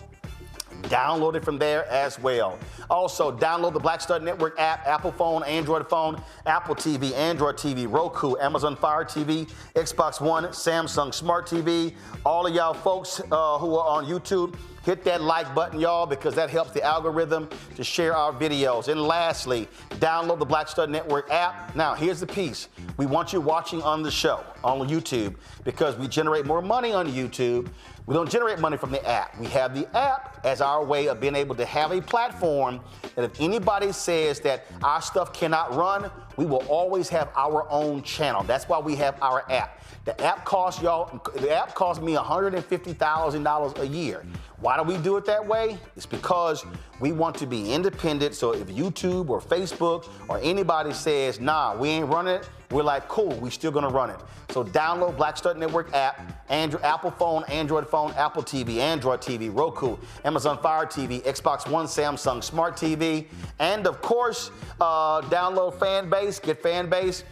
download it from there as well. Also, download the Black Star Network app, Apple phone, Android phone, Apple TV, Android TV, Roku, Amazon Fire TV, Xbox One, Samsung Smart TV. All of y'all folks who are on YouTube, hit that like button, y'all, because that helps the algorithm to share our videos. And lastly, download the Black Star Network app. Now, here's the piece. We want you watching on the show, on YouTube, because we generate more money on YouTube. We don't generate money from the app. We have the app as our way of being able to have a platform that if anybody says that our stuff cannot run, we will always have our own channel. That's why we have our app. The app costs me $150,000 a year. Why do we do it that way? It's because we want to be independent. So if YouTube or Facebook or anybody says, nah, we ain't running it, we're like, cool, we still gonna run it. So download Black Star Network app, Apple phone, Android phone, Apple TV, Android TV, Roku, Amazon Fire TV, Xbox One, Samsung Smart TV, and of course, download Fanbase, get Fanbase.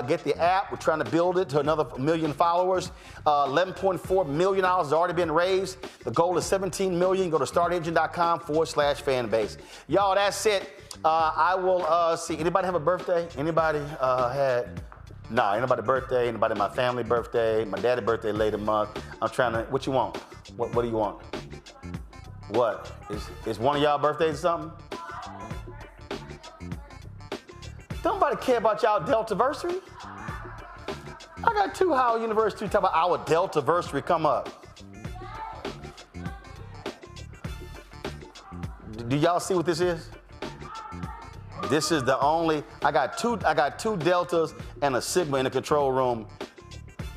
Get the app. We're trying to build it to another 1 million followers. $11.4 million has already been raised. The goal is $17 million. Go to startengine.com/fanbase. Y'all, that's it. I will see. Anybody have a birthday? Anybody Nah, anybody birthday? Anybody my family birthday? My daddy's birthday later month. I'm trying to, what you want? What do you want? What? Is one of y'all birthdays or something? Don't nobody care about y'all Deltaversary? I got 2 Howard University talking about our Deltaversary come up. Do y'all see what this is? This is the only, I got two Deltas and a Sigma in the control room.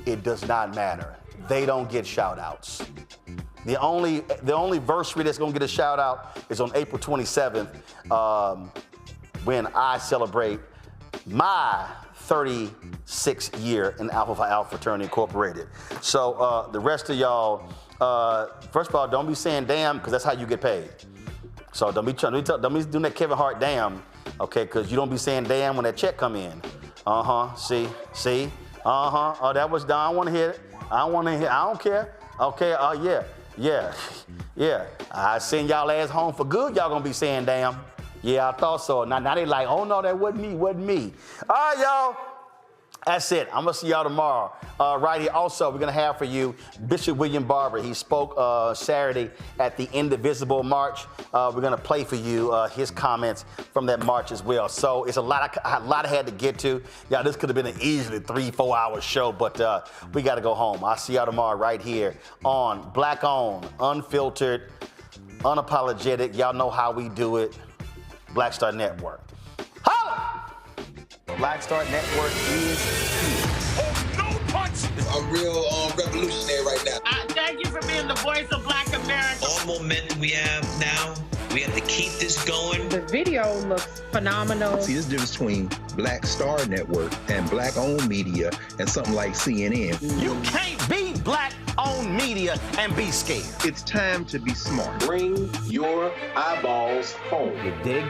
It does not matter. They don't get shout outs. The only versary that's gonna get a shout out is on April 27th when I celebrate my 36th year in Alpha Phi Alpha Fraternity Incorporated. So the rest of y'all, first of all, don't be saying damn, because that's how you get paid. So don't be doing that Kevin Hart damn, okay, because you don't be saying damn when that check come in. See, oh, that was done. I don't want to hear it. I don't care. Okay, yeah. Yeah. I send y'all ass home for good. Y'all gonna be saying, damn. Yeah, I thought so. Now they like, oh no, that wasn't me. All right, y'all. That's it. I'm gonna see y'all tomorrow. Right here. Also, we're gonna have for you Bishop William Barber. He spoke Saturday at the Indivisible March. We're gonna play for you his comments from that march as well. So it's a lot I had to get to. Yeah, this could have been an easily 3-4 hour show, but we gotta go home. I'll see y'all tomorrow right here on Black Owned, Unfiltered, Unapologetic. Y'all know how we do it. Black Star Network. Holla! Black Star Network is here. Oh, no punch! I'm real revolutionary right now. Thank you for being the voice of Black America. All momentum we have now, we have to keep this going. The video looks phenomenal. See, this difference between Black Star Network and Black-owned media and something like CNN. You can't be Black-owned media and be scared. It's time to be smart. Bring your eyeballs home. You dig?